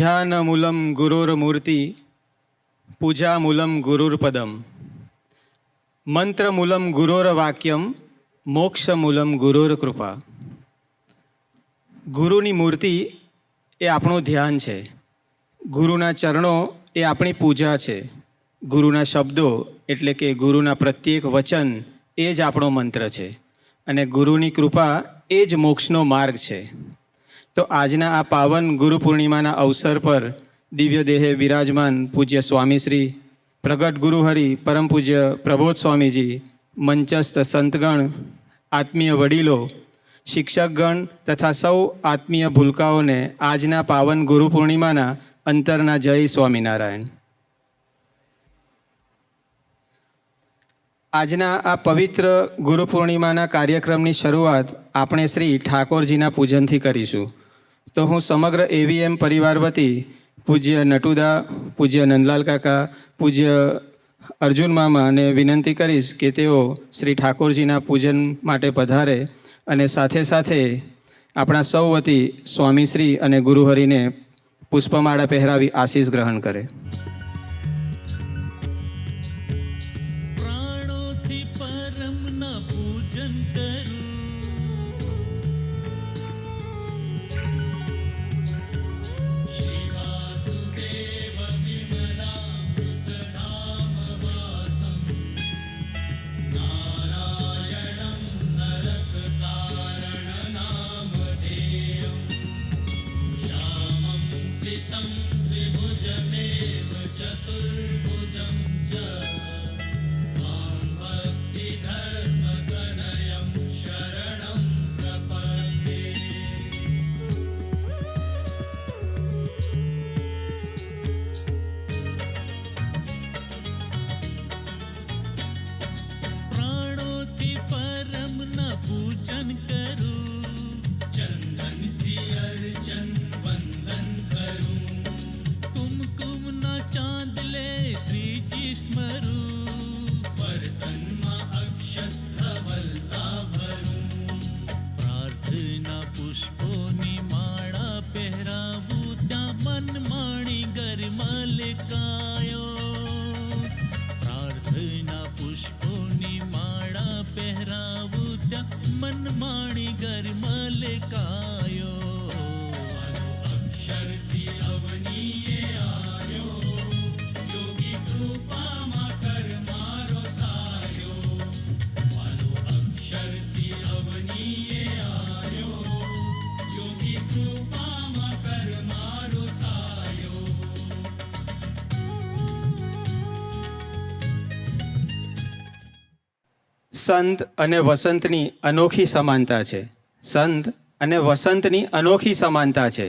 ધ્યાનમૂલમ ગુરુર્મૂર્તિ, પૂજામૂલમ ગુરુર્પદમ, મંત્રમૂલમ ગુરુર્વાક્યમ, મોક્ષમૂલમ ગુરુર્કૃપા. ગુરુની મૂર્તિ એ આપણું ધ્યાન છે. ગુરુના ચરણો એ આપણી પૂજા છે. ગુરુના શબ્દો એટલે કે ગુરુના પ્રત્યેક વચન એ જ આપણો મંત્ર છે અને ગુરુની કૃપા એ જ મોક્ષનો માર્ગ છે. તો આજના આ પાવન ગુરુ પૂર્ણિમાના અવસર પર દિવ્ય દેહે બિરાજમાન પૂજ્ય સ્વામીશ્રી પ્રગટ ગુરુહરિ પરમ પૂજ્ય પ્રબોધ સ્વામીજી, મંચસ્થ સંતગણ, આત્મીય વડીલો, શિક્ષકગણ તથા સૌ આત્મીય ભૂલકાઓને આજના પાવન ગુરુ પૂર્ણિમાના અંતરના જય સ્વામિનારાયણ. આજના આ પવિત્ર ગુરુ પૂર્ણિમાના કાર્યક્રમની શરૂઆત આપણે શ્રી ઠાકોરજીના પૂજનથી કરીશું. તો હું સમગ્ર AVM પરિવાર વતી પૂજ્ય નટુદા, પૂજ્ય નંદલાલ કાકા, પૂજ્ય અર્જુન મામાને વિનંતી કરીશ કે તેઓ શ્રી ઠાકોરજીના પૂજન માટે પધારે અને સાથે સાથે આપણા સૌ વતી સ્વામીશ્રી અને ગુરુહરિને પુષ્પમાળા પહેરાવી આશીષ ગ્રહણ કરે. સંત અને વસંતની અનોખી સમાનતા છે. સંત અને વસંતની અનોખી સમાનતા છે.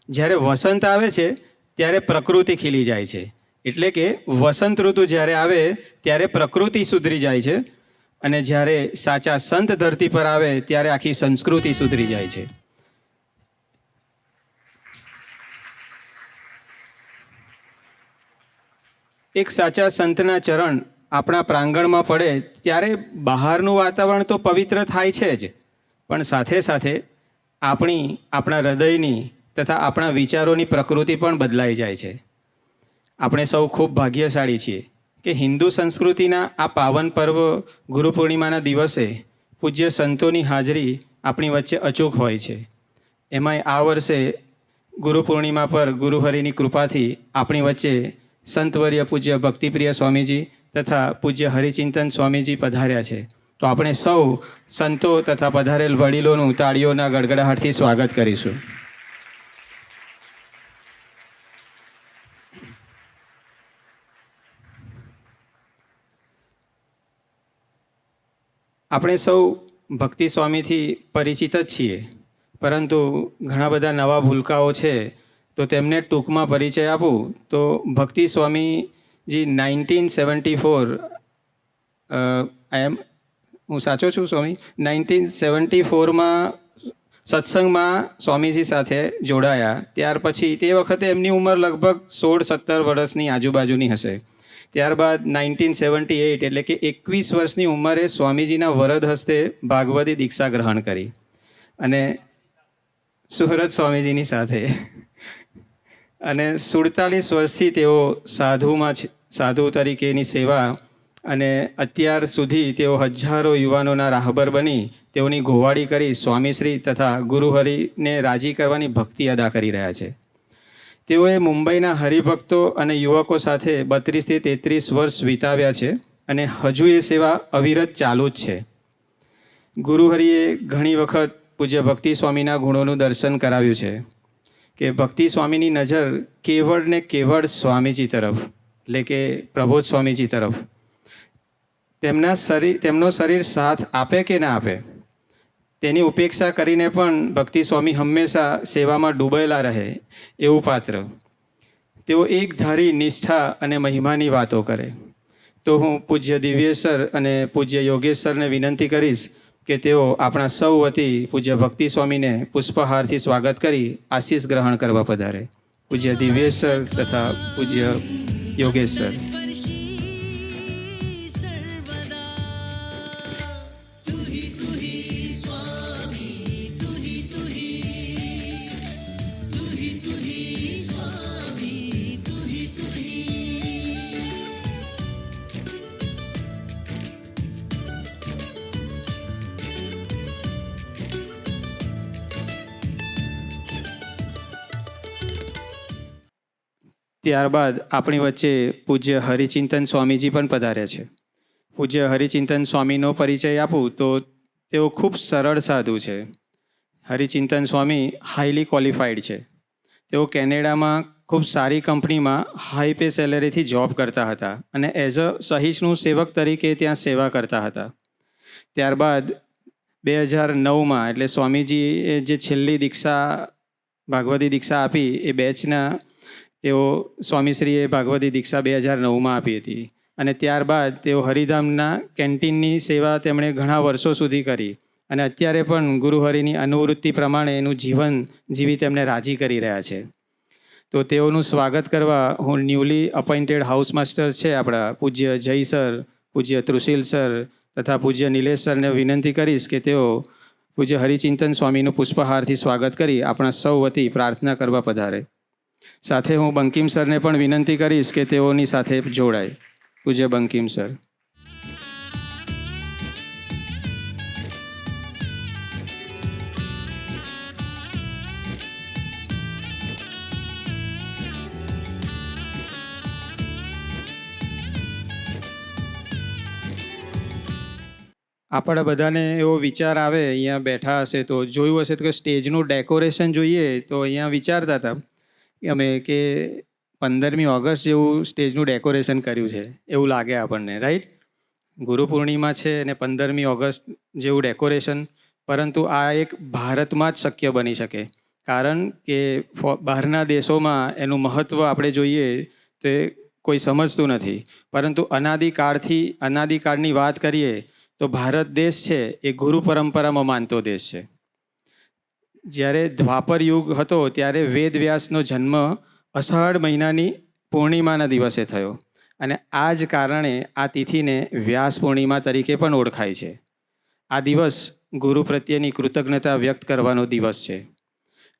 જ્યારે વસંત આવે છે ત્યારે પ્રકૃતિ ખીલી જાય છે. એટલે કે વસંત ઋતુ જ્યારે આવે ત્યારે પ્રકૃતિ સુધરી જાય છે અને જ્યારે સાચા સંત ધરતી પર આવે ત્યારે આખી સંસ્કૃતિ સુધરી જાય છે. એક સાચા સંતના ચરણ આપણા પ્રાંગણમાં પડે ત્યારે બહારનું વાતાવરણ તો પવિત્ર થાય છે જ, પણ સાથે સાથે આપણા હૃદયની તથા આપણા વિચારોની પ્રકૃતિ પણ બદલાઈ જાય છે. આપણે સૌ ખૂબ ભાગ્યશાળી છીએ કે હિન્દુ સંસ્કૃતિના આ પાવન પર્વ ગુરુ પૂર્ણિમાના દિવસે પૂજ્ય સંતોની હાજરી આપણી વચ્ચે અચૂક હોય છે. એમાંય આ વર્ષે ગુરુ પૂર્ણિમા પર ગુરુહરિની કૃપાથી આપણી વચ્ચે સંતવર્ય પૂજ્ય ભક્તિપ્રિય સ્વામીજી તથા પૂજ્ય હરિચિંતન સ્વામીજી પધાર્યા છે. તો આપણે સૌ સંતો તથા પધારેલ વડીલોનું તાળીઓના ગડગડાટથી સ્વાગત કરીશું. આપણે સૌ ભક્તિ સ્વામીથી પરિચિત જ છીએ, પરંતુ ઘણા બધા નવા ભૂલકાઓ છે, તો તેમને ટૂંકમાં પરિચય આપું તો ભક્તિ સ્વામીજી 1974 હું સાચો છું સ્વામી 1974માં સત્સંગમાં સ્વામીજી સાથે જોડાયા. ત્યાર પછી તે વખતે એમની ઉંમર લગભગ 16-17 વર્ષની આજુબાજુની હશે. ત્યારબાદ 1978 એટલે કે 21 વર્ષની ઉંમરે સ્વામીજીના વરદ હસ્તે ભાગવતી દીક્ષા ગ્રહણ કરી અને સુહરત સ્વામીજીની સાથે અને 47 વર્ષથી તેઓ સાધુ તરીકેની સેવા અને અત્યાર સુધી તેઓ હજારો યુવાનોના રાહબર બની તેઓની ગોવાડી કરી સ્વામીશ્રી તથા ગુરુહરિને રાજી કરવાની ભક્તિ અદા કરી રહ્યા છે. તેઓએ મુંબઈના હરિભક્તો અને યુવકો સાથે 32થી 33 વર્ષ વિતાવ્યા છે અને હજુ એ સેવા અવિરત ચાલુ જ છે. ગુરુહરિએ ઘણી વખત પૂજ્ય ભક્તિ સ્વામીના ગુણોનું દર્શન કરાવ્યું છે કે ભક્તિ સ્વામીની નજર કેવળ ને કેવળ સ્વામીજી તરફ એટલે કે પ્રબોધ સ્વામીજી તરફ. તેમનો શરીર સાથ આપે કે ના આપે તેની ઉપેક્ષા કરીને પણ ભક્તિ સ્વામી હંમેશા સેવામાં ડૂબેલા રહે એવું પાત્ર. તેઓ એકધારી નિષ્ઠા અને મહિમાની વાતો કરે. તો હું પૂજ્ય દિવ્યેશ્વર અને પૂજ્ય યોગેશ્વરને વિનંતી કરીશ કે તેઓ આપણા સૌ વતી પૂજ્ય ભક્તિ સ્વામીને પુષ્પહારથી સ્વાગત કરી આશીષ ગ્રહણ કરવા પધારે. પૂજ્ય દિવ્યેશ્વર તથા પૂજ્ય યોગેશ્વર. ત્યારબાદ આપણી વચ્ચે પૂજ્ય હરિચિંતન સ્વામીજી પણ પધાર્યા છે. પૂજ્ય હરિચિંતન સ્વામીનો પરિચય આપું તો તેઓ ખૂબ સરળ સાધુ છે. હરિચિંતન સ્વામી હાઈલી ક્વોલિફાઈડ છે. તેઓ કેનેડામાં ખૂબ સારી કંપનીમાં હાઈ પે સેલેરીથી જોબ કરતા હતા અને એઝ અ સહિષ્ણુ સેવક તરીકે ત્યાં સેવા કરતા હતા. ત્યારબાદ 2009માં એટલે સ્વામીજીએ જે છેલ્લી દીક્ષા ભાગવતી દીક્ષા આપી એ બેચના તેઓ સ્વામીશ્રીએ ભાગવતી દીક્ષા 2009માં આપી હતી અને ત્યારબાદ તેઓ હરિધામના કેન્ટીનની સેવા તેમણે ઘણા વર્ષો સુધી કરી અને અત્યારે પણ ગુરુહરિની અનુવૃત્તિ પ્રમાણે એનું જીવન જીવી તેમને રાજી કરી રહ્યા છે. તો તેઓનું સ્વાગત કરવા હું ન્યૂલી અપોઇન્ટેડ હાઉસ માસ્ટર છે આપણા પૂજ્ય જય સર, પૂજ્ય તૃશીલ સર તથા પૂજ્ય નિલેશ સરને વિનંતી કરીશ કે તેઓ પૂજ્ય હરિચિંતન સ્વામીનું પુષ્પહારથી સ્વાગત કરી આપણા સૌ વતી પ્રાર્થના કરવા પધારે. સાથે હું બંકિમ સરને પણ વિનંતી કરીશ કે તેઓની સાથે જોડાય. પૂજ્ય બંકિમ સર. આપણા બધાને એવો વિચાર આવે અહીંયા બેઠા હશે તો જોયું હશે તો કે સ્ટેજનું ડેકોરેશન જોઈએ તો અહીંયા વિચારતા હતા અમે કે 15મી ઓગસ્ટ જેવું સ્ટેજનું ડેકોરેશન કર્યું છે એવું લાગે આપણને, રાઈટ? ગુરુ પૂર્ણિમા છે અને 15મી ઓગસ્ટ જેવું ડેકોરેશન, પરંતુ આ એક ભારતમાં જ શક્ય બની શકે. કારણ કે બહારના દેશોમાં એનું મહત્ત્વ આપણે જોઈએ તો એ કોઈ સમજતું નથી, પરંતુ અનાદિકાળની વાત કરીએ તો ભારત દેશ છે એ ગુરુ પરંપરામાં માનતો દેશ છે. જ્યારે દ્વાપર યુગ હતો ત્યારે વેદ વ્યાસનો જન્મ અષાઢ મહિનાની પૂર્ણિમાના દિવસે થયો અને આ જ કારણે આ તિથિને વ્યાસ પૂર્ણિમા તરીકે પણ ઓળખાય છે. આ દિવસ ગુરુ પ્રત્યેની કૃતજ્ઞતા વ્યક્ત કરવાનો દિવસ છે.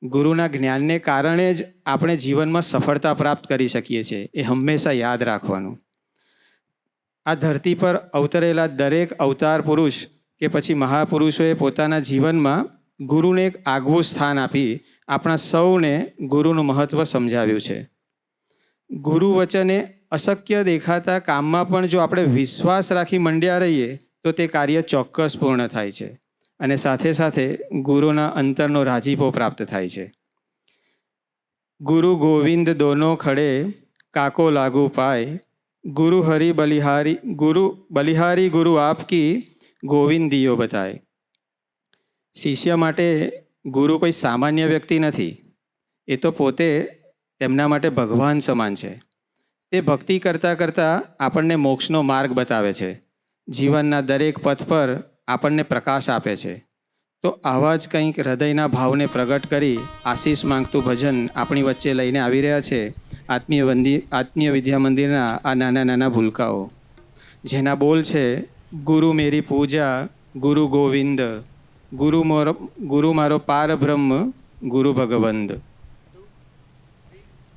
ગુરુના જ્ઞાનને કારણે જ આપણે જીવનમાં સફળતા પ્રાપ્ત કરી શકીએ છીએ, એ હંમેશા યાદ રાખવાનું. આ ધરતી પર અવતરેલા દરેક અવતાર પુરુષ કે પછી મહાપુરુષોએ પોતાના જીવનમાં ગુરુને એક આગવું સ્થાન આપી આપણા સૌને ગુરુનું મહત્ત્વ સમજાવ્યું છે. ગુરુ વચને અશક્ય દેખાતા કામમાં પણ જો આપણે વિશ્વાસ રાખી મંડ્યા રહીએ તો તે કાર્ય ચોક્કસ પૂર્ણ થાય છે અને સાથે સાથે ગુરુના અંતરનો રાજીપો પ્રાપ્ત થાય છે. ગુરુ ગોવિંદ દોનો ખડે કાકો લાગુ પાય, ગુરુ હરિ બલિહારી ગુરુ આપકી ગોવિંદ દિયો બતાય. શિષ્ય માટે ગુરુ કોઈ સામાન્ય વ્યક્તિ નથી, એ તો પોતે તેમના માટે ભગવાન સમાન છે. તે ભક્તિ કરતાં કરતાં આપણને મોક્ષનો માર્ગ બતાવે છે, જીવનના દરેક પથ પર આપણને પ્રકાશ આપે છે. તો આવા જ કંઈક હૃદયના ભાવને પ્રગટ કરી આશીષ માંગતું ભજન આપણી વચ્ચે લઈને આવી રહ્યા છે આત્મીય વિદ્યા મંદિરના આ નાના નાના ભૂલકાઓ, જેના બોલ છે: ગુરુ મેરી પૂજા ગુરુ ગોવિંદ, ગુરુ મારો પાર બ્રહ્મ ગુરુ ભગવંદ. ગુરુ મેરી પૂજા ગુરુ ગોવિંદ, ગુરુ મારો પાર બ્રહ્મ ગુરુ ગોવિંદ, ગુરુ મારો પાર બ્રહ્મ ગુરુ ભગવંદ. ગુરુ મેરી પૂજા ગુરુ ગોવિંદ, ગુરુ મારો પાર બ્રહ્મ ગુરુ ભગવંદ.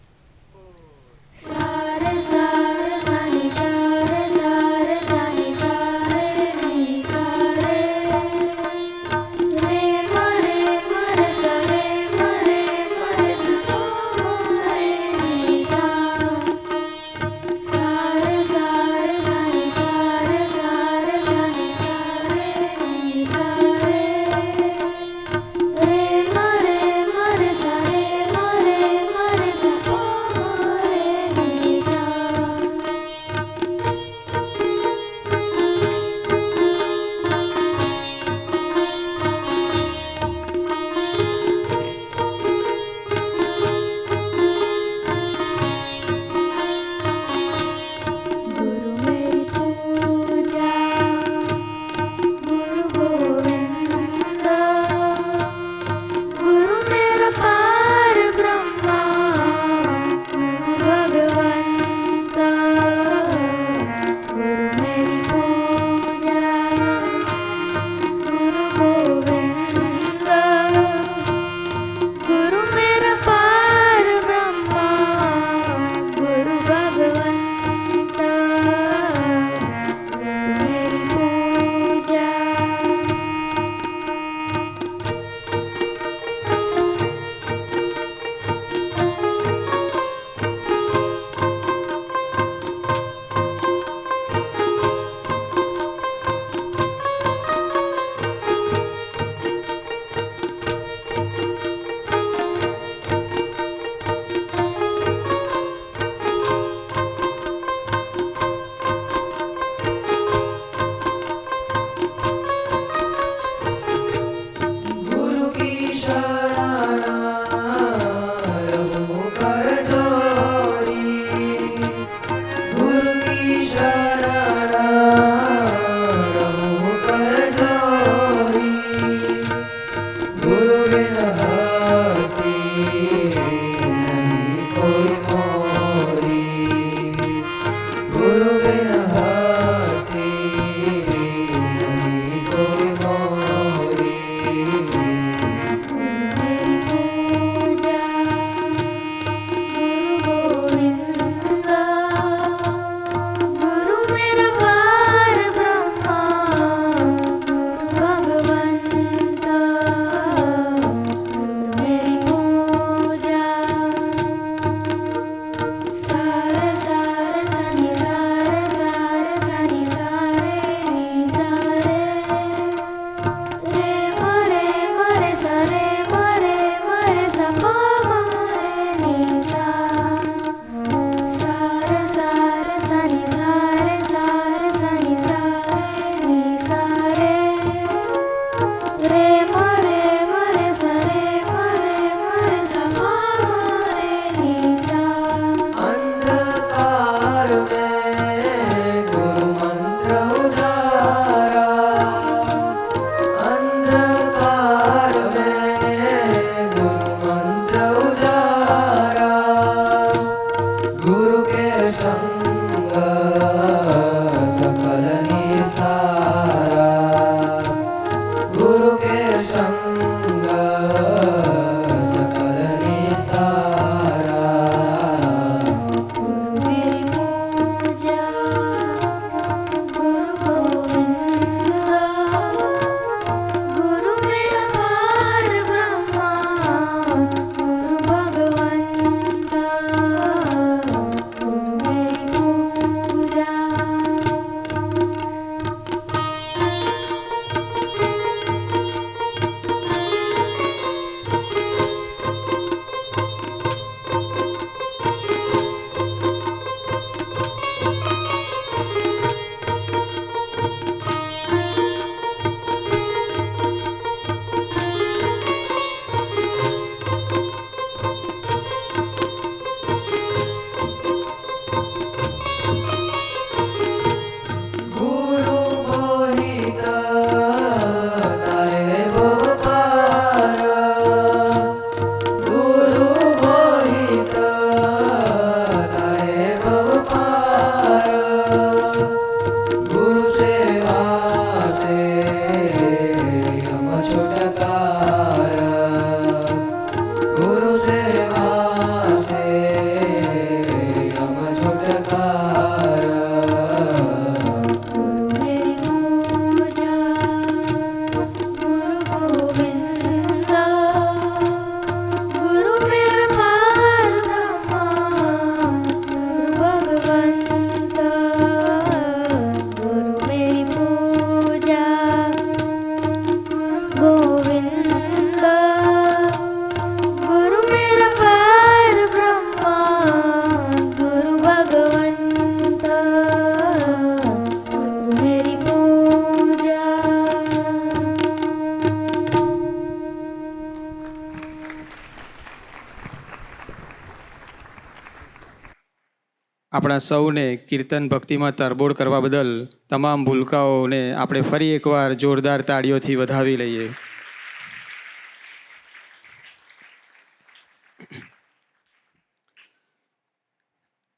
આપણા સૌને કીર્તન ભક્તિમાં તરબોળ કરવા બદલ તમામ ભૂલકાઓને આપણે ફરી એકવાર જોરદાર તાળીઓથી વધાવી લઈએ.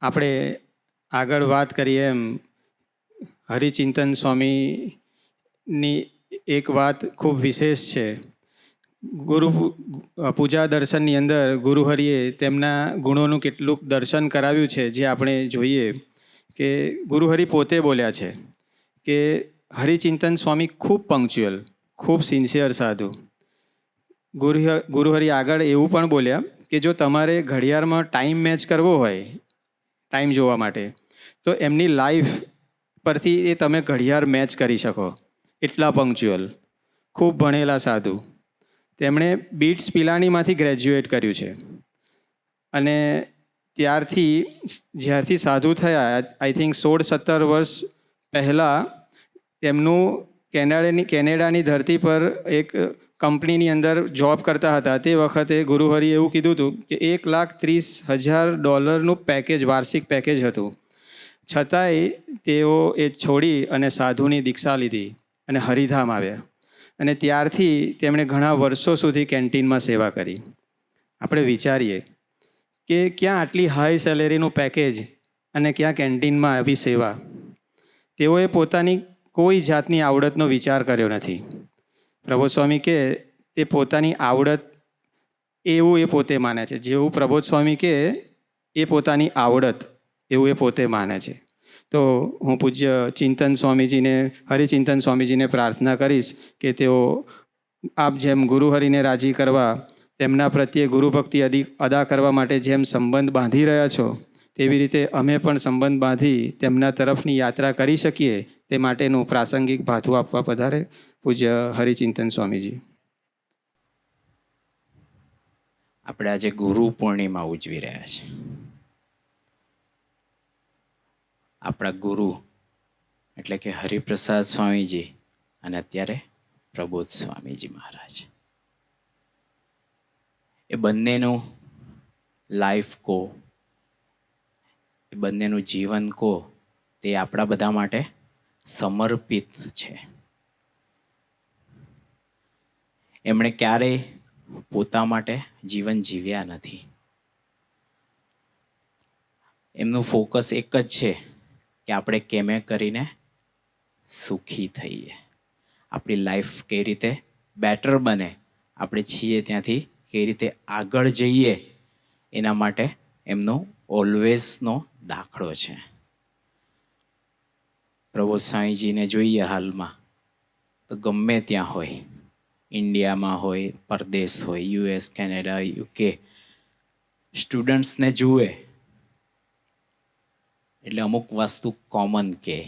આપણે આગળ વાત કરીએ એમ હરિચિંતન સ્વામીની એક વાત ખૂબ વિશેષ છે. ગુરુ પૂજા દર્શનની અંદર ગુરુહરિએ તેમના ગુણોનું કેટલુંક દર્શન કરાવ્યું છે, જે આપણે જોઈએ કે ગુરુહરિ પોતે બોલ્યા છે કે હરિચિંતન સ્વામી ખૂબ પંક્ચ્યુઅલ, ખૂબ સિન્સિયર સાધુ. ગુરુહરિ આગળ એવું પણ બોલ્યા કે જો તમારે ઘડિયાળમાં ટાઈમ મેચ કરવો હોય, ટાઈમ જોવા માટે, તો એમની લાઈફ પરથી એ તમે ઘડિયાળ મેચ કરી શકો. એટલા પંક્ચ્યુઅલ, ખૂબ ભણેલા સાધુ. તેમણે બીટ્સ પિલાનીમાંથી ગ્રેજ્યુએટ કર્યું છે અને જ્યારથી સાધુ થયા, આઈ થિંક 16-17 વર્ષ પહેલાં તેમનું કેનેડાની ધરતી પર એક કંપનીની અંદર જોબ કરતા હતા. તે વખતે ગુરુહરિએ એવું કીધું હતું કે $1,30,000 પેકેજ, વાર્ષિક પેકેજ હતું. છતાંય તેઓ એ છોડી અને સાધુની દીક્ષા લીધી અને હરિધામ આવ્યા. અને ત્યારથી તેમણે ઘણા વર્ષો સુધી કેન્ટીનમાં સેવા કરી. આપણે વિચારીએ કે ક્યાં આટલી હાઈ સેલેરીનું પેકેજ અને ક્યાં કેન્ટીનમાં આવી સેવા. તેઓએ પોતાની કોઈ જાતની આવડતનો વિચાર કર્યો નથી. પ્રબોધ સ્વામી કે તે પોતાની આવડત એવું એ પોતે માને છે. જેવું પ્રબોધ સ્વામી કે એ પોતાની આવડત એવું એ પોતે માને છે. તો હું પૂજ્ય ચિંતન સ્વામીજીને, હરિચિંતન સ્વામીજીને પ્રાર્થના કરીશ કે તેઓ આપ જેમ ગુરુહરિને રાજી કરવા, તેમના પ્રત્યે ગુરુભક્તિ અદા કરવા માટે જેમ સંબંધ બાંધી રહ્યા છો, તેવી રીતે અમે પણ સંબંધ બાંધી તેમના તરફની યાત્રા કરી શકીએ, તે માટેનું પ્રાસંગિક ભાથું આપવા પધારે પૂજ્ય હરિચિંતન સ્વામીજી. આપણે આજે ગુરુ પૂર્ણિમા ઉજવી રહ્યા છીએ. આપણા ગુરુ એટલે કે હરિપ્રસાદ સ્વામીજી અને અત્યારે પ્રબોધ સ્વામીજી મહારાજ, એ બંનેનું લાઈફ કહો, એ બંનેનું જીવન કહો, તે આપણા બધા માટે સમર્પિત છે. એમણે ક્યારેય પોતા માટે જીવન જીવ્યા નથી. એમનું ફોકસ એક જ છે કે આપણે કેમે કરીને સુખી થઈએ, આપણી લાઈફ કઈ રીતે બેટર બને, આપણે છીએ ત્યાંથી કઈ રીતે આગળ જઈએ, એના માટે એમનો ઓલવેઝનો દાખલો છે. પ્રબોધ સ્વામીજીને જોઈએ હાલમાં તો ગમે ત્યાં હોય, ઇન્ડિયામાં હોય, પરદેશ હોય, US, કેનેડા, UK, સ્ટુડન્ટ્સને જુએ એટલે અમુક વસ્તુ કોમન કે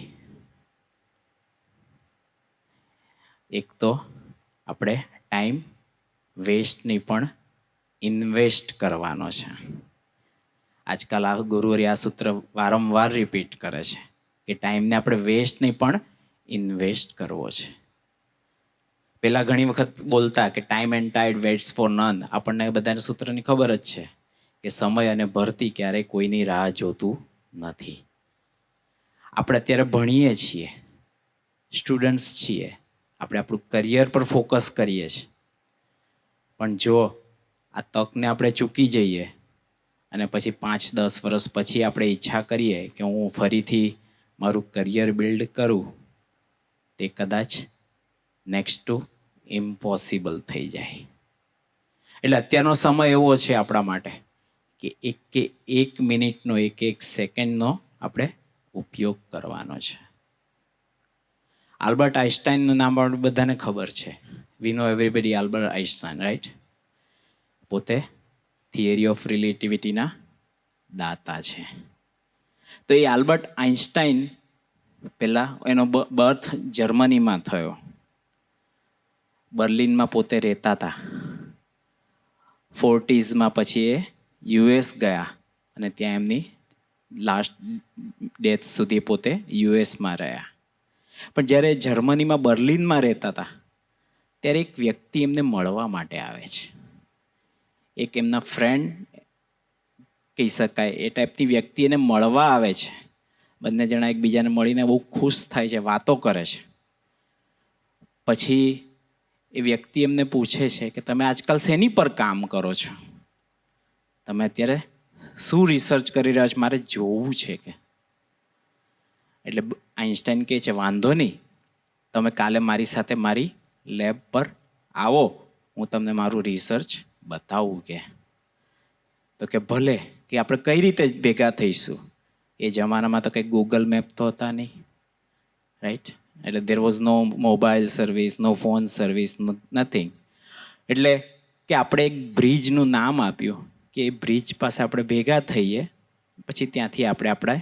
એક તો આપણે ટાઈમ વેસ્ટ નહીં પણ ઇન્વેસ્ટ કરવાનો છે. આજકાલ આ ગુરુએ આ સૂત્ર વારંવાર રિપીટ કરે છે કે ટાઈમને આપણે વેસ્ટ નહીં પણ ઇન્વેસ્ટ કરવો છે. પહેલાં ઘણી વખત બોલતા કે time and tide waits for none. આપણને બધાને સૂત્રની ખબર જ છે કે સમય અને ભરતી ક્યારેય કોઈની રાહ જોતું નથી. આપણે અત્યારે ભણીએ છીએ, સ્ટુડન્ટ્સ છીએ, આપણે આપણું કરિયર પર ફોકસ કરીએ છીએ, પણ જો આ તકને આપણે ચૂકી જઈએ અને પછી 5-10 વર્ષ પછી આપણે ઈચ્છા કરીએ કે હું ફરીથી મારું કરિયર બિલ્ડ કરું, તે કદાચ નેક્સ્ટ ટુ ઇમ્પોસિબલ થઈ જાય. એટલે અત્યારનો સમય એવો છે આપણા માટે કે એક મિનિટનો, એક સેકન્ડનો આપણે ઉપયોગ કરવાનો છે. આલ્બર્ટ આઇન્સ્ટાઈનનું નામ આપણે બધાને ખબર છે. વી નો એવરીબડી આલ્બર્ટ આઇન્સ્ટાઈન, રાઈટ? પોતે થિયરી ઓફ રિલેટિવિટીના દાતા છે. તો એ આલ્બર્ટ આઇન્સ્ટાઈન પહેલાં એનો બર્થ જર્મનીમાં થયો. બર્લિનમાં પોતે રહેતા હતા. 40s પછી એ US ગયા અને ત્યાં એમની લાસ્ટ ડેથ સુધી પોતે યુએસમાં રહ્યા. પણ જ્યારે જર્મનીમાં બર્લિનમાં રહેતા હતા ત્યારે એક વ્યક્તિ એમને મળવા માટે આવે છે. એક એમના ફ્રેન્ડ કહી શકાય એ ટાઈપની વ્યક્તિ એને મળવા આવે છે. બંને જણા એકબીજાને મળીને બહુ ખુશ થાય છે, વાતો કરે છે. પછી એ વ્યક્તિ એમને પૂછે છે કે તમે આજકાલ શેની પર કામ કરો છો? તમે અત્યારે શું રિસર્ચ કરી રહ્યા છો? મારે જોવું છે કે. એટલે આઈન્સ્ટાઈન કહે છે વાંધો નહીં, તમે કાલે મારી સાથે મારી લેબ પર આવો, હું તમને મારું રિસર્ચ બતાવું કે. તો કે ભલે, કે આપણે કઈ રીતે ભેગા થઈશું? એ જમાનામાં તો કંઈ ગૂગલ મેપ તો હતા નહીં, રાઈટ? એટલે there was no mobile service, no phone service, nothing. એટલે કે આપણે એક બ્રિજનું નામ આપ્યું કે એ બ્રિજ પાસે આપણે ભેગા થઈએ, પછી ત્યાંથી આપણે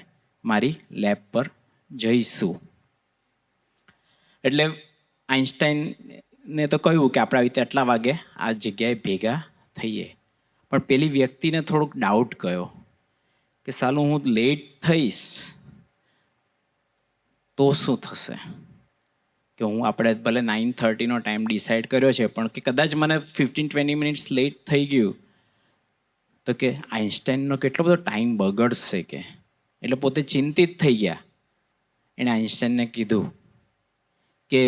મારી લેબ પર જઈશું. એટલે આઈન્સ્ટાઈને તો કહ્યું કે આપણે આવી રીતે આટલા વાગે આ જગ્યાએ ભેગા થઈએ. પણ પેલી વ્યક્તિને થોડોક ડાઉટ ગયો કે સાલું હું લેટ થઈશ તો શું થશે? કે હું આપણે ભલે 9:30 ટાઈમ ડિસાઈડ કર્યો છે, પણ કે કદાચ મને 15-20 મિનિટ્સ લેટ થઈ ગયું તો કે આઈન્સ્ટાઈનનો કેટલો બધો ટાઈમ બગડશે કે. એટલે પોતે ચિંતિત થઈ ગયા. એણે આઈન્સ્ટાઈનને કીધું કે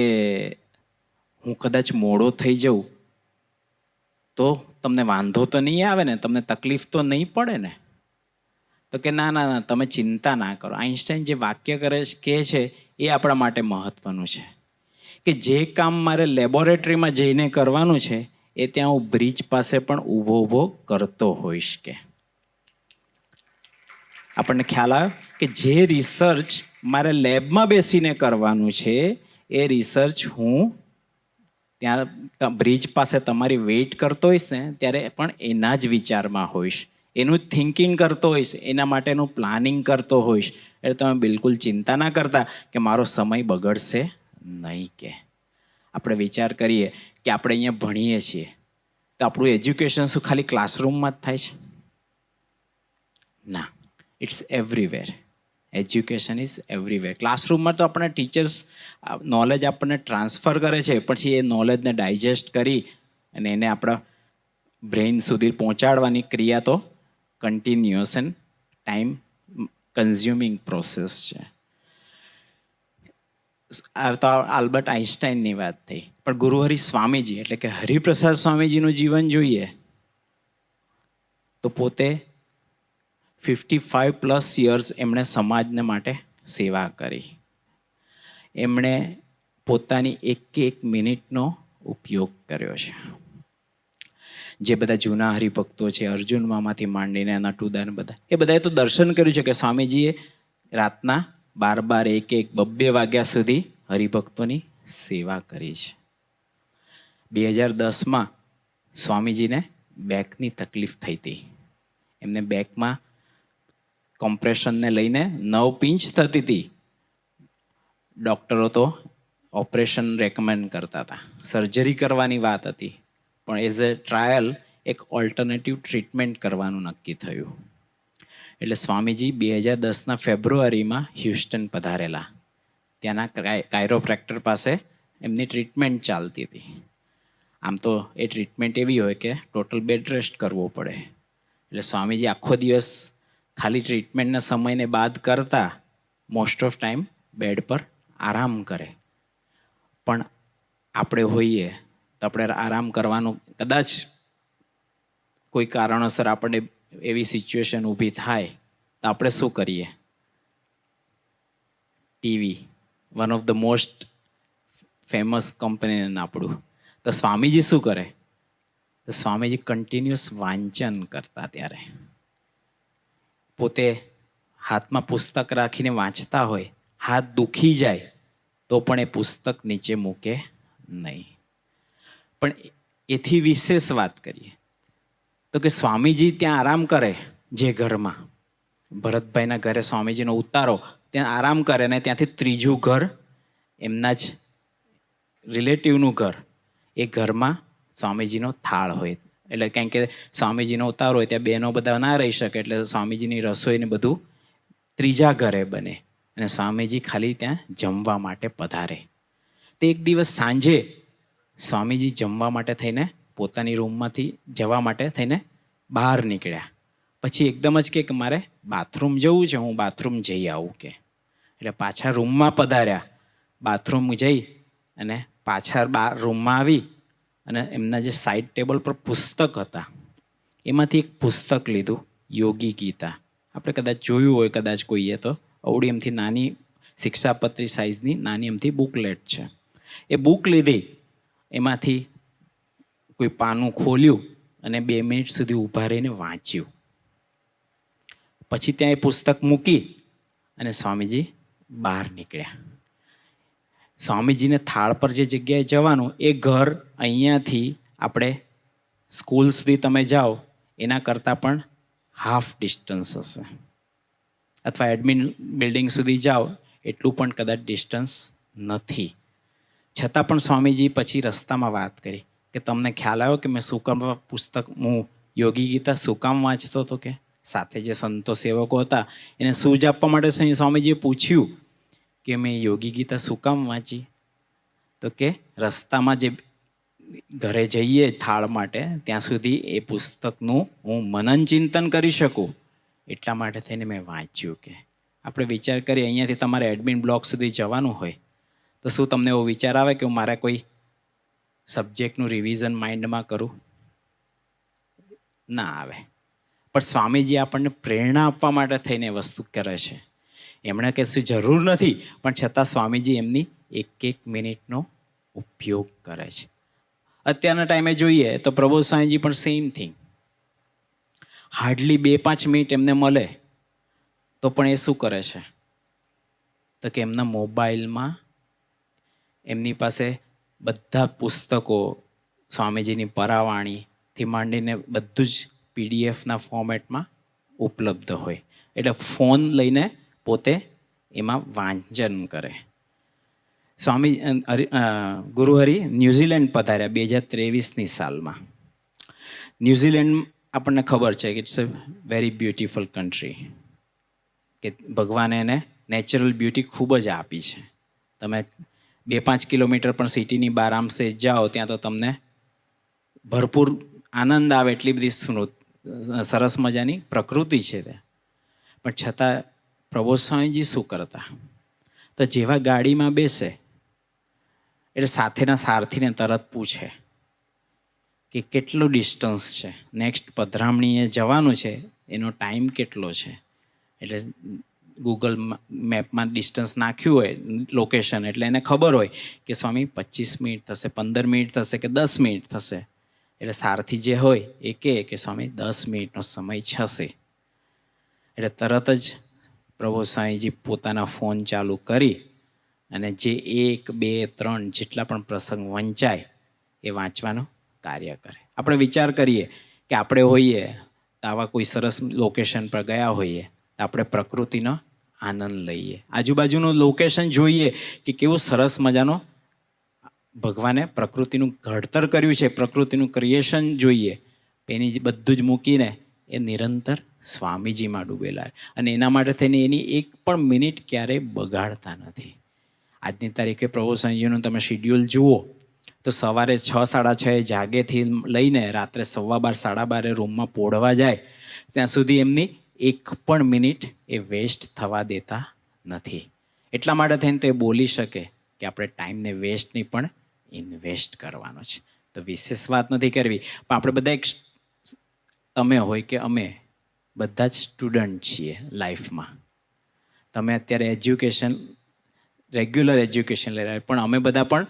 હું કદાચ મોડો થઈ જાઉં તો તમને વાંધો તો નહીં આવે ને? તમને તકલીફ તો નહીં પડે ને? તો કે ના ના ના, તમે ચિંતા ના કરો. આઈન્સ્ટાઈન જે વાક્ય કહે છે એ આપણા માટે મહત્વનું છે કે જે કામ મારે લેબોરેટરીમાં જઈને કરવાનું છે એ ત્યાં હું બ્રિજ પાસે પણ ઊભો કરતો હોઈશ કે. આપણને ખ્યાલ આવ્યો કે જે રિસર્ચ મારે લેબમાં બેસીને કરવાનું છે એ રિસર્ચ હું ત્યાં બ્રિજ પાસે તમારી વેઇટ કરતો હોઈશ ને ત્યારે પણ એના જ વિચારમાં હોઈશ, એનું જ થિંકિંગ કરતો હોઈશ, એના માટેનું પ્લાનિંગ કરતો હોઈશ. એટલે તમે બિલકુલ ચિંતા ના કરતા કે મારો સમય બગડશે નહીં કે. આપણે વિચાર કરીએ કે આપણે અહીંયા ભણીએ છીએ તો આપણું એજ્યુકેશન શું ખાલી ક્લાસરૂમમાં જ થાય છે? ના, it's everywhere. Education is everywhere. ક્લાસરૂમમાં તો આપણને ટીચર્સ નોલેજ આપણને ટ્રાન્સફર કરે છે, પછી એ નોલેજને ડાયજેસ્ટ કરી અને એને આપણા બ્રેઇન સુધી પહોંચાડવાની ક્રિયા તો continuous end time consuming process છે. આ તો આલ્બર્ટ આઈન્સ્ટાઈનની વાત થઈ. પણ ગુરુહરિ સ્વામીજી એટલે કે હરિપ્રસાદ સ્વામીજીનું જીવન જોઈએ તો પોતે 55+ યર્સ એમણે સમાજને માટે સેવા કરી. એમણે પોતાની એક મિનિટનો ઉપયોગ કર્યો છે. જે બધા જૂના હરિભક્તો છે, અર્જુન મામાથી માંડીને નટુદાન, બધા એ બધાએ તો દર્શન કર્યું છે કે સ્વામીજીએ રાતના 12, 1, 2 વાગ્યા સુધી હરિભક્તોની સેવા કરી છે. 2010માં સ્વામીજીને બેકની તકલીફ થઈ હતી. એમને બેકમાં કોમ્પ્રેશનને લઈને 9 પિંચ થતી હતી. ડૉક્ટરો તો ઓપરેશન રેકમેન્ડ કરતા હતા, સર્જરી કરવાની વાત હતી, પણ એઝ અ ટ્રાયલ એક ઓલ્ટરનેટિવ ટ્રીટમેન્ટ કરવાનું નક્કી થયું. એટલે સ્વામીજી 2010ના ફેબ્રુઆરીમાં હ્યુસ્ટન પધારેલા. ત્યાંના કાયરોપ્રેક્ટર પાસે એમની ટ્રીટમેન્ટ ચાલતી હતી. આમ તો એ ટ્રીટમેન્ટ એવી હોય કે ટોટલ બેડ રેસ્ટ કરવો પડે. એટલે સ્વામીજી આખો દિવસ ખાલી ટ્રીટમેન્ટના સમયને બાદ કરતા મોસ્ટ ઓફ ટાઈમ બેડ પર આરામ કરે. પણ આપણે હોઈએ તો આપણે આરામ કરવાનું કદાચ કોઈ કારણોસર આપણને એવી સિચ્યુએશન ઊભી થાય તો આપણે શું કરીએ? TV, one of the most famous company આપણું. તો સ્વામીજી શું કરે? તો સ્વામીજી કન્ટિન્યુઅસ વાંચન કરતા. ત્યારે પોતે હાથમાં પુસ્તક રાખીને વાંચતા હોય, હાથ દુખી જાય તો પણ એ પુસ્તક નીચે મૂકે નહીં. પણ એથી વિશેષ વાત કરીએ તો કે સ્વામીજી ત્યાં આરામ કરે, જે ઘરમાં ભરતભાઈના ઘરે સ્વામીજીનો ઉતારો, ત્યાં આરામ કરે ને ત્યાંથી ત્રીજું ઘર એમના જ રિલેટિવનું ઘર, એ ઘરમાં સ્વામીજીનો થાળ હોય. એટલે કારણ કે સ્વામીજીનો ઉતારો હોય ત્યાં બહેનો બધા ના રહી શકે, એટલે સ્વામીજીની રસોઈને બધું ત્રીજા ઘરે બને અને સ્વામીજી ખાલી ત્યાં જમવા માટે પધારે. તે એક દિવસ સાંજે સ્વામીજી જમવા માટે થઈને પોતાની રૂમમાંથી જવા માટે થઈને બહાર નીકળ્યા, પછી એકદમ જ કે મારે બાથરૂમ જવું છે, હું બાથરૂમ જઈ આવું કે. એટલે પાછા રૂમમાં પધાર્યા, બાથરૂમ જઈ અને પાછા રૂમમાં આવી અને એમના જે સાઈડ ટેબલ પર પુસ્તક હતા એમાંથી એક પુસ્તક લીધું, યોગી ગીતા. આપણે કદાચ જોયું હોય, કદાચ કોઈએ તો અવળી એમથી નાની શિક્ષાપત્રી સાઇઝની નાની એમથી બુકલેટ છે. એ બુક લીધી, એમાંથી કોઈ પાનું ખોલ્યું અને 2 મિનિટ સુધી ઊભા રહીને વાંચ્યું. પછી ત્યાં એ પુસ્તક મૂકી અને સ્વામીજી બહાર નીકળ્યા. સ્વામીજીને થાળ પર જે જગ્યાએ જવાનું એ ઘર અહીંયાથી આપણે સ્કૂલ સુધી તમે જાઓ એના કરતાં પણ હાફ ડિસ્ટન્સ હશે, અથવા એડમિન બિલ્ડિંગ સુધી જાઓ એટલું પણ કદાચ ડિસ્ટન્સ નથી. છતાં પણ સ્વામીજી પછી રસ્તામાં વાત કરી કે તમને ખ્યાલ આવ્યો કે મેં શું કામ પુસ્તક, હું યોગી ગીતા શું કામ વાંચતો હતો? કે સાથે જે સંતો સેવકો હતા એને સૂઝ આપવા માટે સ્વામીજીએ પૂછ્યું કે મેં યોગી ગીતા શું કામ વાંચી? તો કે રસ્તામાં જે ઘરે જઈએ થાળ માટે ત્યાં સુધી એ પુસ્તકનું હું મનન ચિંતન કરી શકું એટલા માટે થઈને મેં વાંચ્યું. કે આપણે વિચાર કરીએ અહીંયાથી તમારે એડમિન બ્લોક સુધી જવાનું હોય તો શું તમને એવો વિચાર આવે કે હું મારા કોઈ સબ્જેક્ટનું રિવિઝન માઇન્ડમાં કરું? ના આવે. પણ સ્વામીજી આપણને પ્રેરણા આપવા માટે થઈને વસ્તુ કરે છે. એમણે કશું જરૂર નથી, પણ છતાં સ્વામીજી એમની એક મિનિટનો ઉપયોગ કરે છે. અત્યારના ટાઈમે જોઈએ તો પ્રબોધ સ્વામીજી પણ સેમ થિંગ. હાર્ડલી 2-5 મિનિટ એમને મળે તો પણ એ શું કરે છે? તો કે એમના મોબાઈલમાં એમની પાસે બધા પુસ્તકો, સ્વામીજીની પરાવાણીથી માંડીને બધું જ પીડીએફના ફોર્મેટમાં ઉપલબ્ધ હોય. એટલે ફોન લઈને પોતે એમાં વાંચન કરે. સ્વામી ગુરુહરિ ન્યૂઝીલેન્ડ પધાર્યા 2023ની સાલમાં. ન્યૂઝીલેન્ડ આપણને ખબર છે કે it's a very beautiful country, કે ભગવાને એને નેચરલ બ્યુટી ખૂબ જ આપી છે. તમે 2-5 કિલોમીટર પણ સિટીની બહાર આમસે જાઓ ત્યાં તો તમને ભરપૂર આનંદ આવે એટલી બધી સરસ મજાની પ્રકૃતિ છે ત્યાં. પણ છતાં પ્રબોધ સ્વામીજી શું કરતા? તો જેવા ગાડીમાં બેસે એટલે સાથેના સારથીને તરત પૂછે કે કેટલું ડિસ્ટન્સ છે, નેક્સ્ટ પધરામણીએ જવાનું છે, એનો ટાઈમ કેટલો છે. એટલે ગૂગલ મેપમાં ડિસ્ટન્સ નાખ્યું હોય, લોકેશન, એટલે એને ખબર હોય કે સ્વામી 25 મિનિટ થશે, 15 મિનિટ થશે કે 10 મિનિટ થશે. એટલે સારથી જે હોય એ કહે કે સ્વામી 10 મિનિટનો સમય થશે. એટલે તરત જ પ્રભુ સ્વામીજી પોતાના ફોન ચાલુ કરી અને જે 1, 2, 3 જેટલા પણ પ્રસંગ વંચાય એ વાંચવાનું કાર્ય કરે. આપણે વિચાર કરીએ કે આપણે હોઈએ તો આવા કોઈ સરસ લોકેશન પર ગયા હોઈએ તો આપણે પ્રકૃતિનો આનંદ લઈએ, આજુબાજુનું લોકેશન જોઈએ કે કેવું સરસ મજાનો ભગવાને પ્રકૃતિનું ઘડતર કર્યું છે, પ્રકૃતિનું ક્રિએશન જોઈએ. એની બધું જ મૂકીને એ નિરંતર સ્વામીજીમાં ડૂબેલા, અને એના માટે થઈને એની એક પણ મિનિટ ક્યારેય બગાડતા નથી. આજની તારીખે પ્રભુ સ્વામીજીનું તમે શિડ્યુલ જુઓ તો સવારે 6-6:30 જાગેથી લઈને રાત્રે 12:15-12:30 રૂમમાં પોઢવા જાય ત્યાં સુધી એમની એક પણ મિનિટ એ વેસ્ટ થવા દેતા નથી. એટલા માટે થઈને તો એ બોલી શકે કે આપણે ટાઈમને વેસ્ટ નહીં પણ ઇન્વેસ્ટ કરવાનો છે. તો વિશેષ વાત નથી કરવી, પણ આપણે બધા એક, તમે હોય કે અમે બધા જ સ્ટુડન્ટ છીએ લાઈફમાં. તમે અત્યારે એજ્યુકેશન, રેગ્યુલર એજ્યુકેશન લઈ રહ્યા, પણ અમે બધા પણ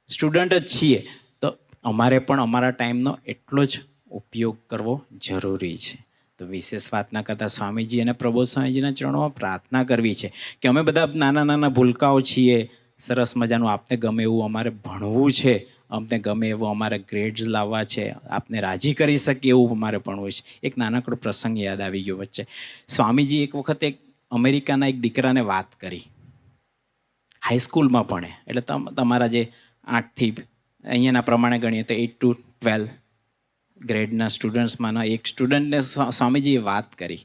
સ્ટુડન્ટ જ છીએ. તો અમારે પણ અમારા ટાઈમનો એટલો જ ઉપયોગ કરવો જરૂરી છે. તો વિશેષ વાત ના કરતાં સ્વામીજી અને પ્રબોધ સ્વામીજીના ચરણોમાં પ્રાર્થના કરવી છે કે અમે બધા નાના નાના ભૂલકાઓ છીએ. સરસ મજાનું આપને ગમે એવું અમારે ભણવું છે, અમને ગમે એવું અમારે ગ્રેડ્સ લાવવા છે, આપને રાજી કરી શકીએ એવું અમારે ભણવું છે. એક નાનકડો પ્રસંગ યાદ આવી ગયો વચ્ચે. સ્વામીજી એક વખત એક અમેરિકાના એક દીકરાને વાત કરી, હાઈસ્કૂલમાં ભણે, એટલે તમારા જે 8થી અહીંયાના પ્રમાણે ગણીએ તો 8 to 12 ગ્રેડના સ્ટુડન્ટ્સમાંના એક સ્ટુડન્ટને સ્વામીજીએ વાત કરી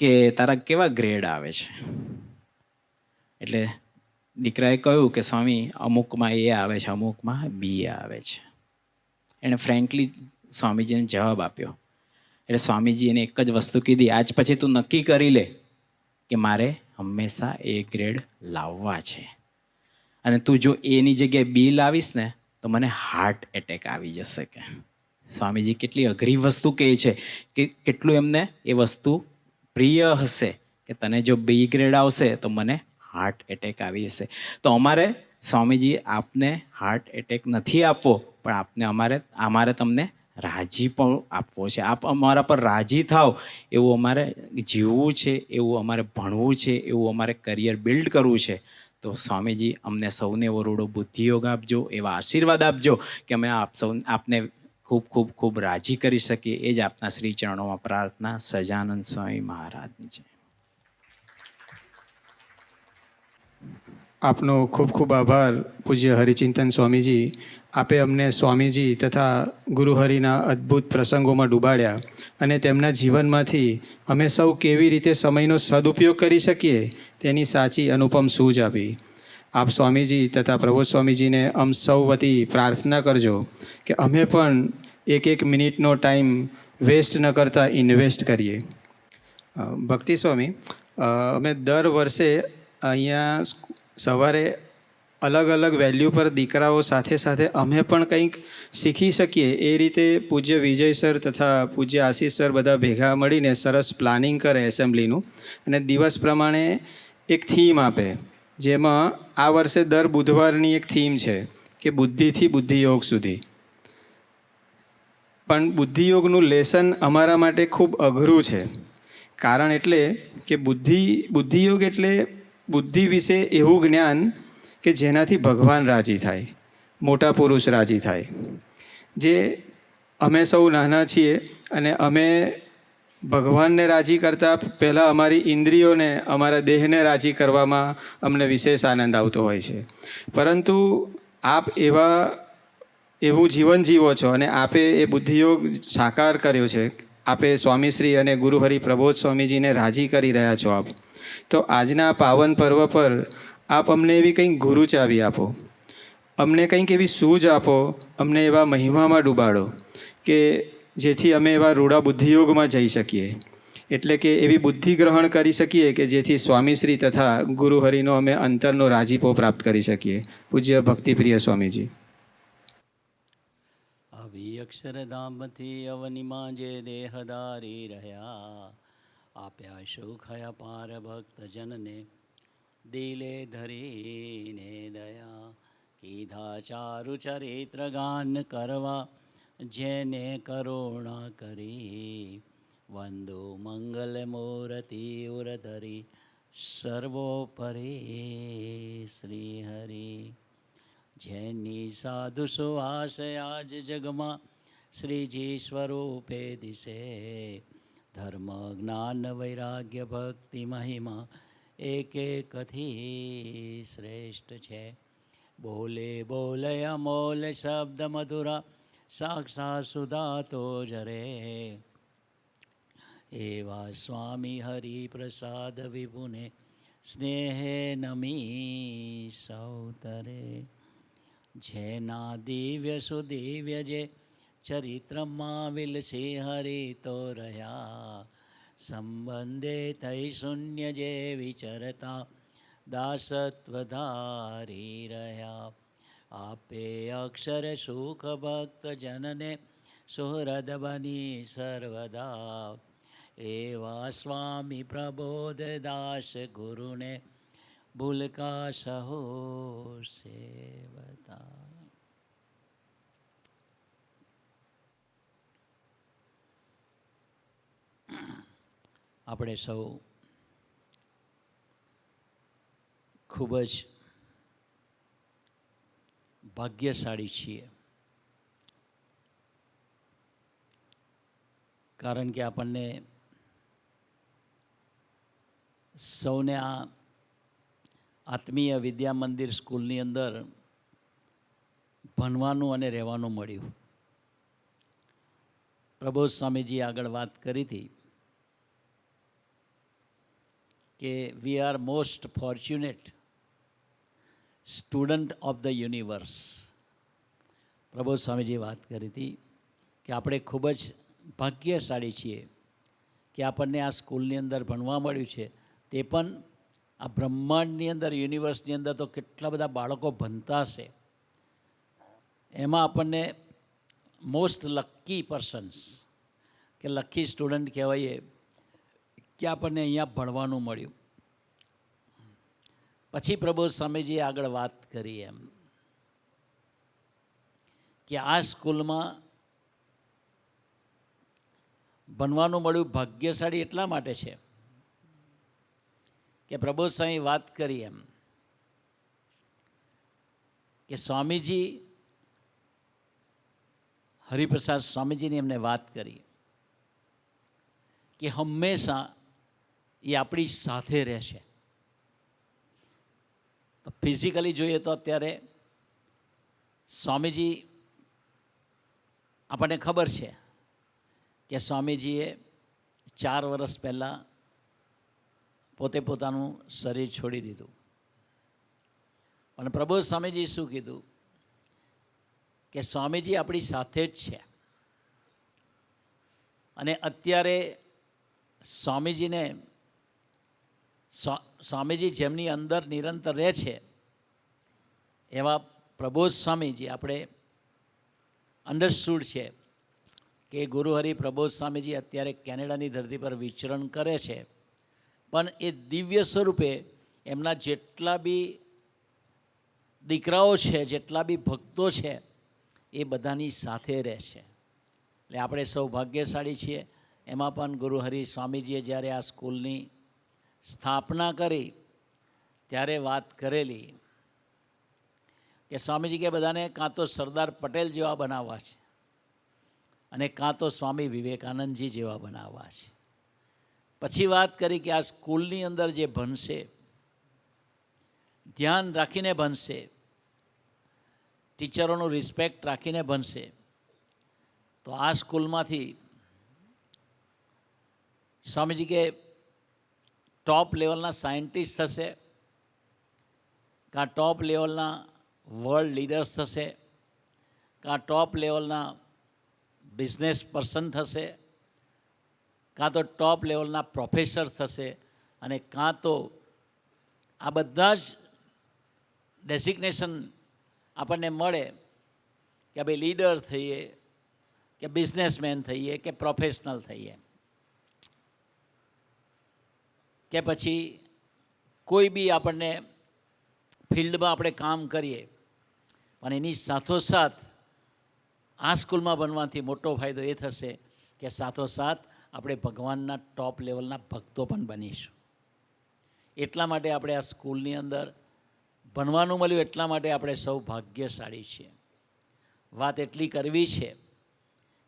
કે તારા કેવા ગ્રેડ આવે છે. એટલે દીકરાએ કહ્યું કે સ્વામી અમુકમાં એ આવે છે, અમુકમાં બી આવે છે. એણે ફ્રેન્કલી સ્વામીજીને જવાબ આપ્યો એટલે સ્વામીજી એને એક જ વસ્તુ કીધી, આજ પછી તું નક્કી કરી લે કે મારે હંમેશા A ગ્રેડ લાવવા છે, અને તું જો એની જગ્યાએ B લાવીશ ને તો મને હાર્ટ એટેક આવી જશે. કે સ્વામીજી કેટલી અઘરી વસ્તુ કહે છે કે કેટલું એમને એ વસ્તુ પ્રિય હશે કે તને જો B ગ્રેડ આવશે તો મને હાર્ટ એટેક આવી જશે. તો અમારે સ્વામીજી આપને હાર્ટ એટેક નથી આપવો, પણ અમારે તમને રાજી પણ આપવો છે. આપ અમારા પર રાજી થાવ એવું અમારે જીવવું છે, એવું અમારે ભણવું છે, એવું અમારે કરિયર બિલ્ડ કરવું છે. તો સ્વામીજી અમને સૌને વરોડો બુદ્ધિયોગ આપજો, એવા આશીર્વાદ આપજો કે અમે આપને ખૂબ ખૂબ ખૂબ રાજી કરી શકીએ. એ જ આપના શ્રી ચરણોમાં પ્રાર્થના. સજાનંદ સ્વામી મહારાજની છે. આપનો ખૂબ ખૂબ આભાર પૂજ્ય હરિચિંતન સ્વામીજી. આપે અમને સ્વામીજી તથા ગુરુહરિના અદ્ભુત પ્રસંગોમાં ડૂબાડ્યા અને તેમના જીવનમાંથી અમે સૌ કેવી રીતે સમયનો સદુપયોગ કરી શકીએ તેની સાચી અનુપમ સૂઝ આપી. આપ સ્વામીજી તથા પ્રબોધ સ્વામીજીને સૌ વતી પ્રાર્થના કરજો કે અમે પણ એક મિનિટનો ટાઈમ વેસ્ટ ન કરતા ઇન્વેસ્ટ કરીએ. ભક્તિ સ્વામી, અમે દર વર્ષે અહીંયા સવારે અલગ અલગ વેલ્યુ પર દીકરાઓ સાથે સાથે અમે પણ કંઈક શીખી શકીએ એ રીતે પૂજ્ય વિજય સર તથા પૂજ્ય આશીષ સર બધા ભેગા મળીને સરસ પ્લાનિંગ કરે એસેમ્બલીનું, અને દિવસ પ્રમાણે એક થીમ આપે, જેમાં આ વર્ષે દર બુધવારની એક થીમ છે કે બુદ્ધિથી બુદ્ધિયોગ સુધી. પણ બુદ્ધિયોગનું લેસન અમારા માટે ખૂબ અઘરું છે. કારણ એટલે કે બુદ્ધિયોગ એટલે બુદ્ધિ વિશે એવું જ્ઞાન કે જેનાથી ભગવાન રાજી થાય, મોટા પુરુષ રાજી થાય. જે અમે સૌ નાના છીએ અને અમે ભગવાનને રાજી કરતાં પહેલાં અમારી ઇન્દ્રિયોને, અમારા દેહને રાજી કરવામાં અમને વિશેષ આનંદ આવતો હોય છે. પરંતુ આપ એવું જીવન જીવો છો અને આપે એ બુદ્ધિયોગ સાકાર કર્યો છે. આપે સ્વામીશ્રી અને ગુરુહરિ પ્રબોધ સ્વામીજીને રાજી કરી રહ્યા છો આપ. તો આજના પાવન પર્વ પર આપ અમને એવી કંઈક ગુરુ ચાવી આપો, અમને કંઈક એવી સૂઝ આપો, અમને એવા મહિમામાં ડૂબાડો કે જેથી અમે એવા રૂડા બુદ્ધિયોગમાં જઈ શકીએ. એટલે કે એવી બુદ્ધિ ગ્રહણ કરી શકીએ કે જેથી સ્વામીશ્રી તથા ગુરુહરિનો અમે અંતરનો રાજીપો પ્રાપ્ત કરી શકીએ. પૂજ્ય ભક્તિપ્રિય સ્વામીજી. આવી અક્ષરધામથી અવનિમાં જે દેહધારી રહ્યા, આપ્યા સુખયા પાર ભક્તજનને દિલે ધરીને દયા. કીધા ચારુ ચરિત્ર ગાન કરવા જેને કરુણા કરી, વંદો મંગલ મૂર્તિ ઉરધરી સર્વોપરી શ્રી હરિ. જેની સાધુ સુહાસ આજ જગમાં શ્રીજી સ્વરૂપે દિશે, ધર્મ જ્ઞાન વૈરાગ્ય ભક્તિ મહિમા એક એકથી શ્રેષ્ઠ છે. બોલે બોલે અમોલ શબ્દ મધુરા સાક્ષાત સુધા તો જરે, એવા સ્વામી હરિ પ્રસાદ વિભુને સ્નેહે નમી સૌતરે. જેના દિવ્ય સુદિવ્ય જે ચરિત્રમાં વિલસી હરિ તો રહ્યા, સંબંધે થઈ શૂન્ય જે વિચરતા દાસત્વ ધારી રહ્યા. આપે અક્ષર સુખ ભક્ત જનને સુહૃદ બની સર્વદા, એવા સ્વામી પ્રબોધ દાસ ગુરુને ભૂલકા સહો સેવતા. આપણે સૌ ખૂબ જ ભાગ્યશાળી છીએ, કારણ કે આપણને સૌને આ આત્મીય વિદ્યા મંદિર સ્કૂલની અંદર ભણવાનું અને રહેવાનું મળ્યું. પ્રબોધ સ્વામીજી આગળ વાત કરી હતી કે we are most fortunate student of the universe. Prabodh સ્વામીજીએ વાત કરી હતી કે આપણે ખૂબ જ ભાગ્યશાળી છીએ કે આપણને આ સ્કૂલની અંદર ભણવા મળ્યું છે. તે પણ આ બ્રહ્માંડની અંદર, યુનિવર્સની અંદર તો કેટલા બધા બાળકો ભણતા હશે. એમાં આપણને મોસ્ટ લકી પર્સન્સ કે લકી સ્ટુડન્ટ કહેવાય કે આપણને અહીંયા ભણવાનું મળ્યું. પછી પ્રબોધ સ્વામીજીએ આગળ વાત કરી એમ કે આ સ્કૂલમાં ભણવાનું મળ્યું ભાગ્યશાળી એટલા માટે છે કે પ્રબોધ સ્વામી વાત કરી એમ કે સ્વામીજી, હરિપ્રસાદ સ્વામીજીની એમને વાત કરી કે હંમેશા એ આપણી સાથે રહેશે. તો ફિઝિકલી જોઈએ તો અત્યારે સ્વામીજી, આપણને ખબર છે કે સ્વામીજીએ 4 વર્ષ પહેલાં પોતે પોતાનું શરીર છોડી દીધું. પણ પ્રબોધ સ્વામીજી શું કીધું કે સ્વામીજી આપણી સાથે જ છે. અને અત્યારે સ્વામીજી જેમની અંદર નિરંતર રહે છે એવા પ્રબોધ સ્વામીજી આપણે અંડરસ્ટુડ છે કે ગુરુહરિ પ્રબોધ સ્વામીજી અત્યારે કેનેડાની ધરતી પર વિચરણ કરે છે. પણ એ દિવ્ય સ્વરૂપે એમના જેટલા બી દીકરાઓ છે, જેટલા બી ભક્તો છે, એ બધાની સાથે રહે છે. એટલે આપણે સૌ ભાગ્યશાળી છીએ. એમાં પણ ગુરુહરિ સ્વામીજીએ જ્યારે આ સ્કૂલની સ્થાપના કરી ત્યારે વાત કરેલી કે સ્વામીજી કે બધાને કાં તો સરદાર પટેલ જેવા બનાવવા છે અને કાં તો સ્વામી વિવેકાનંદજી જેવા બનાવવા છે. પછી વાત કરી કે આ સ્કૂલની અંદર જે ભણશે, ધ્યાન રાખીને ભણશે, ટીચરોનું રિસ્પેક્ટ રાખીને ભણશે, તો આ સ્કૂલમાંથી સ્વામીજી કે ટોપ લેવલના સાયન્ટિસ્ટ થશે, કાં ટોપ લેવલના વર્લ્ડ લીડર્સ થશે, કાં ટોપ લેવલના બિઝનેસ પર્સન થશે, કાં તો ટોપ લેવલના પ્રોફેસર થશે, અને કાં તો આ બધા જ ડેઝિગ્નેશન આપણને મળે કે ભાઈ લીડર થઈએ, કે બિઝનેસમેન થઈએ, કે પ્રોફેશનલ થઈએ, કે પછી કોઈ બી આપણને ફિલ્ડમાં આપણે કામ કરીએ. પણ એની સાથોસાથ આ સ્કૂલમાં ભણવાથી મોટો ફાયદો એ થશે કે સાથોસાથ આપણે ભગવાનના ટોપ લેવલના ભક્તો પણ બનીશું. એટલા માટે આપણે આ સ્કૂલની અંદર ભણવાનું મળ્યું, એટલા માટે આપણે સૌ ભાગ્યશાળી છીએ. વાત એટલી કરવી છે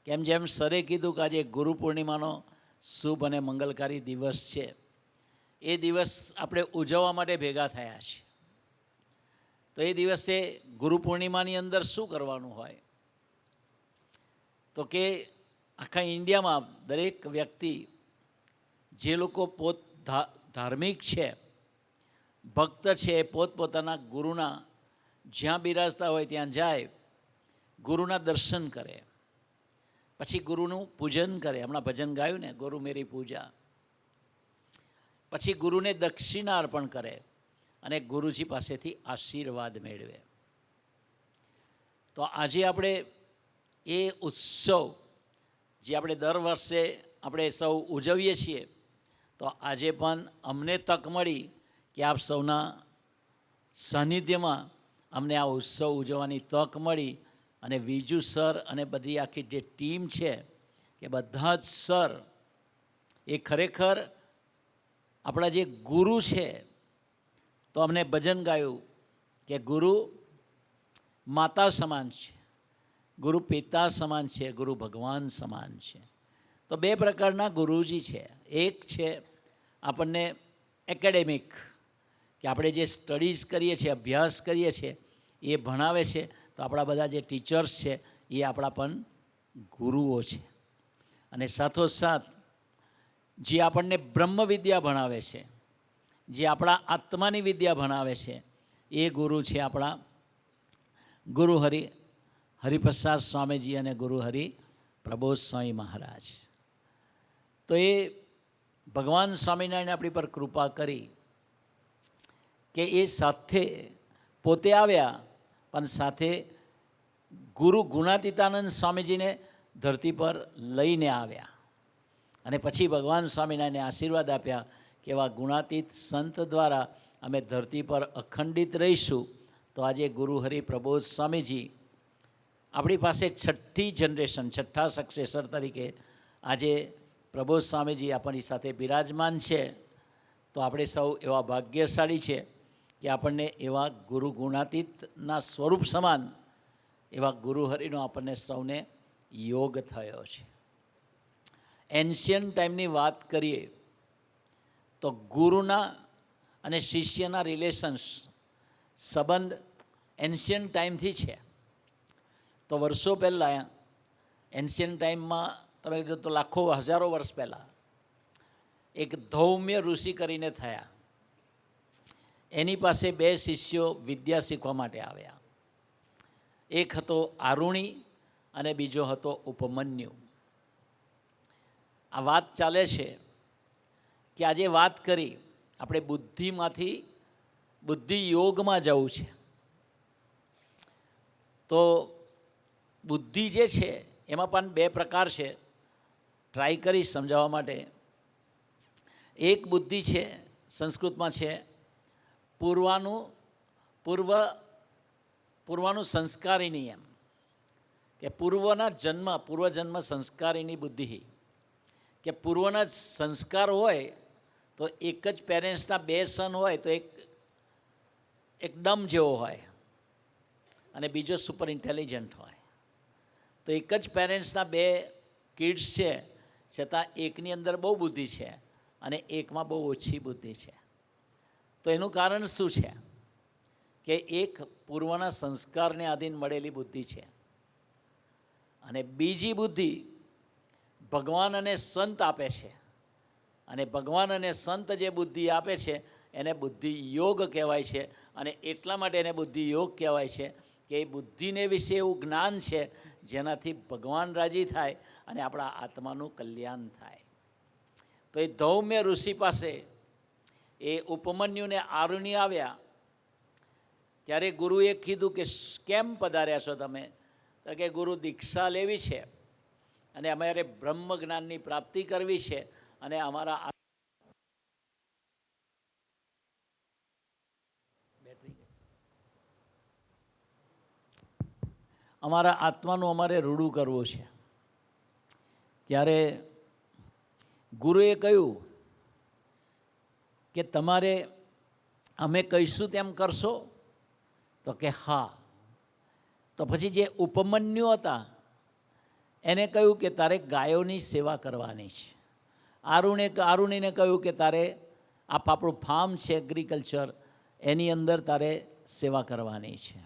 કેમ જેમ સરે કીધું કે આજે ગુરુ પૂર્ણિમાનો શુભ અને મંગલકારી દિવસ છે. એ દિવસ આપણે ઉજવવા માટે ભેગા થયા છીએ. તો એ દિવસે ગુરુ પૂર્ણિમાની અંદર શું કરવાનું હોય તો કે આખા ઇન્ડિયામાં દરેક વ્યક્તિ, જે લોકો ધાર્મિક છે, ભક્ત છે, પોતપોતાના ગુરુના જ્યાં બિરાજતા હોય ત્યાં જાય, ગુરુના દર્શન કરે, પછી ગુરુનું પૂજન કરે. હમણાં ભજન ગાયું ને, ગુરુ મેરી પૂજા. પછી ગુરુને દક્ષિણા અર્પણ કરે અને ગુરુજી પાસેથી આશીર્વાદ મેળવે. તો આજે આપણે એ ઉત્સવ જે આપણે દર વર્ષે આપણે સૌ ઉજવીએ છીએ, તો આજે પણ અમને તક મળી કે આપ સૌના સાનિધ્યમાં અમને આ ઉત્સવ ઉજવવાની તક મળી. અને વિજુ સર અને બધી આખી જે ટીમ છે કે બધા જ સર એ ખરેખર આપણા જે ગુરુ છે. તો અમને ભજન ગાયું કે ગુરુ માતા સમાન છે, ગુરુ પિતા સમાન છે, ગુરુ ભગવાન સમાન છે. તો બે પ્રકારના ગુરુજી છે. એક છે આપણને એકેડેમિક, કે આપણે જે સ્ટડીઝ કરીએ છીએ, અભ્યાસ કરીએ છીએ, એ ભણાવે છે. તો આપણા બધા જે ટીચર્સ છે એ આપણા પણ ગુરુઓ છે. અને સાથોસાથ જે આપણને બ્રહ્મ વિદ્યા ભણાવે છે, જે આપણા આત્માની વિદ્યા ભણાવે છે, એ ગુરુ છે આપણા ગુરુ હરિપ્રસાદ સ્વામીજી અને ગુરુ હરિ પ્રબોધ સ્વામી મહારાજ. તો એ ભગવાન સ્વામિનારાયણ આપણી પર કૃપા કરી કે એ સાથે પોતે આવ્યા, પણ સાથે ગુરુ ગુણાતીતાનંદ સ્વામીજીને ધરતી પર લઈને આવ્યા. અને પછી ભગવાન સ્વામિનારાયણને આશીર્વાદ આપ્યા કે એવા ગુણાતીત સંત દ્વારા અમે ધરતી પર અખંડિત રહીશું. તો આજે ગુરુહરિ પ્રબોધ સ્વામીજી આપણી પાસે છઠ્ઠી જનરેશન, છઠ્ઠા સક્સેસર તરીકે આજે પ્રબોધ સ્વામીજી આપણી સાથે બિરાજમાન છે. તો આપણે સૌ એવા ભાગ્યશાળી છે કે આપણને એવા ગુરુ ગુણાતીતના સ્વરૂપ સમાન એવા ગુરુહરિનો આપણને સૌને યોગ થયો છે. એન્શિયન્ટ ટાઈમની વાત કરીએ તો ગુરુના અને શિષ્યના રિલેશન્સ સંબંધ એન્શિયન્ટ ટાઈમથી છે. તો વર્ષો પહેલાં એન્શિયન્ટ ટાઈમમાં તમે જો તો લાખો હજારો વર્ષ પહેલાં એક ધૌમ્ય ઋષિ કરીને થયા. એની પાસે બે શિષ્યો વિદ્યા શીખવા માટે આવ્યા. એક હતો આરુણી અને બીજો હતો ઉપમન્યુ. આ વાત ચાલે છે કે આજે વાત કરી આપણે બુદ્ધિમાંથી બુદ્ધિ યોગમાં જવું છે. તો બુદ્ધિ જે છે એમાં પણ બે પ્રકાર છે. ટ્રાય કરી સમજાવવા માટે. એક બુદ્ધિ છે સંસ્કૃતમાં છે પૂર્વનું સંસ્કારીની, એમ કે પૂર્વજન્મ સંસ્કારીની બુદ્ધિ. કે પૂર્વના સંસ્કાર હોય તો એક જ પેરેન્ટ્સના બે સન હોય તો એક ડમ જેવો હોય અને બીજો સુપર ઇન્ટેલિજન્ટ હોય. તો એક જ પેરેન્ટ્સના બે કિડ્સ છે, છતાં એકની અંદર બહુ બુદ્ધિ છે અને એકમાં બહુ ઓછી બુદ્ધિ છે. તો એનું કારણ શું છે કે એક પૂર્વના સંસ્કારને આધીન મળેલી બુદ્ધિ છે અને બીજી બુદ્ધિ ભગવાન અને સંત આપે છે. અને ભગવાન અને સંત જે બુદ્ધિ આપે છે એને બુદ્ધિ યોગ કહેવાય છે. અને એટલા માટે એને બુદ્ધિ યોગ કહેવાય છે કે એ બુદ્ધિને વિશે એવું જ્ઞાન છે જેનાથી ભગવાન રાજી થાય અને આપણા આત્માનું કલ્યાણ થાય. તો એ ધૌમ્ય ઋષિ પાસે એ ઉપમન્યુને આરુણી આવ્યા ત્યારે ગુરુએ કીધું કે કેમ પધાર્યા છો તમે? તો કે ગુરુ દીક્ષા લેવી છે અને અમારે બ્રહ્મ જ્ઞાનની પ્રાપ્તિ કરવી છે અને અમારા આત્માનું અમારે રૂડું કરવું છે. ત્યારે ગુરુએ કહ્યું કે તમારે અમે કહીશું તેમ કરશો? તો કે હા. તો પછી જે ઉપમન્યુ હતા એને કહ્યું કે તારે ગાયોની સેવા કરવાની છે. આરુણીને કહ્યું કે તારે આપણું ફાર્મ છે એગ્રીકલ્ચર, એની અંદર તારે સેવા કરવાની છે.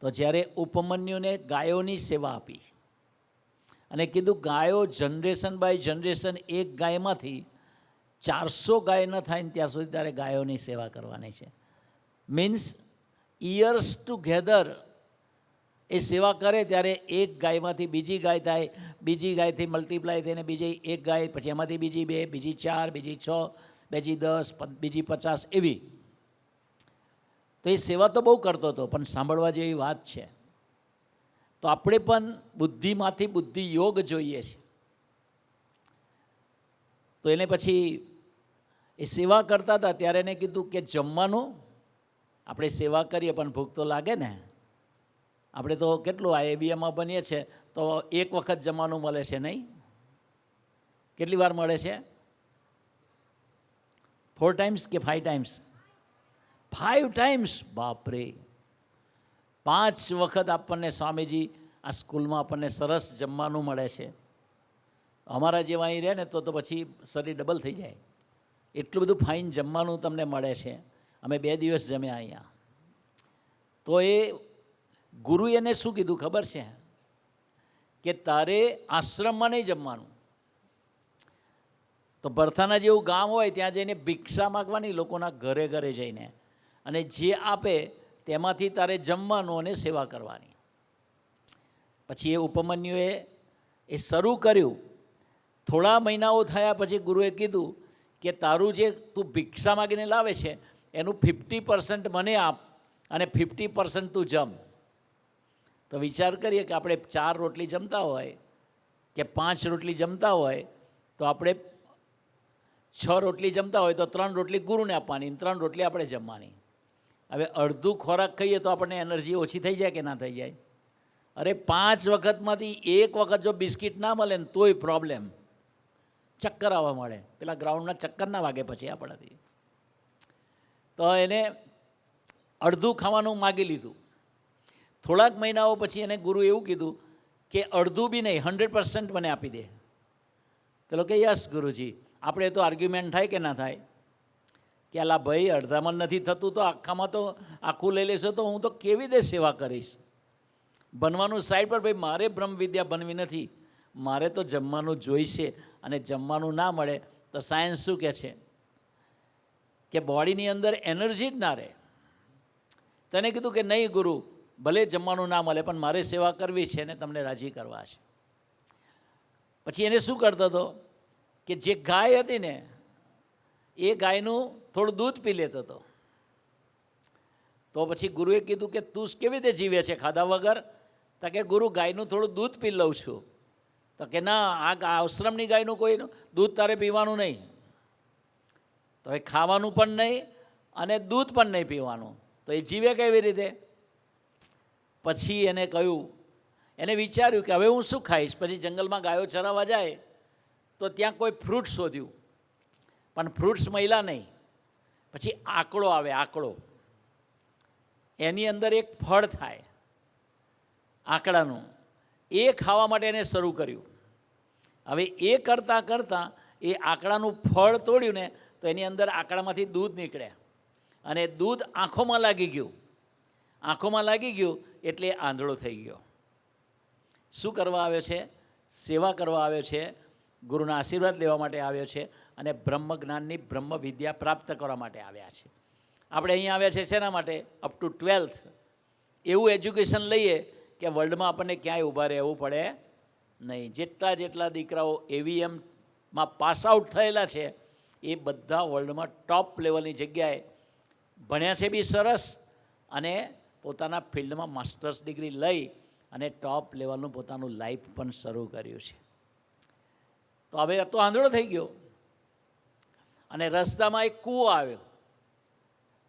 તો જ્યારે ઉપમન્યુને ગાયોની સેવા આપી અને કીધું ગાયો જનરેશન બાય જનરેશન એક ગાયમાંથી 400 ગાય ન થાય ને ત્યાં સુધી તારે ગાયોની સેવા કરવાની છે. મીન્સ યર્સ ટુગેધર એ સેવા કરે ત્યારે એક ગાયમાંથી બીજી ગાય થાય, બીજી ગાયથી મલ્ટીપ્લાય થઈને બીજી એક ગાય, પછી એમાંથી બીજી 2, બીજી 4, બીજી 6, બીજી 10, બીજી 50 એવી. તો એ સેવા તો બહુ કરતો હતો, પણ સાંભળવા જેવી વાત છે. તો આપણે પણ બુદ્ધિમાંથી બુદ્ધિ યોગ જોઈએ છે. તો એને પછી એ સેવા કરતા હતા ત્યારે એને કીધું કે જમવાનું આપણે સેવા કરીએ પણ ભૂખ તો લાગે ને. આપણે તો કેટલું IIBમાં બનીએ છીએ તો એક વખત જમવાનું મળે છે નહીં? કેટલી વાર મળે છે? 4 times કે 5 times? 5 times. બાપરે, 5 વખત આપણને સ્વામીજી આ સ્કૂલમાં આપણને સરસ જમવાનું મળે છે. અમારા જેવા અહીં રહે ને તો પછી શરીર ડબલ થઈ જાય. એટલું બધું ફાઇન જમવાનું તમને મળે છે. અમે 2 દિવસ જમ્યા અહીંયા. તો એ ગુરુએ એને શું કીધું ખબર છે કે તારે આશ્રમમાં નહીં જમવાનું. તો ભરથાના જેવું ગામ હોય ત્યાં જઈને ભિક્ષા માગવાની, લોકોના ઘરે ઘરે જઈને, અને જે આપે તેમાંથી તારે જમવાનું અને સેવા કરવાની. પછી એ ઉપમન્યુએ એ શરૂ કર્યું. થોડા મહિનાઓ થયા પછી ગુરુએ કીધું કે તારું જે તું ભિક્ષા માગીને લાવે છે એનું 50% મને આપ અને 50% તું જમ. તો વિચાર કરીએ કે આપણે 4 રોટલી જમતા હોય કે 5 રોટલી જમતા હોય તો આપણે 6 રોટલી જમતા હોય તો 3 રોટલી ગુરુને આપવાની, 3 રોટલી આપણે જમવાની. હવે અડધું ખોરાક ખાઈએ તો આપણને એનર્જી ઓછી થઈ જાય કે ના થઈ જાય? અરે 5 વખતમાંથી 1 વખત જો બિસ્કિટ ના મળે ને તોય પ્રોબ્લેમ, ચક્કર આવવા મળે. પેલા ગ્રાઉન્ડના ચક્કર ના વાગે પછી આપણાથી. તો એને અડધું ખાવાનું માગી લીધું. થોડાક મહિનાઓ પછી એને ગુરુ એવું કીધું કે અડધું બી નહીં, 100% મને આપી દે. પેલો કે યસ ગુરુજી. આપણે તો આર્ગ્યુમેન્ટ થાય કે ના થાય કે અલા ભાઈ અડધામાં નથી થતું તો આખામાં તો આખું લઈ લેશો તો હું તો કેવી રીતે સેવા કરીશ? બનવાનું સાઈડ પર, ભાઈ મારે બ્રહ્મ વિદ્યા બનવી નથી, મારે તો જમવાનું જોઈશે. અને જમવાનું ના મળે તો સાયન્સ શું કહે છે કે બોડીની અંદર એનર્જી જ ના રહે. તને કીધું કે નહીં ગુરુ, ભલે જમવાનું ના મળે પણ મારે સેવા કરવી છે ને તમને રાજી કરવા છે. પછી એને શું કરતો હતો કે જે ગાય હતી ને એ ગાયનું થોડું દૂધ પી લેતો હતો. તો પછી ગુરુએ કીધું કે તું કેવી રીતે જીવે છે ખાધા વગર? તો કે ગુરુ ગાયનું થોડું દૂધ પી લઉં છું. તો કે ના, આ આશ્રમની ગાયનું કોઈ દૂધ તારે પીવાનું નહીં. તો એ ખાવાનું પણ નહીં અને દૂધ પણ નહીં પીવાનું. તો એ જીવે કેવી રીતે? પછી એને કહ્યું, એને વિચાર્યું કે હવે હું શું ખાઈશ. પછી જંગલમાં ગાયો ચરાવવા જાય તો ત્યાં કોઈ ફ્રૂટ શોધ્યું, પણ ફ્રૂટ્સ મળ્યા નહીં. પછી આકડો આવે, આકડો, એની અંદર એક ફળ થાય આકડાનું, એ ખાવા માટે એને શરૂ કર્યું. હવે એ કરતાં કરતાં એ આકડાનું ફળ તોડ્યું ને તો એની અંદર આકડામાંથી દૂધ નીકળ્યા અને દૂધ આંખોમાં લાગી ગયું. આંખોમાં લાગી ગયું એટલે આંધળો થઈ ગયો. શું કરવા આવ્યો છે? સેવા કરવા આવ્યો છે, ગુરુના આશીર્વાદ લેવા માટે આવ્યો છે અને બ્રહ્મ જ્ઞાનની બ્રહ્મ વિદ્યા પ્રાપ્ત કરવા માટે આવ્યા છે. આપણે અહીં આવ્યા છે શેના માટે? અપ ટુ 12th એવું એજ્યુકેશન લઈએ કે વર્લ્ડમાં આપણને ક્યાંય ઊભા રહેવું પડે નહીં. જેટલા દીકરાઓ AVMમાં પાસ આઉટ થયેલા છે એ બધા વર્લ્ડમાં ટોપ લેવલની જગ્યાએ ભણ્યા છે બી સરસ અને પોતાના ફિલ્ડમાં માસ્ટર્સ ડિગ્રી લઈ અને ટોપ લેવલનું પોતાનું લાઈફ પણ શરૂ કર્યું છે. તો હવે તો આંધળો થઈ ગયો અને રસ્તામાં એક કૂવો આવ્યો.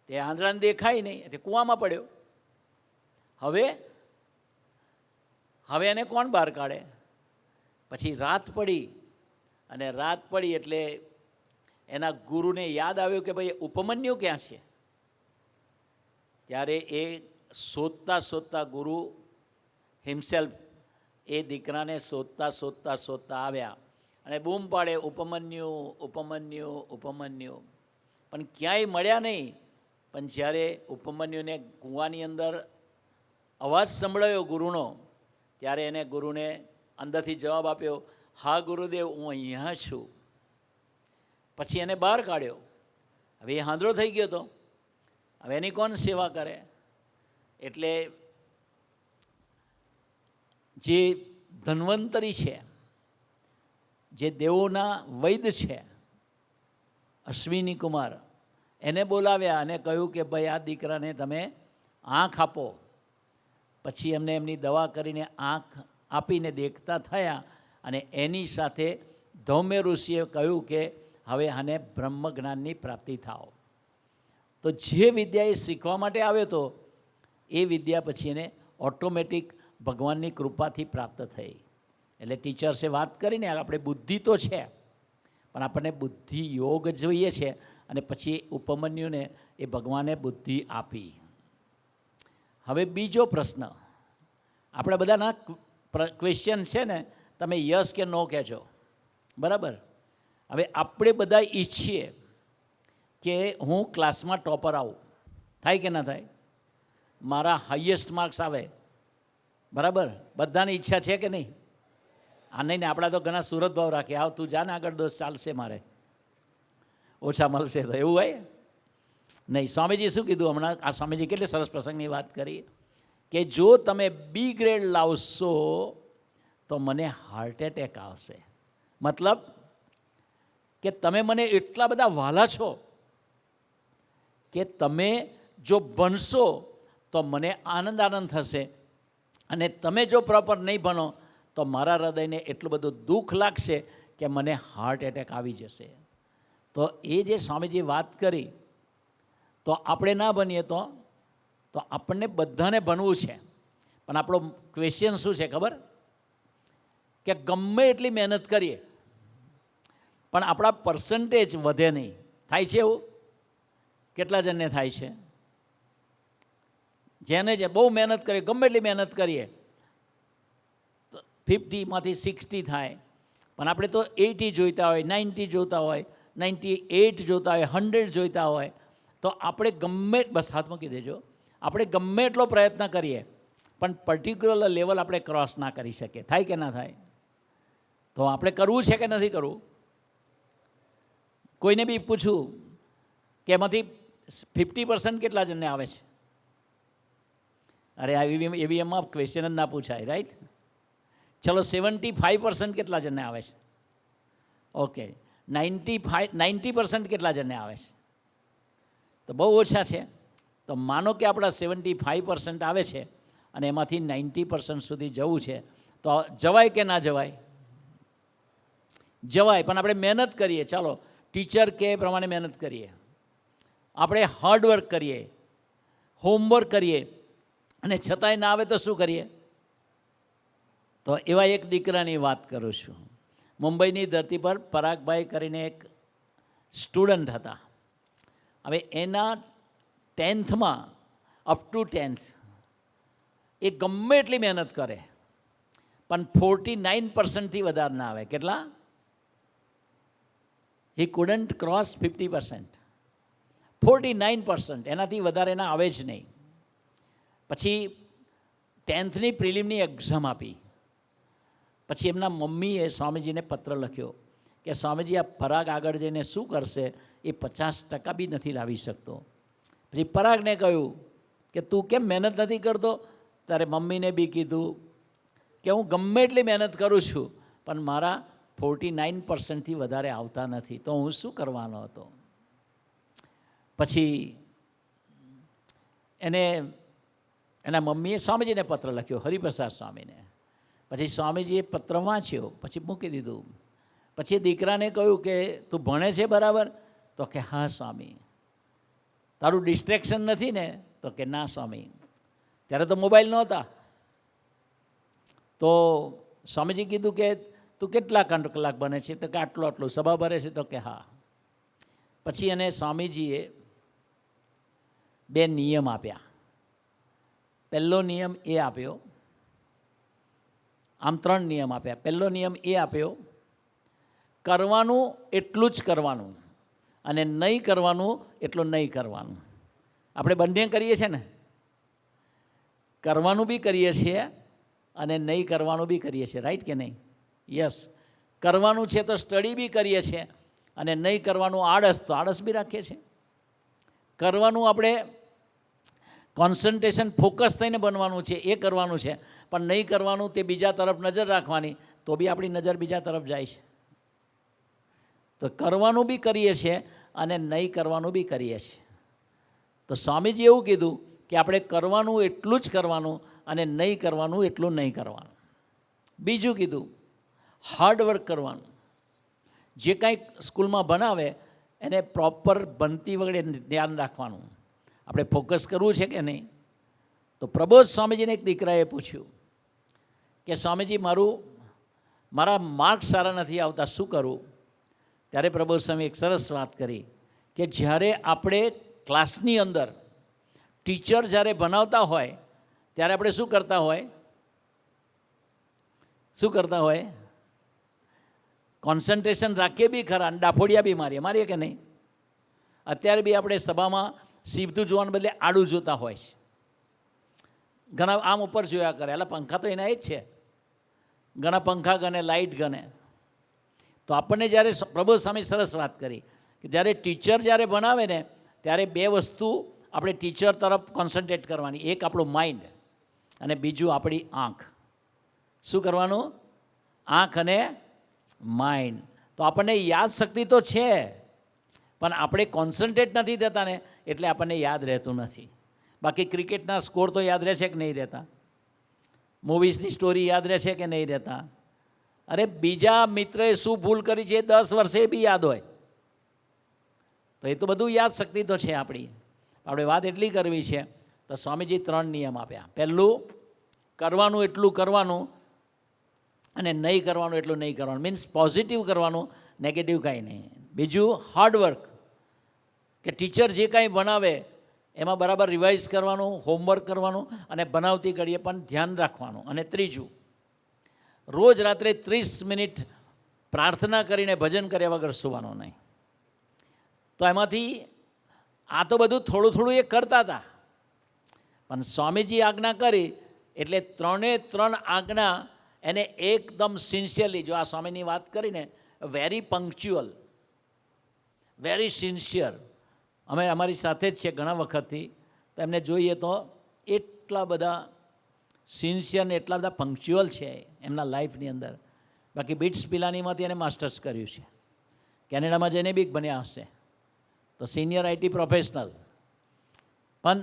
તે આંધળાને દેખાય નહીં, તે કૂવામાં પડ્યો. હવે એને કોણ બહાર કાઢે? પછી રાત પડી અને રાત પડી એટલે એના ગુરુને યાદ આવ્યું કે ભાઈ ઉપમન્યુ ક્યાં છે? ત્યારે એ શોધતા ગુરુ હિમસેલ્ફ એ દીકરાને શોધતા આવ્યા અને બૂમ પાડે, ઉપમન્યુ ઉપમન્યુ ઉપમન્યુ. પણ ક્યાંય મળ્યા નહીં. પણ જ્યારે ઉપમન્યુને કૂવાની અંદર અવાજ સંભળાયો ગુરુનો, ત્યારે એને ગુરુને અંદરથી જવાબ આપ્યો, હા ગુરુદેવ, હું અહીંયા છું. પછી એને બહાર કાઢ્યો. હવે એ હાંધળો થઈ ગયો હતો. હવે એની કોણ સેવા કરે? એટલે જે ધન્વંતરી છે, જે દેવોના વૈદ્ય છે, અશ્વિની કુમાર, એને બોલાવ્યા અને કહ્યું કે ભાઈ આ દીકરાને તમે આંખ આપો. પછી એમને એમની દવા કરીને આંખ આપીને દેખતા થયા અને એની સાથે ધૌમ્ય ઋષિએ કહ્યું કે હવે આને બ્રહ્મ જ્ઞાનની પ્રાપ્તિ થાઓ. તો જે વિદ્યા એ શીખવા માટે આવ્યો હતો એ વિદ્યા પછી એને ઓટોમેટિક ભગવાનની કૃપાથી પ્રાપ્ત થઈ. એટલે ટીચર્સે વાત કરીને આપણે બુદ્ધિ તો છે પણ આપણને બુદ્ધિ યોગ જોઈએ છે અને પછી ઉપમન્યુને એ ભગવાને બુદ્ધિ આપી. હવે બીજો પ્રશ્ન, આપણે બધાના ક્વેશ્ચન છે ને, તમે યસ કે નો કહેજો, બરાબર? હવે આપણે બધા ઈચ્છીએ કે હું ક્લાસમાં ટોપર આવું. થાય કે ના થાય? મારા હાઈએસ્ટ માર્ક્સ આવે, બરાબર? બધાની ઈચ્છા છે કે નહીં? આ નહીં ને આપણા તો ઘણા સુરત ભાવ રાખે, આવ તું જા ને આગળ દોસ્ત, ચાલશે, મારે ઓછા મળશે તો એવું હોય નહીં. સ્વામીજી શું કીધું હમણાં? આ સ્વામીજી કેટલી સરસ પ્રસંગની વાત કરી કે જો તમે બી ગ્રેડ લાવશો તો મને હાર્ટ એટેક આવશે. મતલબ કે તમે મને એટલા બધા વહાલા છો કે તમે જો ભણશો તો મને આનંદ થશે, અને તમે જો પ્રોપર નહીં ભણો તો મારા હૃદયને એટલું બધું દુઃખ લાગશે કે મને હાર્ટ એટેક આવી જશે. તો એ જે સ્વામીજી વાત કરી, તો આપણે ના બનીએ તો આપણને બધાને ભણવું છે, પણ આપણો ક્વેશ્ચન શું છે ખબર? કે ગમે એટલી મહેનત કરીએ પણ આપણા પર્સન્ટેજ વધે નહીં. થાય છે એવું? કેટલા જણને થાય છે? જેને બહુ મહેનત કરીએ, ગમે એટલી મહેનત કરીએ, 50માંથી 60 થાય, પણ આપણે તો 80 જોઈતા હોય, 90 જોતા હોય, 98 જોતા હોય, 100 જોઈતા હોય, તો આપણે બસ હાથ મૂકી દેજો, આપણે ગમે એટલો પ્રયત્ન કરીએ પણ પર્ટિક્યુલર લેવલ આપણે ક્રોસ ના કરી શકીએ. થાય કે ના થાય? તો આપણે કરવું છે કે નથી કરવું? કોઈને બી પૂછું કે એમાંથી 50% કેટલા જણને આવે છે? અરે એવી એમાં ક્વેશ્ચન જ ના પૂછાય, રાઈટ? ચલો 75% કેટલા જણને આવે છે? ઓકે, 90% કેટલા જણને આવે છે? તો બહુ ઓછા છે. તો માનો કે આપણા 75% આવે છે અને એમાંથી 90% સુધી જવું છે, તો જવાય કે ના જવાય? જવાય. પણ આપણે મહેનત કરીએ, ચાલો ટીચર કે એ પ્રમાણે મહેનત કરીએ, આપણે હાર્ડવર્ક કરીએ, હોમવર્ક કરીએ, અને છતાંય ના આવે તો શું કરીએ? તો એવા એક દીકરાની વાત કરું છું. મુંબઈની ધરતી પર પરાગભાઈ કરીને એક સ્ટુડન્ટ હતા. હવે એના 10થમાં અપ ટુ 10th એ ગમે એટલી મહેનત કરે પણ 49%થી વધારે ના આવે. કેટલા? હી કુડન્ટ ક્રોસ 50%. 49%, એનાથી વધારે એના આવે જ નહીં. પછી 10થની પ્રિલિમની એક્ઝામ આપી. પછી એમના મમ્મીએ સ્વામીજીને પત્ર લખ્યો કે સ્વામીજી, આ પરાગ આગળ જઈને શું કરશે? એ 50% બી નથી લાવી શકતો. પછી પરાગને કહ્યું કે તું કેમ મહેનત નથી કરતો? ત્યારે મમ્મીને બી કીધું કે હું ગમે એટલી મહેનત કરું છું પણ મારા 49%થી વધારે આવતા નથી, તો હું શું કરવાનો હતો? પછી એના મમ્મીએ સ્વામીજીને પત્ર લખ્યો, હરિપ્રસાદ સ્વામીને. પછી સ્વામીજીએ પત્ર વાંચ્યો, પછી મૂકી દીધું. પછી દીકરાને કહ્યું કે તું ભણે છે બરાબર? તો કે હા સ્વામી. તારું ડિસ્ટ્રેક્શન નથી ને? તો કે ના સ્વામી. ત્યારે તો મોબાઈલ નહોતા. તો સ્વામીજી કીધું કે તું કેટલા કલાક ભણે છે? તો કે આટલું સભા ભરે છે? તો કે હા. પછી એને સ્વામીજીએ 2 નિયમ આપ્યા. પહેલો નિયમ એ આપ્યો, આમ 3 નિયમ આપ્યા. પહેલો નિયમ એ આપ્યો, કરવાનું એટલું જ કરવાનું અને નહીં કરવાનું એટલું નહીં કરવાનું. આપણે બંને કરીએ છીએ ને? કરવાનું બી કરીએ છીએ અને નહીં કરવાનું બી કરીએ છીએ, રાઈટ કે નહીં? યસ. કરવાનું છે તો સ્ટડી બી કરીએ છીએ, અને નહીં કરવાનું તો આળસ બી રાખીએ છીએ. કરવાનું આપણે કોન્સન્ટ્રેશન ફોકસ થઈને બનવાનું છે, એ કરવાનું છે. પણ નહીં કરવાનું તે બીજા તરફ નજર રાખવાની, તો બી આપણી નજર બીજા તરફ જાય છે. તો કરવાનું બી કરીએ છીએ અને નહીં કરવાનું બી કરીએ છીએ. તો સ્વામીજી એવું કીધું કે આપણે કરવાનું એટલું જ કરવાનું અને નહીં કરવાનું એટલું નહીં કરવાનું. બીજું કીધું, હાર્ડવર્ક કરવાનું. જે કાંઈ સ્કૂલમાં ભણાવે એને પ્રોપર બનતી વગેરે ધ્યાન રાખવાનું. આપણે ફોકસ કરવું છે કે નહીં? તો પ્રબોધ સ્વામીજીને એક દીકરાએ પૂછ્યું કે સ્વામીજી, મારા માર્ક્સ સારા નથી આવતા, શું કરું? ત્યારે પ્રબોધ સ્વામી એક સરસ વાત કરી કે જ્યારે આપણે ક્લાસની અંદર ટીચર જ્યારે ભણાવતા હોય ત્યારે આપણે શું કરતા હોય? કોન્સન્ટ્રેશન રાખીએ બી ખરા, ડાફોડિયા બી મારીએ કે નહીં? અત્યારે બી આપણે સભામાં સીધું જોવાને બદલે આડું જોતા હોય છે. ઘણા આમ ઉપર જોયા કરે, એટલે પંખા તો એના જ છે. ઘણા પંખા ગણે, લાઇટ ગણે. તો આપણને જ્યારે પ્રબોધ સ્વામી સરસ વાત કરી કે જ્યારે ટીચર જ્યારે ભણાવે ને ત્યારે 2 વસ્તુ આપણે ટીચર તરફ કોન્સન્ટ્રેટ કરવાની. એક આપણું માઇન્ડ અને બીજું આપણી આંખ. શું કરવાનું? આંખ અને માઇન્ડ. તો આપણને યાદશક્તિ તો છે, પણ આપણે કોન્સન્ટ્રેટ નથી થતા ને, એટલે આપણને યાદ રહેતું નથી. બાકી ક્રિકેટના સ્કોર તો યાદ રહેશે કે નહીં રહેતા? મૂવીઝની સ્ટોરી યાદ રહેશે કે નહીં રહેતા? અરે બીજા મિત્રએ શું ભૂલ કરી છે 10 વર્ષે બી યાદ હોય. તો એ તો બધું યાદશક્તિ તો છે આપણી. આપણે વાત એટલી કરવી છે, તો સ્વામીજી 3 નિયમ આપ્યા. પહેલું, કરવાનું એટલું કરવાનું અને નહીં કરવાનું એટલું નહીં કરવાનું. મીન્સ પોઝિટિવ કરવાનું, નેગેટિવ કાંઈ નહીં. બીજું, હાર્ડવર્ક, કે ટીચર જે કાંઈ ભણાવે એમાં બરાબર રિવાઇઝ કરવાનું, હોમવર્ક કરવાનું અને બનાવતી ઘડીએ પણ ધ્યાન રાખવાનું. અને ત્રીજું, રોજ રાત્રે 30 મિનિટ પ્રાર્થના કરીને ભજન કર્યા વગર સુવાનું નહીં. તો એમાંથી આ તો બધું થોડું થોડું એ કરતા હતા, પણ સ્વામીજી આજ્ઞા કરી એટલે 3 આજ્ઞા એને એકદમ સિન્સિયરલી, જો આ સ્વામીની વાત કરીને, વેરી પંક્ચ્યુઅલ, વેરી સિન્સિયર. અમે અમારી સાથે જ છે ઘણા વખતથી, તો એમને જોઈએ તો એટલા બધા સિન્સિયર ને એટલા બધા પંક્ચ્યુઅલ છે એમના લાઈફની અંદર. બાકી બિટ્સ પિલાનીમાંથી એને માસ્ટર્સ કર્યું છે, કેનેડામાં જઈને બી બન્યા હશે, તો સિનિયર આઈટી પ્રોફેશનલ. પણ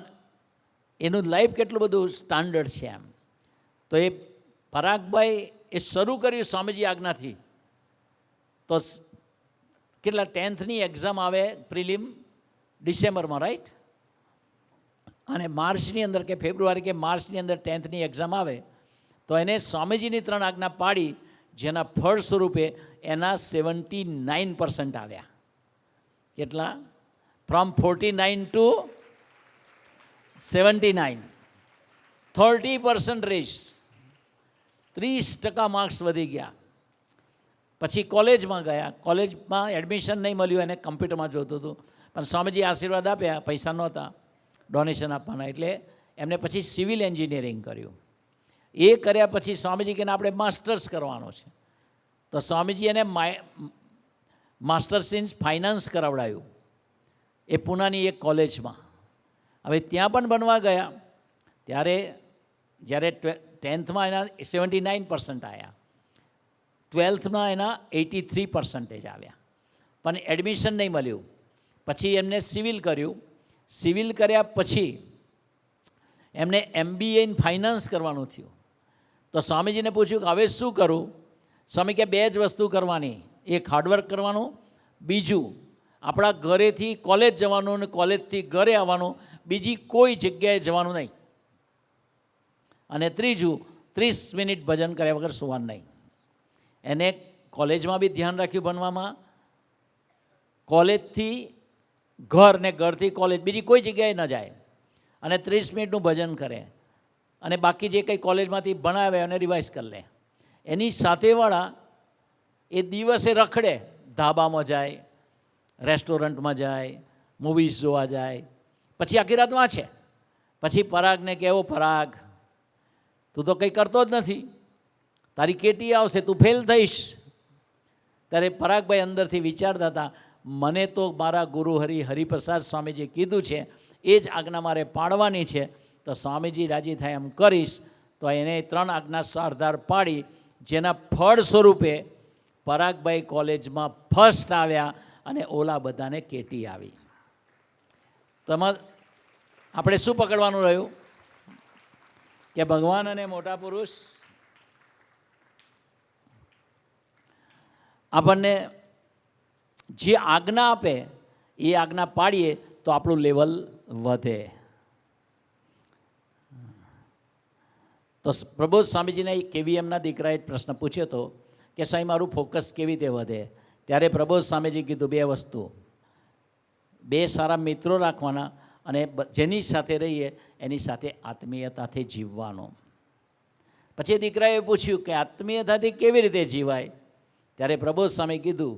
એનું લાઈફ કેટલું બધું સ્ટાન્ડર્ડ છે એમ. તો એ પરાગભાઈ એ શરૂ કર્યું સ્વામીજી આજ્ઞાથી. તો કેટલા 10thની એક્ઝામ આવે પ્રિલિમ ડિસેમ્બરમાં, રાઈટ? અને માર્ચની અંદર કે ફેબ્રુઆરી કે માર્ચની અંદર 10thની એક્ઝામ આવે, તો એને સ્વામીજીની 3 આજ્ઞા પાડી, જેના ફળ સ્વરૂપે એના 79% આવ્યા. કેટલા? ફ્રોમ 49 ટુ 79, 30% રેસ, 30% માર્ક્સ વધી ગયા. પછી કોલેજમાં ગયા, કોલેજમાં એડમિશન નહીં મળ્યું, એને કમ્પ્યુટરમાં જોતું હતું, પણ સ્વામીજી આશીર્વાદ આપ્યા, પૈસા નહોતા ડોનેશન આપવાના, એટલે એમને પછી સિવિલ એન્જિનિયરિંગ કર્યું. એ કર્યા પછી સ્વામીજી કે આપણે માસ્ટર્સ કરવાનો છે, તો સ્વામીજી એને માસ્ટર્સ ઇન ફાઇનાન્સ કરાવડાયું એ પૂનાની એક કોલેજમાં. હવે ત્યાં પણ બનવા ગયા ત્યારે જ્યારે 10thમાં એના 79% આવ્યા, 12thમાં એના 83% આવ્યા, પણ એડમિશન નહીં મળ્યું. પછી એમને સિવિલ કર્યું. સિવિલ કર્યા પછી એમને MBA ઇન ફાઇનાન્સ કરવાનું થયું. તો સ્વામીજીને પૂછ્યું કે હવે શું કરું? સ્વામી કે 2 જ વસ્તુ કરવાની, એક હાર્ડવર્ક કરવાનું, બીજું આપણા ઘરેથી કોલેજ જવાનું અને કોલેજથી ઘરે આવવાનું, બીજી કોઈ જગ્યાએ જવાનું નહીં, અને ત્રીજું 30 મિનિટ ભજન કર્યા વગર સુવાનું નહીં. એને કોલેજમાં બી ધ્યાન રાખ્યું ભણવામાં, કોલેજથી ઘર ને ઘરથી કોલેજ, બીજી કોઈ જગ્યાએ ન જાય, અને 30 મિનિટનું ભજન કરે, અને બાકી જે કંઈ કોલેજમાંથી ભણાવે અને રિવાઇઝ કરી લે. એની સાથેવાળા એ દિવસે રખડે, ધાબામાં જાય, રેસ્ટોરન્ટમાં જાય, મૂવીઝ જોવા જાય, પછી આખી રાત વાંચે. પછી પરાગને કહેવો, પરાગ તું તો કંઈ કરતો જ નથી, તારી કેટી આવશે, તું ફેલ થઈશ. ત્યારે પરાગભાઈ અંદરથી વિચારતા હતા, મને તો મારા ગુરુ હરિપ્રસાદ સ્વામીજીએ કીધું છે, એ જ આજ્ઞા મારે પાડવાની છે, તો સ્વામીજી રાજી થાય એમ કરીશ. તો એને 3 આજ્ઞા સરદાર પાડી, જેના ફળ સ્વરૂપે પરાગભાઈ કોલેજમાં ફર્સ્ટ આવ્યા અને ઓલા બધાને કેટી આવી. તો એમાં આપણે શું પકડવાનું રહ્યું કે ભગવાન અને મોટા પુરુષ આપણને જે આજ્ઞા આપે એ આજ્ઞા પાડીએ તો આપણું લેવલ વધે. તો પ્રબોધ સ્વામીજીને KVMના દીકરાએ પ્રશ્ન પૂછ્યો હતો કે સાહેબ મારું ફોકસ કેવી રીતે વધે? ત્યારે પ્રબોધ સ્વામીજી કીધું 2 વસ્તુ, 2 સારા મિત્રો રાખવાના, અને જેની સાથે રહીએ એની સાથે આત્મીયતાથી જીવવાનું. પછી દીકરાએ પૂછ્યું કે આત્મીયતાથી કેવી રીતે જીવાય? ત્યારે પ્રબોધ સ્વામી કીધું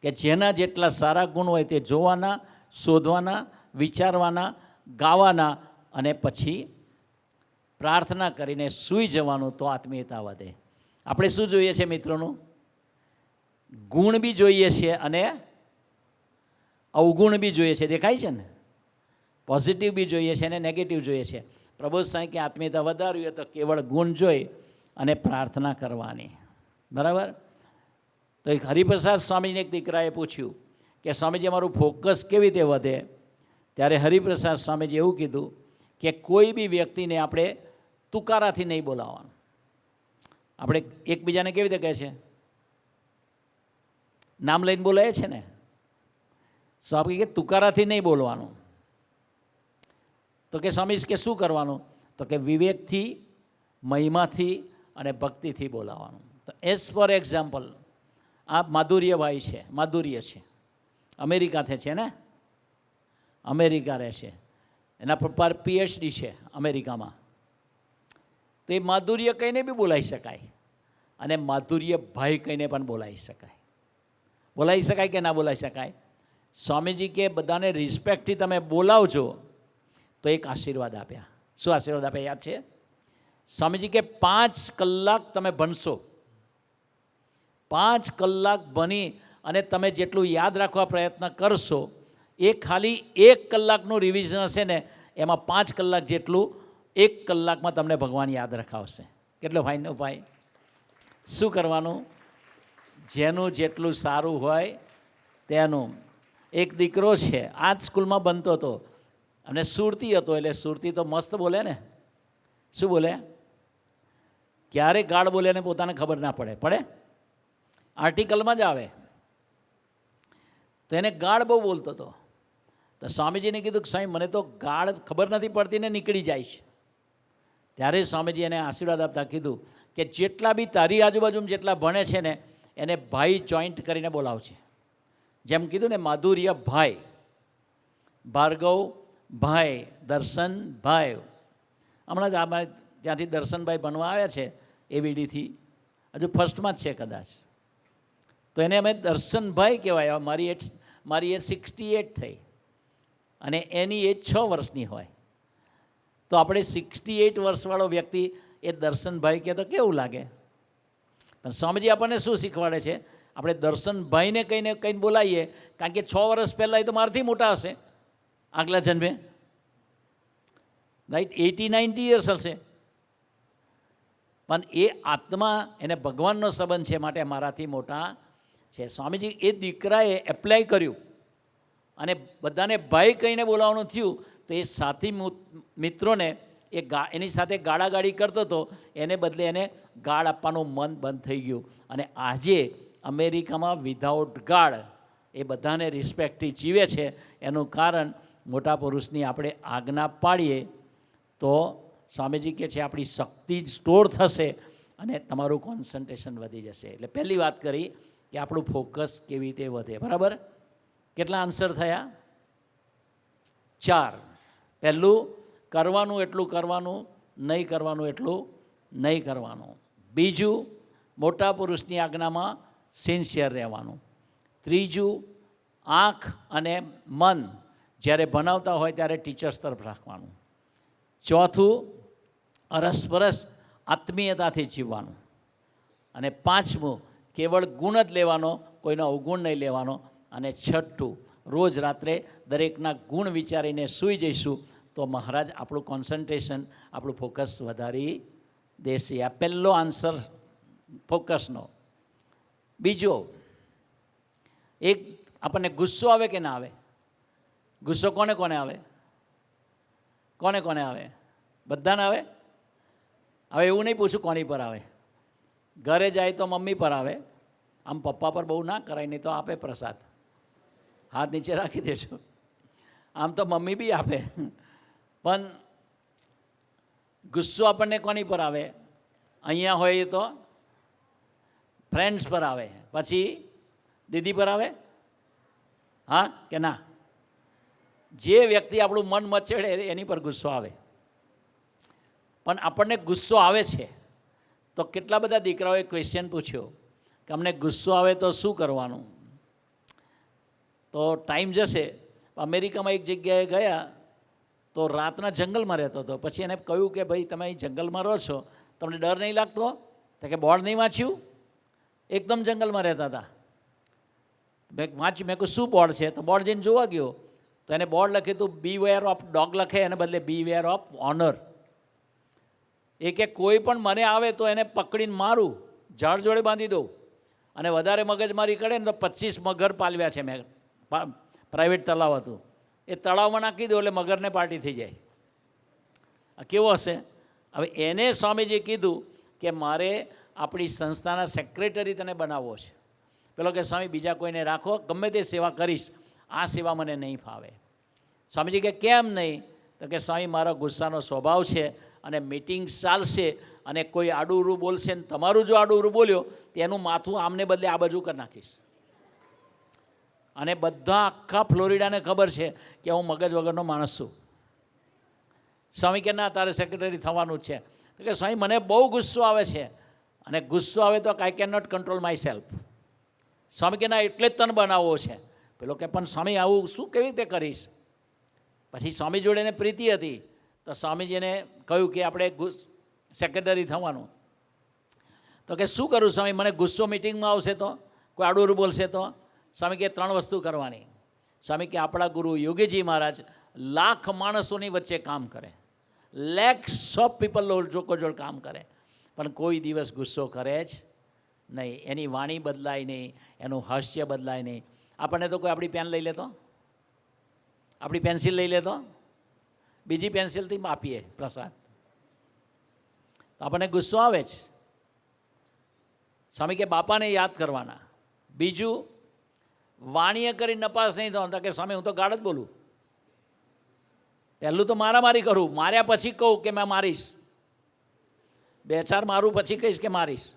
કે જેના જેટલા સારા ગુણ હોય તે જોવાના, શોધવાના, વિચારવાના, ગાવાના, અને પછી પ્રાર્થના કરીને સૂઈ જવાનું, તો આત્મીયતા વધે. આપણે શું જોઈએ છે મિત્રોનું? ગુણ બી જોઈએ છે અને અવગુણ બી જોઈએ છે, દેખાય છે ને? પોઝિટિવ બી જોઈએ છે અને નેગેટિવ જોઈએ છે. પ્રબોધ સ્વામી કે આત્મીયતા વધારવી હોય તો કેવળ ગુણ જોઈ અને પ્રાર્થના કરવાની. બરાબર. તો એક હરિપ્રસાદ સ્વામીને એક દીકરાએ પૂછ્યું કે સ્વામીજી અમારું ફોકસ કેવી રીતે વધે, ત્યારે હરિપ્રસાદ સ્વામીજી એવું કીધું કે કોઈ બી વ્યક્તિને આપણે તુકારાથી નહીં બોલાવવાનું. આપણે એકબીજાને કેવી રીતે કહે છે, નામ લઈને બોલાય છે ને. સ્વામી કે તુકારાથી નહીં બોલવાનું. તો કે સ્વામી કે શું કરવાનું, તો કે વિવેકથી, મહિમાથી અને ભક્તિથી બોલાવવાનું. તો એઝ ફોર એક્ઝામ્પલ, આ માધુર્યભાઈ છે, માધુર્ય છે, અમેરિકાથી છે ને, અમેરિકા રહે છે, એના પપ્પા PhD છે અમેરિકામાં. તો એ માધુર્ય કહીને બી બોલાવી શકાય અને માધુર્ય ભાઈ કહીને પણ બોલાવી શકાય. બોલાવી શકાય કે ના બોલાવી શકાય? સ્વામીજી કે બધાને રિસ્પેક્ટથી તમે બોલાવજો તો એક આશીર્વાદ આપ્યા. શું આશીર્વાદ આપ્યા યાદ છે? સ્વામીજી કે 5 કલાક તમે ભણશો, 5 કલાક ભણી અને તમે જેટલું યાદ રાખવા પ્રયત્ન કરશો એ ખાલી 1 કલાકનું રિવિઝન હશે ને, એમાં 5 કલાક જેટલું 1 કલાકમાં તમને ભગવાન યાદ રખાવશે. કેટલો ફાઇનનો ભાઈ? શું કરવાનું? જેનું જેટલું સારું હોય તેનું. એક દીકરો છે, આ જ સ્કૂલમાં બનતો હતો અને સુરતી હતો. એટલે સુરતી તો મસ્ત બોલે ને. શું બોલે? ક્યારે ગાળ બોલે ને પોતાને ખબર ના પડે. આર્ટિકલમાં જ આવે. તો એને ગાળ બહુ બોલતો હતો. તો સ્વામીજીને કીધું કે સ્વામી મને તો ગાળ ખબર નથી પડતી ને નીકળી જાય છે. ત્યારે સ્વામીજી એને આશીર્વાદ આપતા કીધું કે જેટલા બી તારી આજુબાજુમાં જેટલા ભણે છે ને એને ભાઈ જોઈન્ટ કરીને બોલાવશે. જેમ કીધું ને, માધુર્ય ભાઈ, ભાર્ગવ ભાઈ, દર્શન ભાઈ. હમણાં જ અમારે ત્યાંથી દર્શનભાઈ ભણવા આવ્યા છે AVDથી, હજુ ફર્સ્ટમાં જ છે કદાચ. તો એને અમે દર્શનભાઈ કહેવાય. મારી એજ 68 થઈ અને એની એજ 6 વર્ષની હોય. તો આપણે 68 વર્ષવાળો વ્યક્તિ એ દર્શનભાઈ કહે તો કેવું લાગે? પણ સ્વામીજી આપણને શું શીખવાડે છે? આપણે દર્શનભાઈને કહીને બોલાવીએ, કારણ કે 6 વર્ષ પહેલાં એ તો મારાથી મોટા હશે આગલા જન્મે, રાઈટ? 80-90 યર્સ હશે. પણ એ આત્મા, એને ભગવાનનો સંબંધ છે માટે મારાથી મોટા છે. સ્વામીજી એ દીકરાએ એપ્લાય કર્યું અને બધાને ભાઈ કહીને બોલાવવાનું થયું. તો એ સાથી મિત્રોને એની સાથે ગાળાગાળી કરતો હતો, એને બદલે એને ગાળ આપવાનું મન બંધ થઈ ગયું. અને આજે અમેરિકામાં વિધાઉટ ગાળ એ બધાને રિસ્પેક્ટથી જીવે છે. એનું કારણ મોટા પુરુષની આપણે આજ્ઞા પાડીએ તો સ્વામીજી કહે છે આપણી શક્તિ સ્ટોર થશે અને તમારું કોન્સન્ટ્રેશન વધી જશે. એટલે પહેલી વાત કરી કે આપણું ફોકસ કેવી રીતે વધે. બરાબર? કેટલા આન્સર થયા? 4. પહેલું, કરવાનું એટલું કરવાનું, નહીં કરવાનું એટલું નહીં કરવાનું. બીજું, મોટા પુરુષની આજ્ઞામાં સિન્સિયર રહેવાનું. ત્રીજું, આંખ અને મન જ્યારે ભણાવતા હોય ત્યારે ટીચર્સ તરફ રાખવાનું. ચોથું, અરસપરસ આત્મીયતાથી જીવવાનું. અને પાંચમું, કેવળ ગુણ જ લેવાનો, કોઈનો અવગુણ નહીં લેવાનો. અને છઠ્ઠું, રોજ રાત્રે દરેકના ગુણ વિચારીને સૂઈ જઈશું તો મહારાજ આપણું કોન્સન્ટ્રેશન, આપણું ફોકસ વધારી દેશે. આ પહેલો આન્સર ફોકસનો. બીજો, એક આપણને ગુસ્સો આવે કે ના આવે? ગુસ્સો કોને કોને આવે? કોને કોને આવે? બધાને આવે. હવે એવું નહીં પૂછું કોની પર આવે. ઘરે જાય તો મમ્મી પર આવે. આમ પપ્પા પર બહુ ના કરાય, નહીં તો આપે પ્રસાદ, હાથ નીચે રાખી દેજો. આમ તો મમ્મી બી આપે. પણ ગુસ્સો આપણને કોની પર આવે? અહીંયા હોય તો ફ્રેન્ડ્સ પર આવે, પછી દીદી પર આવે, હા કે ના? જે વ્યક્તિ આપણું મન મચેડે એની પર ગુસ્સો આવે. પણ આપણને ગુસ્સો આવે છે તો કેટલા બધા દીકરાઓએ ક્વેશ્ચન પૂછ્યો કે અમને ગુસ્સો આવે તો શું કરવાનું? તો ટાઈમ જશે. અમેરિકામાં એક જગ્યાએ ગયા તો રાતના જંગલમાં રહેતો હતો. પછી એને કહ્યું કે ભાઈ તમે અહીં જંગલમાં રહો છો, તમને ડર નહીં લાગતો? તો કે બોર્ડ નહીં વાંચ્યું? એકદમ જંગલમાં રહેતા હતા. મેં કહ્યું શું બોર્ડ છે? તો બોર્ડ જઈને જોવા ગયો તો એને બોર્ડ લખ્યું હતું બીવેર ઓફ ડોગ લખે, એને બદલે બીવેર ઓફ ઓનર. એ કે કોઈ પણ મને આવે તો એને પકડીને મારું, ઝાડ જોડે બાંધી દઉં અને વધારે મગજમારી કરે ને તો 25 મગર પાલવ્યા છે મેં, પ્રાઇવેટ તળાવ હતું, એ તળાવમાં નાખી દો એટલે મગરને પાર્ટી થઈ જાય. આ કેવો હશે? હવે એને સ્વામીજી કીધું કે મારે આપણી સંસ્થાના સેક્રેટરી તને બનાવવો છે. પેલો કે સ્વામી બીજા કોઈને રાખો, ગમે તે સેવા કરીશ, આ સેવા મને નહીં ફાવે. સ્વામીજી કે કેમ નહીં? તો કે સ્વામી મારો ગુસ્સાનો સ્વભાવ છે અને મિટિંગ ચાલશે અને કોઈ આડું બોલશે ને તમારું જો આડું બોલ્યો તો એનું માથું આમને બદલે આ બાજુ કરી નાખીશ. અને બધા આખા ફ્લોરિડાને ખબર છે કે હું મગજ વગરનો માણસ છું. સ્વામી કે ના, તારે સેક્રેટરી થવાનું જ છે. તો કે સ્વામી મને બહુ ગુસ્સો આવે છે અને ગુસ્સો આવે તો I can not control my self. સ્વામી કે ના, એટલે જ તને બનાવવો છે. પેલો કે પણ સ્વામી આવું શું કેવી રીતે કરીશ? પછી સ્વામી જોડે એને પ્રીતિ હતી તો સ્વામીજીને કહ્યું કે આપણે સેક્રેટરી થવાનું. તો કે શું કરું સ્વામી? મને ગુસ્સો મિટિંગમાં આવશે તો, કોઈ આડું બોલશે તો? સ્વામી કે 3 વસ્તુ કરવાની. સ્વામી કે આપણા ગુરુ યોગીજી મહારાજ લાખ માણસોની વચ્ચે કામ કરે, લેક્સ ઓફ પીપલ જોડ કામ કરે, પણ કોઈ દિવસ ગુસ્સો કરે જ નહીં. એની વાણી બદલાય નહીં, એનું હાસ્ય બદલાય નહીં. આપણને તો કોઈ આપણી પેન લઈ લેતો, આપણી પેન્સિલ લઈ લેતો, બીજી પેન્સિલથી આપીએ પ્રસાદ, તો આપણને ગુસ્સો આવે જ. સ્વામી કે બાપાને યાદ કરવાના. બીજું, વાણીએ કરી નપાસ નહીં થવાનું. કે સ્વામી હું તો ગાળ જ બોલું, પહેલું તો મારામારી કરું, માર્યા પછી કહું કે મેં મારીશ, 2-4 મારું પછી કહીશ કે મારીશ.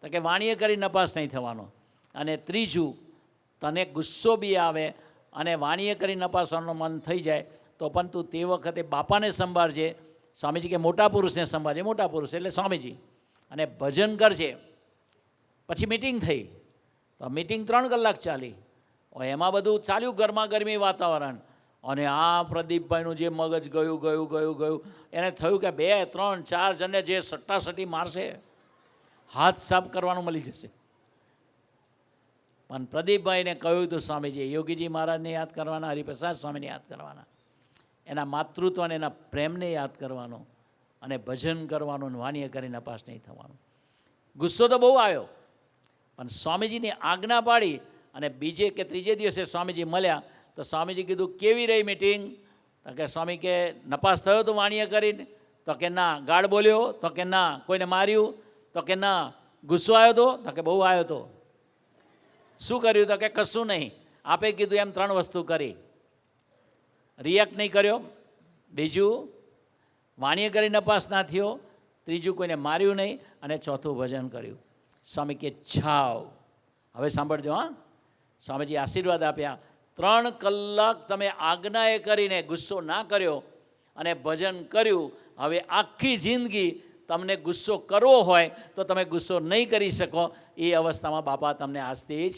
તો કે વાણીએ કરી નપાસ નહીં થવાનો. અને ત્રીજું, તને ગુસ્સો બી આવે અને વાણીએ કરી નપાસવાનું મન થઈ જાય તો પણ તું તે વખતે બાપાને સંભાળજે. સ્વામીજી કે મોટા પુરુષને સંભાળજે, મોટા પુરુષ એટલે સ્વામીજી, અને ભજન કરજે. પછી મિટિંગ થઈ તો મિટિંગ 3 કલાક ચાલી. એમાં બધું ચાલ્યું, ગરમી વાતાવરણ. અને આ પ્રદીપભાઈનું જે મગજ ગયું એને થયું કે 2, 3, 4 જણને જે સટ્ટાસટ્ટી મારશે, હાથ સાફ કરવાનું મળી જશે. પણ પ્રદીપભાઈને કહ્યું હતું સ્વામીજીએ, યોગીજી મહારાજને યાદ કરવાના, હરિપ્રસાદ સ્વામીને યાદ કરવાના, એના માતૃત્વ અને એના પ્રેમને યાદ કરવાનો અને ભજન કરવાનું, વાણીએ કરી નપાસ નહીં થવાનું. ગુસ્સો તો બહુ આવ્યો, પણ સ્વામીજીની આજ્ઞા પાડી અને બીજે કે ત્રીજે દિવસે સ્વામીજી મળ્યા તો સ્વામીજી કીધું કેવી રહી મિટિંગ? તો કે સ્વામી કે નપાસ થયો તો વાણીએ કરીને? તો કે ના. ગાળ બોલ્યો? તો કે ના. કોઈને માર્યું? તો કે ના. ગુસ્સો આવ્યો તો? તો કે બહુ આવ્યો તો. શું કર્યું? તો કે કશું નહીં. આપે કીધું એમ 3 વસ્તુ કરી, રિએક્ટ નહીં કર્યો, બીજું વાણીએ કરી નપાસ ના થયો, ત્રીજું કોઈને માર્યું નહીં, અને ચોથું ભજન કર્યું. સ્વામી કે જાઓ. હવે સાંભળજો હા, સ્વામીજી આશીર્વાદ આપ્યા. 3 કલાક તમે આજ્ઞાએ કરીને ગુસ્સો ના કર્યો અને ભજન કર્યું. હવે આખી જિંદગી તમને ગુસ્સો કરવો હોય તો તમે ગુસ્સો નહીં કરી શકો. એ અવસ્થામાં બાપા તમને આજથી જ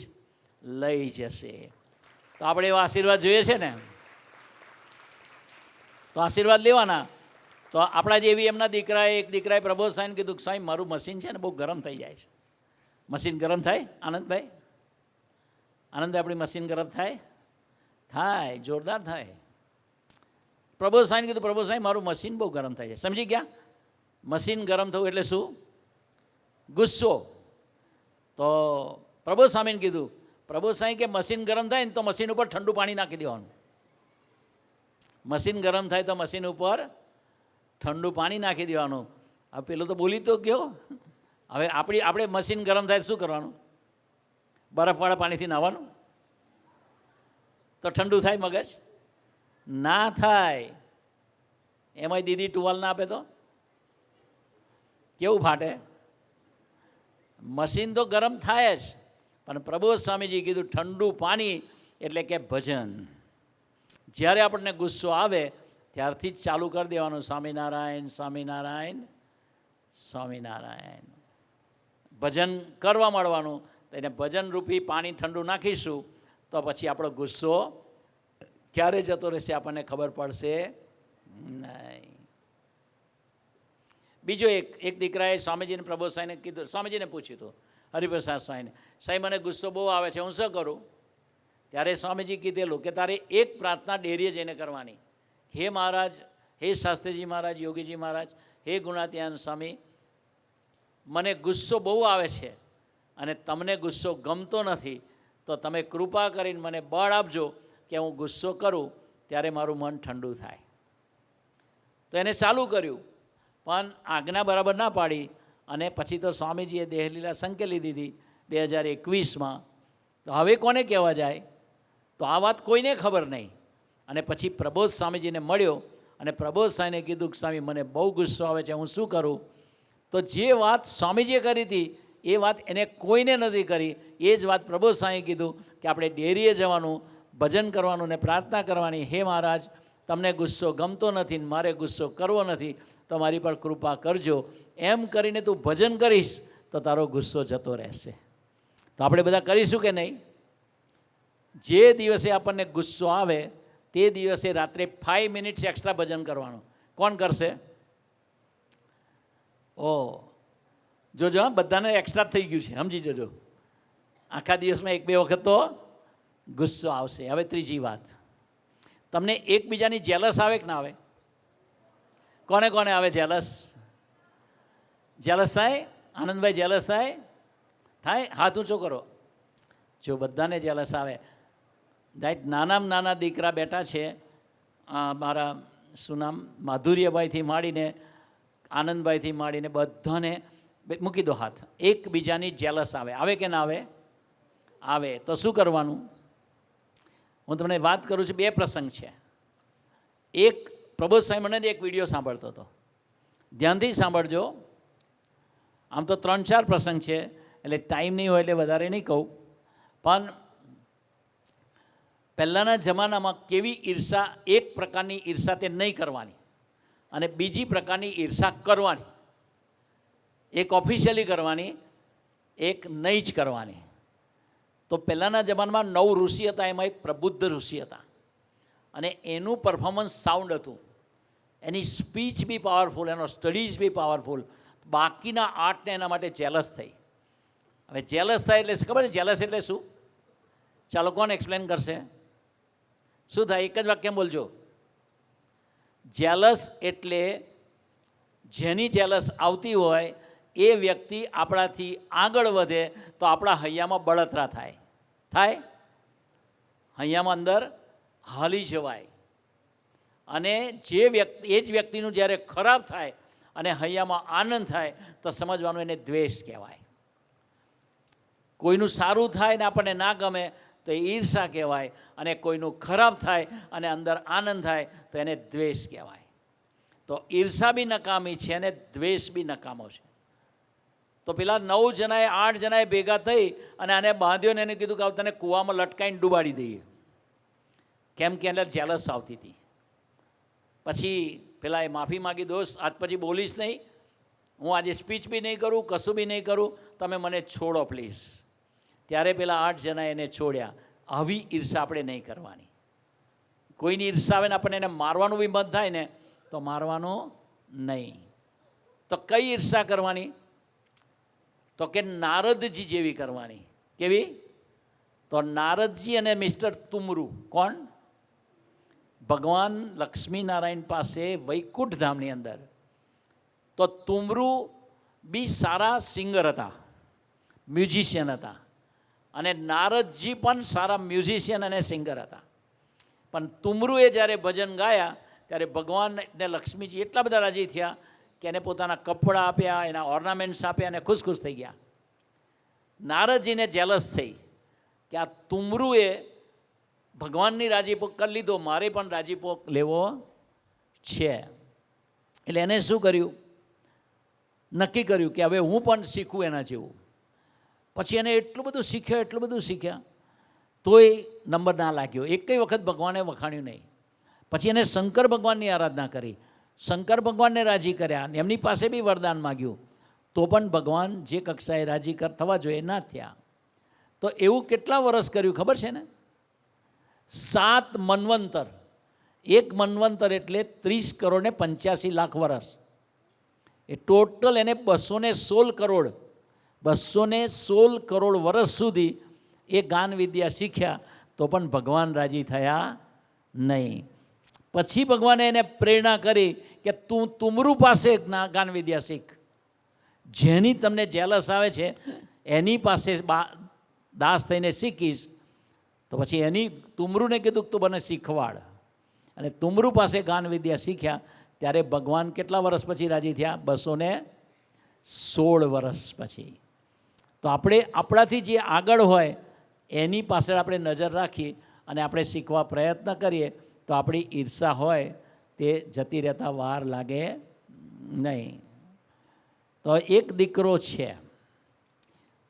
લઈ જશે. તો આપણે એવા આશીર્વાદ જોઈએ છે ને, તો આશીર્વાદ લેવાના. તો આપણા જેવી એમના એક દીકરાએ પ્રબોધ સાહેબને કીધું કે સાહેબ મારું મશીન છે ને બહુ ગરમ થઈ જાય છે. મશીન ગરમ થાય આનંદભાઈ? આનંદભાઈ આપણી મશીન ગરમ થાય? થાય, જોરદાર થાય. પ્રબોધ સાહેબને કીધું પ્રબોધ સાહેબ મારું મશીન બહુ ગરમ થાય છે. સમજી ગયા? મશીન ગરમ થવું એટલે શું? ગુસ્સો. તો પ્રબોધ સ્વામીને કીધું, પ્રબોધ સ્વામી કે મશીન ગરમ થાય ને તો મશીન ઉપર ઠંડુ પાણી નાખી દેવાનું. મશીન ગરમ થાય તો મશીન ઉપર ઠંડુ પાણી નાખી દેવાનું. હવે પેલો તો બોલી તો ગયો. હવે આપણે મશીન ગરમ થાય શું કરવાનું? બરફવાળા પાણીથી નાહવાનું? તો ઠંડુ થાય મગજ? ના થાય. એમાંય દીદી ટુવાલ ના આપે તો કેવું ફાટે? મશીન તો ગરમ થાય જ, પણ પ્રબોધ સ્વામીજી કીધું ઠંડુ પાણી એટલે કે ભજન. જ્યારે આપણને ગુસ્સો આવે ત્યારથી જ ચાલુ કરી દેવાનું, સ્વામિનારાયણ સ્વામિનારાયણ સ્વામિનારાયણ. ભજન કરવા માંડવાનું. તો એને ભજનરૂપી પાણી ઠંડુ નાખીશું તો પછી આપણો ગુસ્સો ક્યારે જતો રહેશે આપણને ખબર પડશે નહીં. બીજો એક દીકરાએ સ્વામીજીને પ્રબોધ સાહેબને કીધું, સ્વામીજીને પૂછ્યું હતું, હરિપ્રસાદ સ્વામીને, સાહેબ મને ગુસ્સો બહુ આવે છે, હું શું કરું? ત્યારે સ્વામીજી કીધેલું કે તારે એક પ્રાર્થના ડેરીએ જઈને કરવાની. હે મહારાજ, હે શાસ્ત્રીજી મહારાજ, યોગીજી મહારાજ, હે ગુણાત્યાન સ્વામી, મને ગુસ્સો બહુ આવે છે અને તમને ગુસ્સો ગમતો નથી, તો તમે કૃપા કરીને મને બળ આપજો કે હું ગુસ્સો કરું ત્યારે મારું મન ઠંડુ થાય. તો એને ચાલુ કર્યું, પણ આજ્ઞા બરાબર ના પાડી અને પછી તો સ્વામીજીએ દેહલીલા સંકેલી દીધી 2021માં. તો હવે કોને કહેવા જાય? તો આ વાત કોઈને ખબર નહીં. અને પછી પ્રબોધ સ્વામીજીને મળ્યો અને પ્રબોધ સ્વામીને કીધું કે સ્વામી મને બહુ ગુસ્સો આવે છે, હું શું કરું? તો જે વાત સ્વામીજીએ કરી હતી એ વાત એને કોઈને નથી કરી. એ જ વાત પ્રબોધ સ્વામીએ કીધું કે આપણે ડેરીએ જવાનું, ભજન કરવાનું ને પ્રાર્થના કરવાની. હે મહારાજ, તમને ગુસ્સો ગમતો નથી ને મારે ગુસ્સો કરવો નથી, તો મારી પર કૃપા કરજો. એમ કરીને તું ભજન કરીશ તો તારો ગુસ્સો જતો રહેશે. તો આપણે બધા કરીશું કે નહીં? જે દિવસે આપણને ગુસ્સો આવે તે દિવસે રાત્રે 5 મિનિટ્સ એક્સ્ટ્રા ભજન કરવાનું. કોણ કરશે? જોજો, હા, બધાને એક્સ્ટ્રા થઈ ગયું છે, સમજી જજો. આખા દિવસમાં 1-2 વખત તો ગુસ્સો આવશે. હવે ત્રીજી વાત, તમને એકબીજાની જેલસ આવે કે ના આવે? કોને કોને આવે જેલસ? જેલસ થાય? આનંદભાઈ જેલસ થાય? હાથ ઊંચો કરો. જો બધાને જેલસ આવે. રાઈટ, નાનામાં નાના દીકરા બેઠા છે, મારા શું નામ, માધુર્યભાઈથી માંડીને આનંદભાઈથી માંડીને બધાને મૂકી દો હાથ. એકબીજાની જેલસ આવે. આવે કે ના આવે? આવે. તો શું કરવાનું? હું તમને વાત કરું છું. 2 પ્રસંગ છે. એક, પ્રબોધ સ્વામી મને એક વિડીયો સાંભળતો હતો, ધ્યાનથી સાંભળજો. આમ તો 3-4 પ્રસંગ છે એટલે ટાઈમ નહીં હોય એટલે વધારે નહીં કહું, પણ પહેલાંના જમાનામાં કેવી ઈર્ષા, એક પ્રકારની ઈર્ષા તે નહીં કરવાની અને બીજી પ્રકારની ઈર્ષા કરવાની. એક ઓફિશિયલી કરવાની, એક નહીં જ કરવાની. તો પહેલાંના જમાનામાં 9 ઋષિ હતા, એમાં એક પ્રબુદ્ધ ઋષિ હતા અને એનું પરફોર્મન્સ સાઉન્ડ હતું, એની સ્પીચ બી પાવરફુલ, એનો સ્ટડીઝ બી પાવરફુલ. બાકીના 8ને એના માટે જેલસ થઈ. હવે જેલસ થાય એટલે ખબર છે જેલસ એટલે શું? ચાલો, કોણ એક્સપ્લેન કરશે? શું થાય? એક જ વાક્ય બોલજો. જેલસ એટલે જેની જેલસ આવતી હોય એ વ્યક્તિ આપણાથી આગળ વધે તો આપણા હૈયામાં બળતરા થાય. હૈયામાં અંદર હાલી જવાય. અને જે વ્યક્તિ, એ જ વ્યક્તિનું જ્યારે ખરાબ થાય અને હૈયામાં આનંદ થાય તો સમજવાનું એને દ્વેષ કહેવાય. કોઈનું સારું થાય ને આપણને ના ગમે તો એ ઈર્ષા કહેવાય, અને કોઈનું ખરાબ થાય અને અંદર આનંદ થાય તો એને દ્વેષ કહેવાય. તો ઈર્ષા બી નકામી છે અને દ્વેષ બી નકામો છે. તો પેલા 9 જણાએ 8 જણાએ ભેગા થઈ અને આને બાંધ્યો ને એને કીધું કે તને કૂવામાં લટકાઈને ડૂબાડી દઈએ, કેમ કે એને જેલસ આવતી હતી. પછી પેલા એ માફી માગી, દોસ્ત આજ પછી બોલીશ નહીં, હું આજે સ્પીચ બી નહીં કરું, કશું બી નહીં કરું, તમે મને છોડો પ્લીઝ. ત્યારે પેલા 8 જણાએ એને છોડ્યા. આવી ઈર્ષા આપણે નહીં કરવાની. કોઈની ઈર્ષા આવે ને આપણને એને મારવાનું બી મન થાય ને તો મારવાનું નહીં. તો કઈ ઈર્ષા કરવાની? તો કે નારદજી જેવી કરવાની. કેવી? તો નારદજી અને મિસ્ટર તુમરુ, કોણ? ભગવાન લક્ષ્મીનારાયણ પાસે વૈકુંઠ ધામની અંદર. તો તુમરુ બી સારા સિંગર હતા, મ્યુઝિશિયન હતા, અને નારદજી પણ સારા મ્યુઝિશિયન અને સિંગર હતા. પણ તુમરુએ જ્યારે ભજન ગાયા ત્યારે ભગવાન ને લક્ષ્મીજી એટલા બધા રાજી થયા કે એને પોતાના કપડાં આપ્યા, એના ઓર્નામેન્ટ્સ આપ્યા અને ખુશ ખુશ થઈ ગયા. નારદજીને જેલસ થઈ કે આ તુમરુએ ભગવાનની રાજીપો કરી લીધો, મારે પણ રાજીપો લેવો છે. એટલે એને શું કર્યું? નક્કી કર્યું કે હવે હું પણ શીખું એના જેવું. પછી એને એટલું બધું શીખ્યા તોય નંબર ના લાગ્યો. એકય વખત ભગવાને વખાણ્યું નહીં. પછી એને શંકર ભગવાનની આરાધના કરી, શંકર ભગવાનને રાજી કર્યા, એમની પાસે બી વરદાન માગ્યું, તો પણ ભગવાન જે કક્ષાએ રાજી થવા જોઈએ ના થયા. તો એવું કેટલા વર્ષ કર્યું ખબર છે ને? 7 મન્વંતર. એક મન્વંતર એટલે 30 કરોડ ને 85 લાખ વર્ષ. એ ટોટલ એને 216 કરોડ વર્ષ સુધી એ ગાન વિદ્યા શીખ્યા, તો પણ ભગવાન રાજી થયા નહીં. પછી ભગવાને એને પ્રેરણા કરી કે તું તુમરુ પાસે ગાન વિદ્યા શીખ. જેની તમને જેલસ આવે છે એની પાસે દાસ થઈને શીખીશ, તો પછી એની તુમરુને કીધું કે તું મને શીખવાડ, અને તુમરુ પાસે ગાન વિદ્યા શીખ્યા. ત્યારે ભગવાન કેટલા વર્ષ પછી રાજી થયા? 216 વર્ષ પછી. તો આપણે આપણાથી જે આગળ હોય એની પાછળ આપણે નજર રાખી અને આપણે શીખવા પ્રયત્ન કરીએ તો આપણી ઈર્ષા હોય તે જતી રહેતા વાર લાગે નહીં. તો એક દીકરો છે,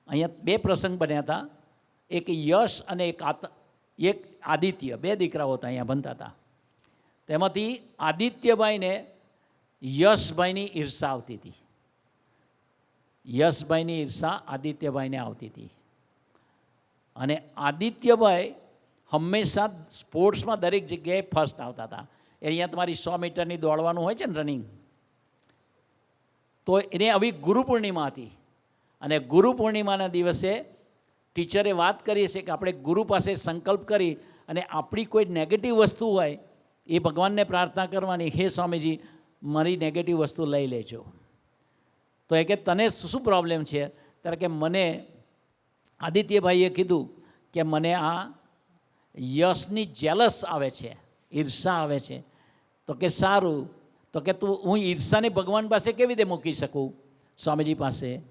અહીંયા 2 પ્રસંગ બન્યા હતા, એક યશ અને એક આદિત્ય, 2 દીકરાઓ હતા અહીંયા ભણતા હતા. તેમાંથી આદિત્યભાઈને યશભાઈની ઈર્ષા આવતી હતી. યશભાઈની ઈર્ષા આદિત્યભાઈને આવતી હતી. અને આદિત્યભાઈ હંમેશા સ્પોર્ટ્સમાં દરેક જગ્યાએ ફર્સ્ટ આવતા હતા. અહીંયા તમારી 100 મીટરની દોડવાનું હોય છે ને, રનિંગ, તો એને આવી ગુરુ પૂર્ણિમા હતી. અને ગુરુ પૂર્ણિમાના દિવસે ટીચરે વાત કરી છે કે આપણે ગુરુ પાસે સંકલ્પ કરી અને આપણી કોઈ નેગેટિવ વસ્તુ હોય એ ભગવાનને પ્રાર્થના કરવાની, હે સ્વામીજી મારી નેગેટિવ વસ્તુ લઈ લેજો. તો એ કે તને શું પ્રોબ્લેમ છે? ત્યારે કે મને આદિત્યભાઈએ કીધું કે મને આ યશની જેલસ આવે છે, ઈર્ષા આવે છે. તો કે સારું, તો કે તું હું ઈર્ષાને ભગવાન પાસે કેવી રીતે મૂકી શકું, સ્વામીજી પાસે?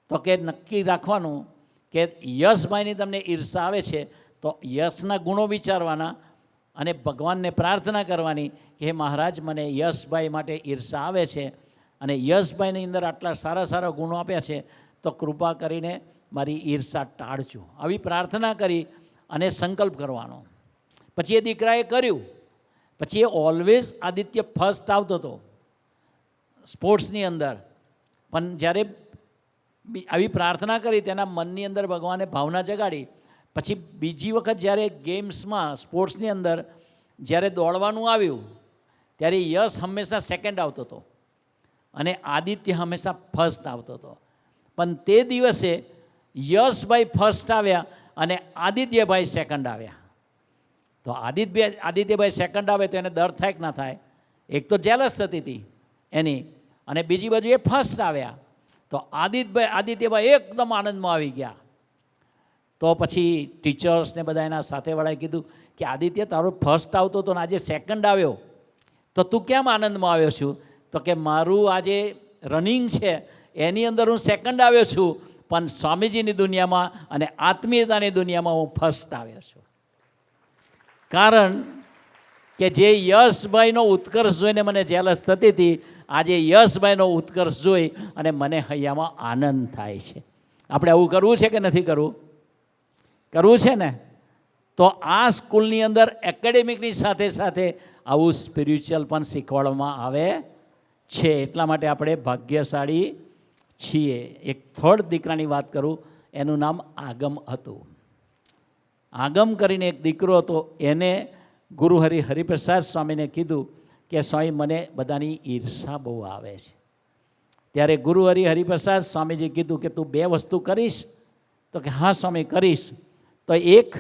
તો કે નક્કી રાખવાનું કે યશભાઈની તમને ઈર્ષા આવે છે તો યશના ગુણો વિચારવાના અને ભગવાનને પ્રાર્થના કરવાની કે હે મહારાજ મને યશભાઈ માટે ઈર્ષા આવે છે અને યશભાઈની અંદર આટલા સારા સારા ગુણો આપ્યા છે, તો કૃપા કરીને મારી ઈર્ષા ટાળજો. આવી પ્રાર્થના કરી અને સંકલ્પ કરવાનો. પછી એ દીકરાએ કર્યું. પછી એ ઓલવેઝ આદિત્ય ફર્સ્ટ આવતો હતો સ્પોર્ટ્સની અંદર. પણ જ્યારે આવી પ્રાર્થના કરી તેના મનની અંદર ભગવાને ભાવના જગાડી. પછી બીજી વખત જ્યારે ગેમ્સમાં સ્પોર્ટ્સની અંદર જ્યારે દોડવાનું આવ્યું ત્યારે યશ હંમેશા સેકન્ડ આવતો હતો અને આદિત્ય હંમેશા ફર્સ્ટ આવતો હતો. પણ તે દિવસે યશભાઈ ફર્સ્ટ આવ્યા અને આદિત્યભાઈ સેકન્ડ આવ્યા. તો આદિત્યભાઈ સેકન્ડ આવે તો એને ડર થાય કે ના થાય? એક તો જેલસ થતી હતી એની, અને બીજી બાજુ એ ફર્સ્ટ આવ્યા. તો આદિત્યભાઈ એકદમ આનંદમાં આવી ગયા. તો પછી ટીચર્સને બધા એના સાથેવાળાએ કીધું કે આદિત્ય તારો ફર્સ્ટ આવતો હતો ને આજે સેકન્ડ આવ્યો, તો તું કેમ આનંદમાં આવ્યો છું? તો કે મારું આજે રનિંગ છે એની અંદર હું સેકન્ડ આવ્યો છું, પણ સ્વામીજીની દુનિયામાં અને આત્મીયતાની દુનિયામાં હું ફર્સ્ટ આવ્યો છું. કારણ કે જે યશભાઈનો ઉત્કર્ષ જોઈને મને જેલસ થતી હતી, આજે યશભાઈનો ઉત્કર્ષ જોઈ અને મને હૈયામાં આનંદ થાય છે. આપણે આવું કરવું છે કે નથી કરવું? કરવું છે ને? તો આ સ્કૂલની અંદર એકેડેમિકની સાથે સાથે આવું સ્પિરિચ્યુઅલ પણ શીખવાડવામાં આવે છે. એટલા માટે આપણે ભાગ્યશાળી છીએ. એક થર્ડ દીકરાની વાત કરું, એનું નામ આગમ હતું. આગમ કરીને એક દીકરો હતો. એને ગુરુ હરિપ્રસાદ સ્વામીને કીધું કે સ્વામી મને બધાની ઈર્ષા બહુ આવે છે. ત્યારે ગુરુ હરિપ્રસાદ સ્વામીજી કીધું કે તું 2 વસ્તુ કરીશ? તો કે હા સ્વામી કરીશ. તો એક,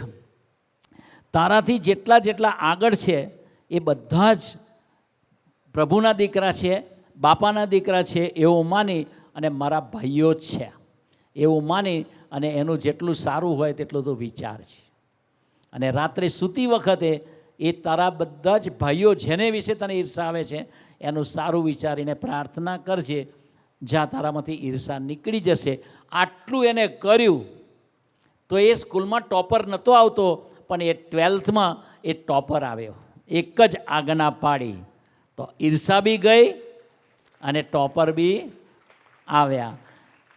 તારાથી જેટલા જેટલા આગળ છે એ બધા જ પ્રભુના દીકરા છે, બાપાના દીકરા છે એવું માની અને મારા ભાઈઓ જ છે એવું માની અને એનું જેટલું સારું હોય તેટલું તો વિચાર છે. અને રાત્રે સૂતી વખતે એ તારા બધા જ ભાઈઓ જેને વિશે તને ઈર્ષા આવે છે એનું સારું વિચારીને પ્રાર્થના કરજે, જ્યાં તારામાંથી ઈર્ષા નીકળી જશે. આટલું એને કર્યું તો એ સ્કૂલમાં ટોપર નહોતો આવતો, પણ એ 12થમાં એ ટોપર આવ્યો. એક જ આજ્ઞા પાડી તો ઈર્ષા બી ગઈ અને ટોપર બી આવ્યા.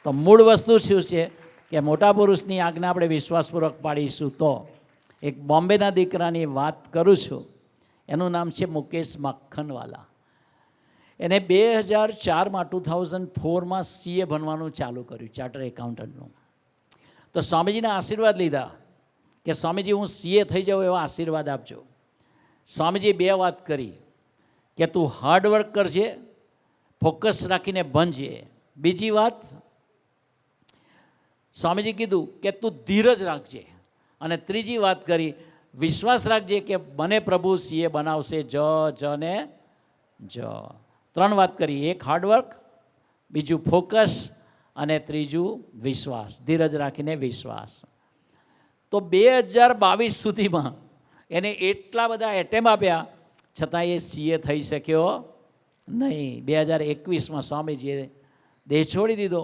તો મૂળ વસ્તુ શું છે કે મોટા પુરુષની આજ્ઞા આપણે વિશ્વાસપૂર્વક પાડીશું. તો એક બોમ્બેના દીકરાની વાત કરું છું, એનું નામ છે મુકેશ મક્ખનવાલા. એને 2004માં 2004માં CA ભણવાનું ચાલુ કર્યું, ચાર્ટર એકાઉન્ટન્ટનું. તો સ્વામીજીના આશીર્વાદ લીધા કે સ્વામીજી હું CA થઈ જાઉં એવા આશીર્વાદ આપજો. સ્વામીજીએ 2 વાત કરી કે તું હાર્ડવર્ક કરજે, ફોકસ રાખીને ભણજે. બીજી વાત સ્વામીજી કીધું કે તું ધીરજ રાખજે. અને ત્રીજી વાત કરી, વિશ્વાસ રાખજે કે મને પ્રભુ CA બનાવશે, જ ને જ. 3 વાત કરી, એક હાર્ડવર્ક, બીજું ફોકસ અને ત્રીજું વિશ્વાસ, ધીરજ રાખીને વિશ્વાસ. તો 2022 સુધીમાં એને એટલા બધા એટેમ્પ આપ્યા છતાં એ સીએ થઈ શક્યો નહીં. 2021માં સ્વામીજીએ દેહ છોડી દીધો.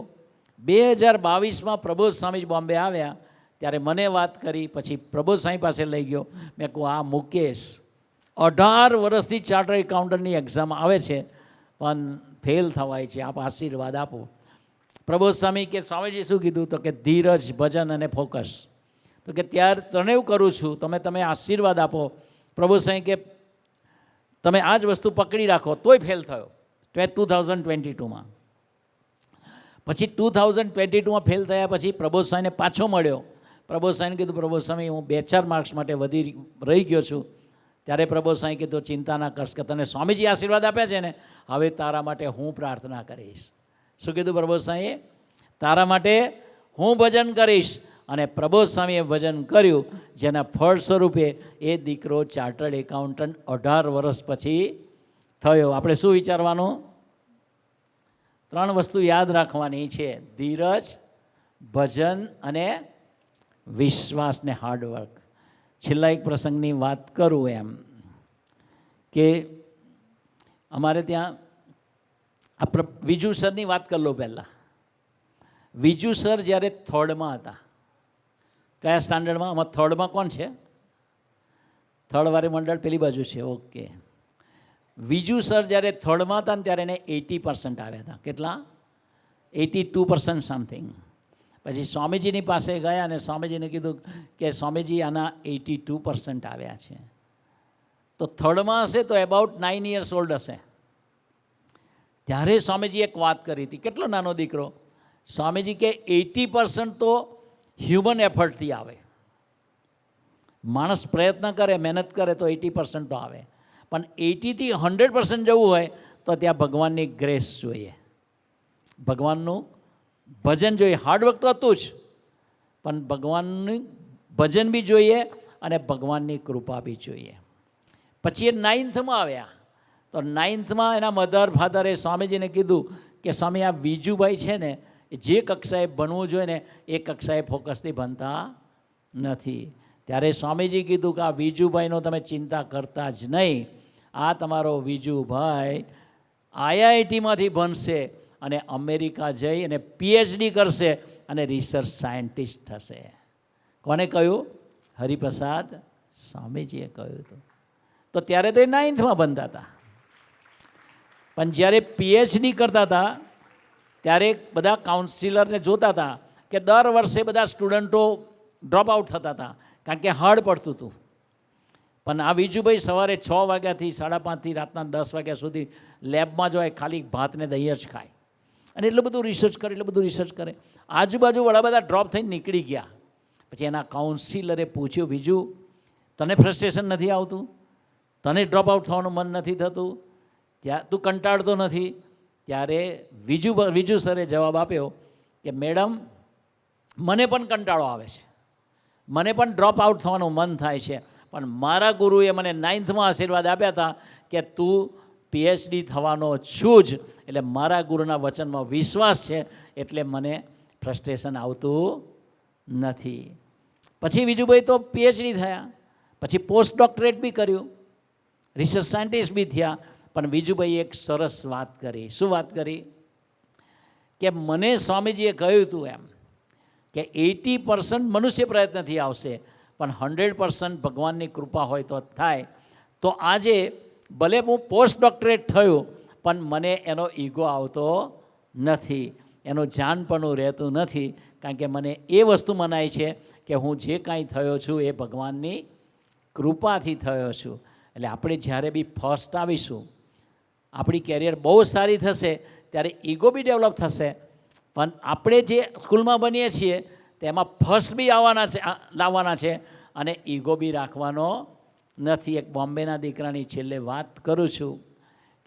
2022માં પ્રબોધ સ્વામી બોમ્બે આવ્યા ત્યારે મને વાત કરી, પછી પ્રબોધ સ્વામી પાસે લઈ ગયો. મેં કહું આ મુકેશ 18 વર્ષથી ચાર્ટર એકાઉન્ટન્ટની એક્ઝામ આવે છે પણ ફેલ થવાય છે, આપ આશીર્વાદ આપો. પ્રબોધ સ્વામી કે સ્વામીજી શું કીધું? તો કે ધીરજ, ભજન અને ફોકસ. તો કે ત્યાર ત્રણેય કરું છું, તમે આશીર્વાદ આપો. પ્રભુ સ્વામી કે તમે આ જ વસ્તુ પકડી રાખો. તોય ફેલ થયો 2022માં. પછી 2022માં ફેલ થયા પછી પ્રબોધ સ્વામીને પાછો મળ્યો. પ્રબોધ સ્વામીને કીધું પ્રબોધ સ્વામી હું 2-4 માર્ક્સ માટે રહી ગયો છું. ત્યારે પ્રબોધ સ્વામી કીધું ચિંતા ના કરશ, કે તને સ્વામીજી આશીર્વાદ આપ્યા છે ને, હવે તારા માટે હું પ્રાર્થના કરીશ. શું કીધું પ્રબોધ સ્વામીએ? તારા માટે હું ભજન કરીશ. અને પ્રબોધ સ્વામીએ ભજન કર્યું, જેના ફળ સ્વરૂપે એ દીકરો ચાર્ટર્ડ એકાઉન્ટન્ટ 18 વર્ષ પછી થયો. આપણે શું વિચારવાનું? 3 વસ્તુ યાદ રાખવાની છે: ધીરજ, ભજન અને વિશ્વાસ ને હાર્ડવર્ક. છેલ્લા એક પ્રસંગની વાત કરું એમ કે અમારે ત્યાં આ વિજુ સરની વાત કરી લો. પહેલાં વિજુ સર જ્યારે 3rd હતા, કયા સ્ટાન્ડર્ડમાં? આમાં 3rd કોણ છે? 3rd વાળી મંડળ પેલી બાજુ છે. ઓકે. વિજુ સર જ્યારે 3rd હતા ને ત્યારે એને 80% આવ્યા હતા. કેટલા? 82% સમથિંગ. પછી સ્વામીજીની પાસે ગયા અને સ્વામીજીને કીધું કે સ્વામીજી આના 82% આવ્યા છે. તો 3rd હશે તો એબાઉટ 9 years old હશે. ત્યારે સ્વામીજી એક વાત કરી હતી. કેટલો નાનો દીકરો? સ્વામીજી કે 80% તો હ્યુમન એફર્ટથી આવે. માણસ પ્રયત્ન કરે, મહેનત કરે તો 80% તો આવે. પણ 80થી 100% જવું હોય તો ત્યાં ભગવાનની ગ્રેસ જોઈએ, ભગવાનનું ભજન જોઈએ. હાર્ડવર્ક તો હતું જ, પણ ભગવાનનું ભજન બી જોઈએ અને ભગવાનની કૃપા બી જોઈએ. પછી એ 9th આવ્યા. તો 9th એના મધર ફાધરે સ્વામીજીને કીધું કે સ્વામી આ વિજુભાઈ છે ને, જે કક્ષાએ ભણવું જોઈએ ને એ કક્ષાએ ફોકસથી ભણતા નથી. ત્યારે સ્વામીજી કીધું કે આ વિજુભાઈનો તમે ચિંતા કરતા જ નહીં. આ તમારો વિજુભાઈ IITમાંથી ભણશે અને અમેરિકા જઈ અને PhD કરશે અને રિસર્ચ સાયન્ટિસ્ટ થશે. કોને કહ્યું? હરિપ્રસાદ સ્વામીજીએ કહ્યું હતું. તો ત્યારે તો એ 9th ભણતા હતા. પણ જ્યારે PhD કરતા હતા ત્યારે બધા કાઉન્સિલરને જોતા હતા કે દર વર્ષે બધા સ્ટુડન્ટો ડ્રોપ આઉટ થતા હતા, કારણ કે હાર્ડ પડતું હતું. પણ આ વિજુભાઈ સવારે 6 વાગ્યાથી 5:30થી રાતના 10 વાગ્યા સુધી લેબમાં જો ખાલી ભાતને દહીં જ ખાય અને એટલું બધું રિસર્ચ કરે. આજુબાજુવાળા બધા ડ્રોપ થઈને નીકળી ગયા. પછી એના કાઉન્સિલરે પૂછ્યું, વિજુ તને ફ્રસ્ટ્રેશન નથી આવતું? તને ડ્રોપ આઉટ થવાનું મન નથી થતું? તું કંટાળતો નથી? ત્યારે વિજુ સરે જવાબ આપ્યો કે મેડમ મને પણ કંટાળો આવે છે, મને પણ ડ્રોપ આઉટ થવાનું મન થાય છે, પણ મારા ગુરુએ મને 9th આશીર્વાદ આપ્યા હતા કે તું PhD થવાનો છું જ. એટલે મારા ગુરુના વચનમાં વિશ્વાસ છે, એટલે મને ફ્રસ્ટ્રેશન આવતું નથી. પછી વિજુભાઈ તો PhD થયા, પછી પોસ્ટ ડોક્ટરેટ બી કર્યું, રિસર્ચ સાયન્ટિસ્ટ બી થયા. પણ વિજુભાઈ એક સરસ વાત કરી. શું વાત કરી? કે મને સ્વામીજીએ કહ્યું હતું એમ કે 80% મનુષ્ય પ્રયત્નથી આવશે, પણ 100% ભગવાનની કૃપા હોય તો થાય. તો આજે ભલે હું પોસ્ટ ડોક્ટરેટ થયું પણ મને એનો ઈગો આવતો નથી, એનું જાનપણું રહેતું નથી, કારણ કે મને એ વસ્તુ મનાય છે કે હું જે કાંઈ થયો છું એ ભગવાનની કૃપાથી થયો છું. એટલે આપણે જ્યારે બી ફર્સ્ટ આવીશું, આપણી કેરિયર બહુ સારી થશે, ત્યારે ઈગો બી ડેવલપ થશે. પણ આપણે જે સ્કૂલમાં બનીએ છીએ તેમાં ફર્સ્ટ બી લાવવાના છે અને ઈગો બી રાખવાનો નથી. એક બોમ્બેના દીકરાની છેલ્લે વાત કરું છું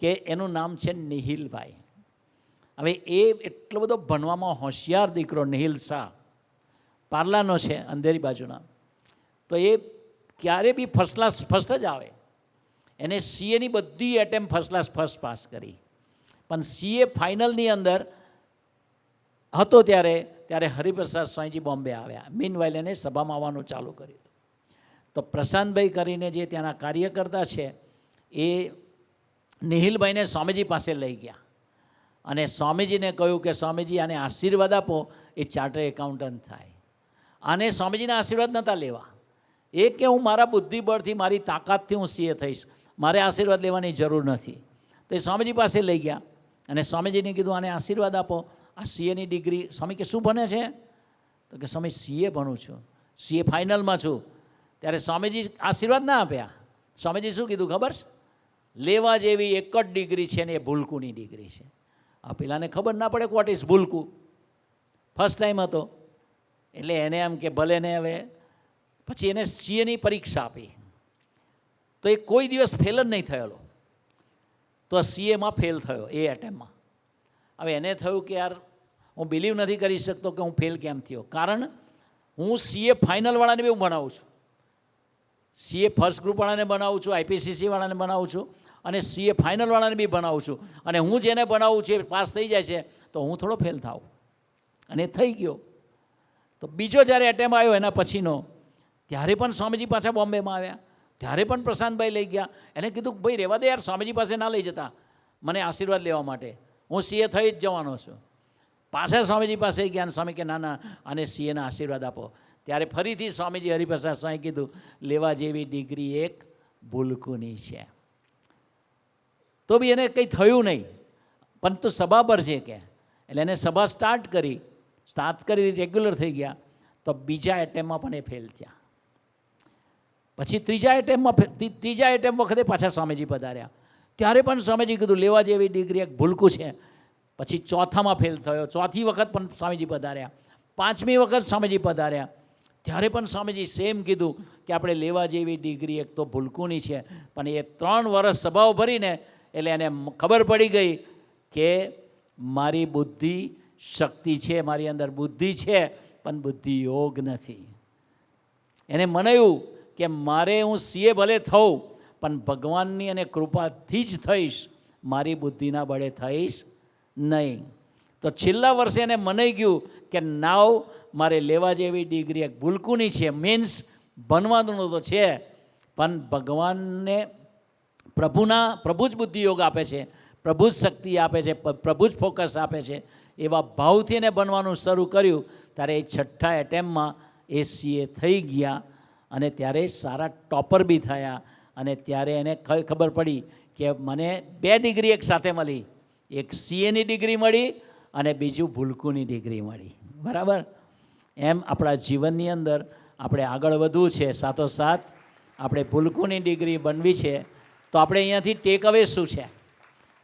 કે એનું નામ છે નિહિલભાઈ. હવે એ એટલો બધો ભણવામાં હોશિયાર દીકરો, નિહિલ શાહ, પાર્લાનો છે, અંધેરી બાજુના. તો એ ક્યારે બી ફર્સ્ટ જ આવે. એને CAની બધી એટેમ્પ ફર્સ્ટ પાસ કરી, પણ CA ફાઇનલની અંદર હતો ત્યારે હરિપ્રસાદ સ્વામીજી બોમ્બે આવ્યા. મીનવાઇલ એને સભામાં આવવાનું ચાલુ કર્યું. તો પ્રશાંતભાઈ કરીને જે ત્યાંના કાર્યકર્તા છે એ નિહિલભાઈને સ્વામીજી પાસે લઈ ગયા અને સ્વામીજીને કહ્યું કે સ્વામીજી આને આશીર્વાદ આપો, એ ચાર્ટર એકાઉન્ટન્ટ થાય. આને સ્વામીજીના આશીર્વાદ નહોતા લેવા. એ કે હું મારા બુદ્ધિબળથી, મારી તાકાતથી હું સીએ થઈશ, મારે આશીર્વાદ લેવાની જરૂર નથી. તો એ સ્વામીજી પાસે લઈ ગયા અને સ્વામીજીને કીધું આને આશીર્વાદ આપો, આ સીએની ડિગ્રી. સ્વામી કે શું ભણે છે? તો કે સ્વામી સીએ ભણું છું, સીએ ફાઇનલમાં છું. ત્યારે સ્વામીજી આશીર્વાદ ના આપ્યા. સ્વામીજી શું કીધું ખબર છે? લેવા જેવી એક જ ડિગ્રી છે ને એ ભૂલકુની ડિગ્રી છે. આ પેલાને ખબર ના પડે વોટ ઇઝ ભૂલકું. ફર્સ્ટ ટાઈમ હતો એટલે એને એમ કે ભલે ને હવે. પછી એને સીએની પરીક્ષા આપી તો એ કોઈ દિવસ ફેલ જ નહીં થયેલો. તો સીએમાં ફેલ થયો એ એટેમ્પમાં. હવે એને થયું કે યાર હું બિલીવ નથી કરી શકતો કે હું ફેલ કેમ થયો. કારણ હું સીએ ફાઇનલવાળાને બી હું ભણાવું છું, સીએ ફર્સ્ટ ગ્રુપવાળાને બનાવું છું, આઈપીસીસીવાળાને બનાવું છું અને સીએ ફાઇનલવાળાને બી બનાવું છું. અને હું જેને બનાવું છું એ પાસ થઈ જાય છે તો હું થોડો ફેલ થાઉં. અને થઈ ગયો. તો બીજો જ્યારે એટેમ્પ આવ્યો એના પછીનો, ત્યારે પણ સ્વામીજી પાછા બોમ્બેમાં આવ્યા. ત્યારે પણ પ્રશાંતભાઈ લઈ ગયા. એને કીધું ભાઈ રહેવા દે યાર, સ્વામીજી પાસે ના લઈ જતા મને આશીર્વાદ લેવા માટે, હું સીએ થઈ જ જવાનો છું. પાછા સ્વામીજી પાસે ગયા અને સ્વામી કે ના ના, આને સીએના આશીર્વાદ આપો. ત્યારે ફરીથી સ્વામીજી હરિપ્રસાદ સ્વામી કીધું લેવા જેવી ડિગ્રી એક ભૂલકુની છે. તો બી એને કંઈ થયું નહીં, પણ તું સભા પર છે કે. એટલે એને સભા સ્ટાર્ટ કરી રેગ્યુલર થઈ ગયા. તો બીજા એટેમ્પમાં પણ એ ફેલ થયા. પછી ત્રીજા એટેમ્પ વખતે પાછા સ્વામીજી પધાર્યા. ત્યારે પણ સ્વામીજી કીધું લેવા જેવી ડિગ્રી એક ભૂલકું છે. પછી ચોથામાં ફેલ થયો. ચોથી વખત પણ સ્વામીજી પધાર્યા. પાંચમી વખત સ્વામીજી પધાર્યા. ત્યારે પણ સ્વામીજી સેમ કીધું કે આપણે લેવા જેવી ડિગ્રી એક તો ભૂલકુની છે. પણ એ 3 વર્ષ સભાઓ ભરીને એટલે એને ખબર પડી ગઈ કે મારી બુદ્ધિ શક્તિ છે, મારી અંદર બુદ્ધિ છે પણ બુદ્ધિ યોગ નથી. એને મનાયું કે મારે હું સીએ ભલે થઉં પણ ભગવાનની અને કૃપાથી જ થઈશ, મારી બુદ્ધિના બળે થઈશ નહીં. તો છેલ્લા વર્ષે એને મનાઈ ગયું કે નાવ મારે લેવા જેવી ડિગ્રી એક ભૂલકુની છે. મીન્સ બનવાનું તો છે પણ ભગવાનને પ્રભુ જ બુદ્ધિ યોગ આપે છે, પ્રભુ જ શક્તિ આપે છે, પ્રભુ જ ફોકસ આપે છે. એવા ભાવથી એને બનવાનું શરૂ કર્યું. ત્યારે એ છઠ્ઠા એટેમ્પમાં એ સીએ થઈ ગયા અને ત્યારે સારા ટોપર બી થયા. અને ત્યારે એને ખબર પડી કે મને 2 ડિગ્રી એક સાથે મળી, એક સીએની ડિગ્રી મળી અને બીજું ભૂલકુની ડિગ્રી મળી. બરાબર? એમ આપણા જીવનની અંદર આપણે આગળ વધવું છે, સાથોસાથ આપણે ભૂલકુની ડિગ્રી બનવી છે. તો આપણે અહીંયાથી ટેક અવે શું છે?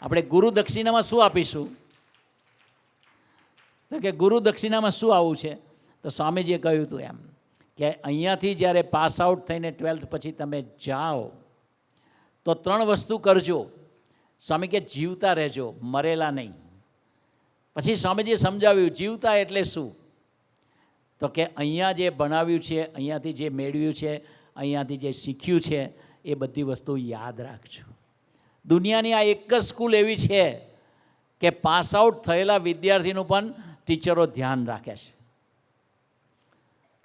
આપણે ગુરુ દક્ષિણામાં શું આપીશું? તો કે ગુરુ દક્ષિણામાં શું આવવું છે? તો સ્વામીજીએ કહ્યું હતું એમ કે અહીંયાથી જ્યારે પાસ આઉટ થઈને 12th પછી તમે જાઓ તો 3 વસ્તુ કરજો. સ્વામી કે જીવતા રહેજો, મરેલા નહીં. પછી સ્વામીજીએ સમજાવ્યું જીવતા એટલે શું? તો કે અહીંયા જે ભણાવ્યું છે, અહીંયાથી જે મેળવ્યું છે, અહીંયાથી જે શીખ્યું છે એ બધી વસ્તુ યાદ રાખજો. દુનિયાની આ એક જ સ્કૂલ એવી છે કે પાસ આઉટ થયેલા વિદ્યાર્થીનું પણ ટીચરો ધ્યાન રાખે છે.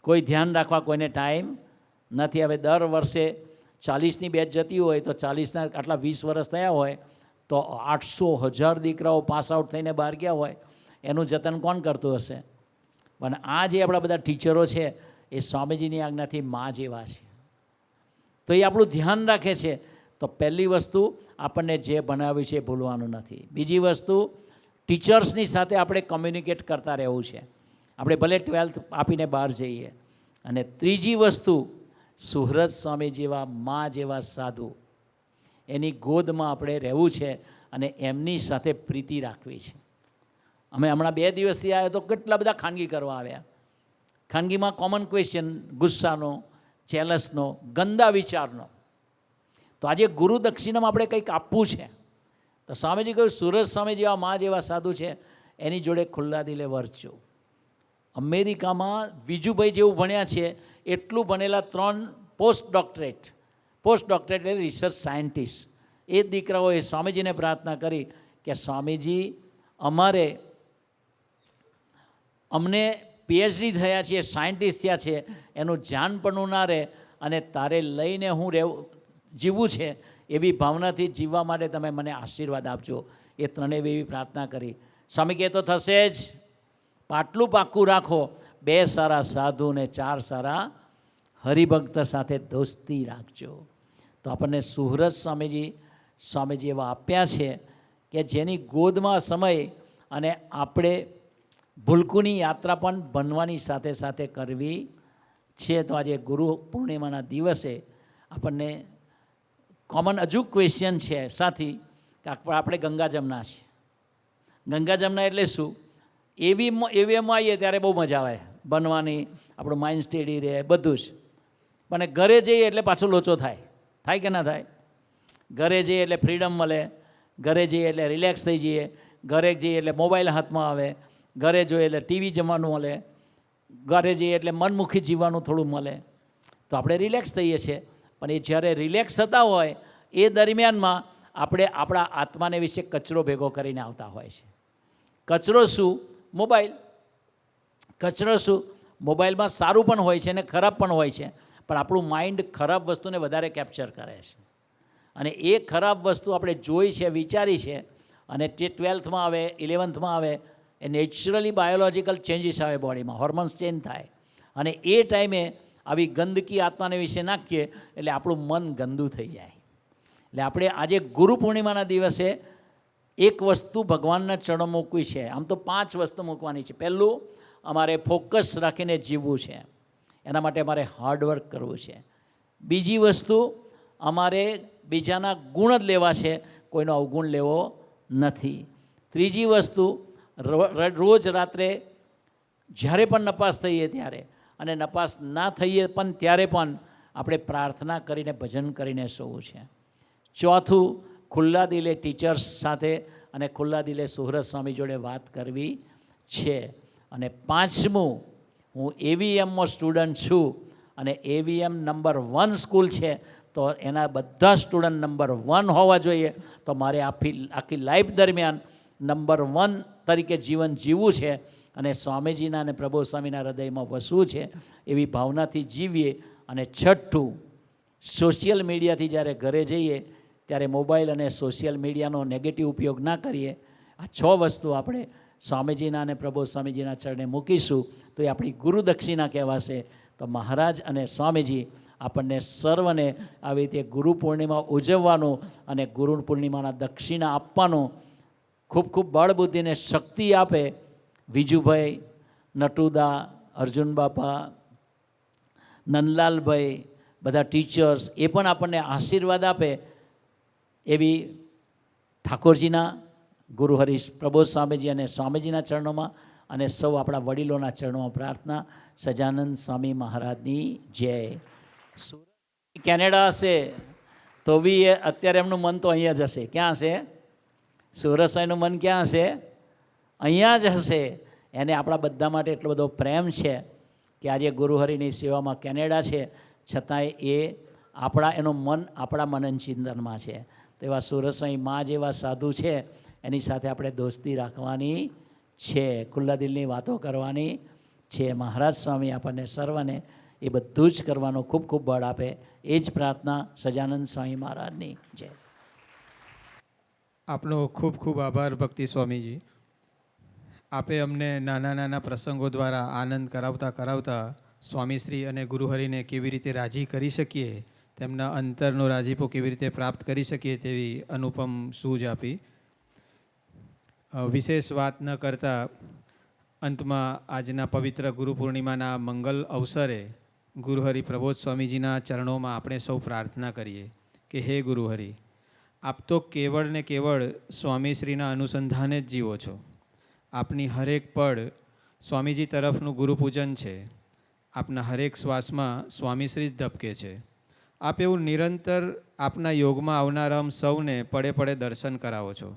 કોઈ ધ્યાન રાખવા કોઈને ટાઈમ નથી. હવે દર વર્ષે 40ની બેચ જતી હોય તો 40ના આટલા 20 વર્ષ થયા હોય તો 800,000 દીકરાઓ પાસ આઉટ થઈને બહાર ગયા હોય. એનું જતન કોણ કરતું હશે? પણ આ જે આપણા બધા ટીચરો છે એ સ્વામીજીની આજ્ઞાથી મા જેવા છે. તો એ આપણું ધ્યાન રાખે છે. તો પહેલી વસ્તુ આપણને જે ભણાવ્યું છે એ ભૂલવાનું નથી. બીજી વસ્તુ ટીચર્સની સાથે આપણે કોમ્યુનિકેટ કરતા રહેવું છે. આપણે ભલે 12th આપીને બહાર જઈએ. અને ત્રીજી વસ્તુ સુહૃદ સ્વામી જેવા મા જેવા સાધુ એની ગોદમાં આપણે રહેવું છે અને એમની સાથે પ્રીતિ રાખવી છે. અમે હમણાં 2 દિવસથી આવ્યા તો કેટલા બધા ખાનગી કરવા આવ્યા. ખાનગીમાં કોમન ક્વેશ્ચન ગુસ્સાનો, જેલસનો, ગંદા વિચારનો. તો આજે ગુરુ દક્ષિણામાં આપણે કંઈક આપવું છે. તો સ્વામીજી કહ્યું સુરજ સ્વામી જેવા મા જેવા સાધુ છે એની જોડે ખુલ્લા દિલે વર્તજો. અમેરિકામાં વિજુભાઈ જેવું ભણ્યા છે એટલું ભણેલા 3 પોસ્ટ ડોક્ટરેટ એટલે રિસર્ચ સાયન્ટિસ્ટ એ દીકરાઓએ સ્વામીજીને પ્રાર્થના કરી કે સ્વામીજી અમારે અમને પીએચડી થયા છીએ, સાયન્ટિસ્ટ થયા છે, એનું જાણપણું ના રહે અને તારે લઈને હું જીવવું છે એવી ભાવનાથી જીવવા માટે તમે મને આશીર્વાદ આપજો. એ ત્રણેય એવી પ્રાર્થના કરી. સ્વામી કહે તો થશે જ. પાટલું પાક્કું રાખો, 2 સારા સાધુ ને 4 સારા હરિભક્ત સાથે દોસ્તી રાખજો. તો આપણને સુહૃદ સ્વામીજી એવા આપ્યા છે કે જેની ગોદમાં સમય અને આપણે ભૂલકુની યાત્રા પણ બનવાની સાથે સાથે કરવી છે. તો આજે ગુરુ પૂર્ણિમાના દિવસે આપણને કોમન હજુ ક્વેશ્ચન છે સાથી કે આપણે ગંગા જમના છે. ગંગા જમના એટલે શું? એવીમાં આવીએ ત્યારે બહુ મજા આવે બનવાની, આપણું માઇન્ડ સ્ટેડી રહે બધું જ. પણ ઘરે જઈએ એટલે પાછો લોચો થાય કે ના થાય? ઘરે જઈએ એટલે ફ્રીડમ મળે, ઘરે જઈએ એટલે રિલેક્સ થઈ જઈએ, ઘરે જઈએ એટલે મોબાઈલ હાથમાં આવે, ઘરે જોઈએ એટલે ટીવી જમવાનું મળે, ઘરે જઈએ એટલે મનમુખી જીવવાનું થોડું મળે. તો આપણે રિલેક્સ થઈએ છીએ. પણ એ જ્યારે રિલેક્સ થતા હોય એ દરમિયાનમાં આપણે આપણા આત્માને વિશે કચરો ભેગો કરીને આવતા હોય છે. કચરો શું? મોબાઈલ. કચરો શું? મોબાઈલમાં સારું પણ હોય છે અને ખરાબ પણ હોય છે, પણ આપણું માઇન્ડ ખરાબ વસ્તુને વધારે કેપ્ચર કરે છે. અને એ ખરાબ વસ્તુ આપણે જોઈ છે, વિચારી છે, અને જે 12થમાં આવે, 11થમાં આવે, એ નેચરલી બાયોલોજિકલ ચેન્જીસ આવે બોડીમાં, હોર્મોન્સ ચેન્જ થાય. અને એ ટાઈમે આવી ગંદકી આત્માને વિશે નાખીએ એટલે આપણું મન ગંદુ થઈ જાય. એટલે આપણે આજે ગુરુ પૂર્ણિમાના દિવસે એક વસ્તુ ભગવાનના ચરણો મૂકવી છે. આમ તો 5 વસ્તુ મૂકવાની છે. પહેલું, અમારે ફોકસ રાખીને જીવવું છે, એના માટે અમારે હાર્ડવર્ક કરવું છે. બીજી વસ્તુ, અમારે બીજાના ગુણ જ લેવા છે, કોઈનો અવગુણ લેવો નથી. ત્રીજી વસ્તુ, રોજ રાત્રે જ્યારે પણ નપાસ થઈએ ત્યારે, અને નપાસ ના થઈએ પણ ત્યારે પણ આપણે પ્રાર્થના કરીને ભજન કરીને સૂવું છે. ચોથું, ખુલ્લા દિલે ટીચર્સ સાથે અને ખુલ્લા દિલે સુહૃદ સ્વામી જોડે વાત કરવી છે. અને 5મું, હું એવીએમમાં સ્ટુડન્ટ છું અને એવીએમ નંબર 1 સ્કૂલ છે, તો એના બધા સ્ટુડન્ટ નંબર 1 હોવા જોઈએ. તો મારે આખી લાઈફ દરમિયાન નંબર 1 તરીકે જીવન જીવવું છે અને સ્વામીજીના અને પ્રભુ સ્વામીના હૃદયમાં વસવું છે. એવી ભાવનાથી જીવીએ. અને છઠ્ઠું, સોશિયલ મીડિયાથી જ્યારે ઘરે જઈએ ત્યારે મોબાઈલ અને સોશિયલ મીડિયાનો નેગેટિવ ઉપયોગ ના કરીએ. આ 6 વસ્તુ આપણે સ્વામીજીના અને પ્રભુ સ્વામીજીના ચરણે મૂકીશું તો એ આપણી ગુરુ દક્ષિણા કહેવાશે. તો મહારાજ અને સ્વામીજી આપણને સર્વને આવી રીતે ગુરુ પૂર્ણિમા ઉજવવાનું અને ગુરુ પૂર્ણિમાના દક્ષિણા આપવાનું ખૂબ ખૂબ બળ બુદ્ધિને શક્તિ આપે. વિજુભાઈ, નટુદા, અર્જુન બાપા, નંદલાલભાઈ, બધા ટીચર્સ, એ પણ આપણને આશીર્વાદ આપે એવી ઠાકોરજીના, ગુરુ હરીશ પ્રબોધ સ્વામીજી અને સ્વામીજીના ચરણોમાં અને સૌ આપણા વડીલોના ચરણોમાં પ્રાર્થના. સજાનંદ સ્વામી મહારાજની જય. કેનેડા હશે તો બી અત્યારે એમનું મન તો અહીંયા જ હશે. ક્યાં હશે? સુરત સ્વામીનું મન ક્યાં હશે? અહીંયા જ હશે. એને આપણા બધા માટે એટલો બધો પ્રેમ છે કે આજે ગુરુહરિની સેવામાં કેનેડા છે, છતાંય એ એનું મન આપણા મનન ચિંતનમાં છે. તો એવા સુરત સ્વામી મા જેવા સાધુ છે, એની સાથે આપણે દોસ્તી રાખવાની છે, ખુલ્લા દિલની વાતો કરવાની છે. મહારાજ સ્વામી આપણને સર્વને એ બધું જ કરવાનું ખૂબ ખૂબ બળ આપે. એ જ પ્રાર્થના સજાનંદ સ્વામી મહારાજની જય. આપનો ખૂબ ખૂબ આભાર ભક્તિ સ્વામીજી. આપે અમને નાના નાના પ્રસંગો દ્વારા આનંદ કરાવતા સ્વામીશ્રી અને ગુરુહરિને કેવી રીતે રાજી કરી શકીએ, તેમના અંતરનો રાજીપો કેવી રીતે પ્રાપ્ત કરી શકીએ તેવી અનુપમ સૂઝ આપી. વિશેષ વાત ન કરતાં અંતમાં આજના પવિત્ર ગુરુ પૂર્ણિમાના મંગલ અવસરે ગુરુહરિ પ્રબોધ સ્વામીજીના ચરણોમાં આપણે સૌ પ્રાર્થના કરીએ કે હે ગુરુહરિ, આપ તો કેવળ ને કેવળ સ્વામીશ્રીના અનુસંધાને જ જીવો છો. આપની હરેક પળ સ્વામીજી તરફનું ગુરુપૂજન છે. આપના હરેક શ્વાસમાં સ્વામીશ્રી જ ધબકે છે. આપ એવું નિરંતર આપના યોગમાં આવનારા અમ સૌને પડે પડે દર્શન કરાવો છો.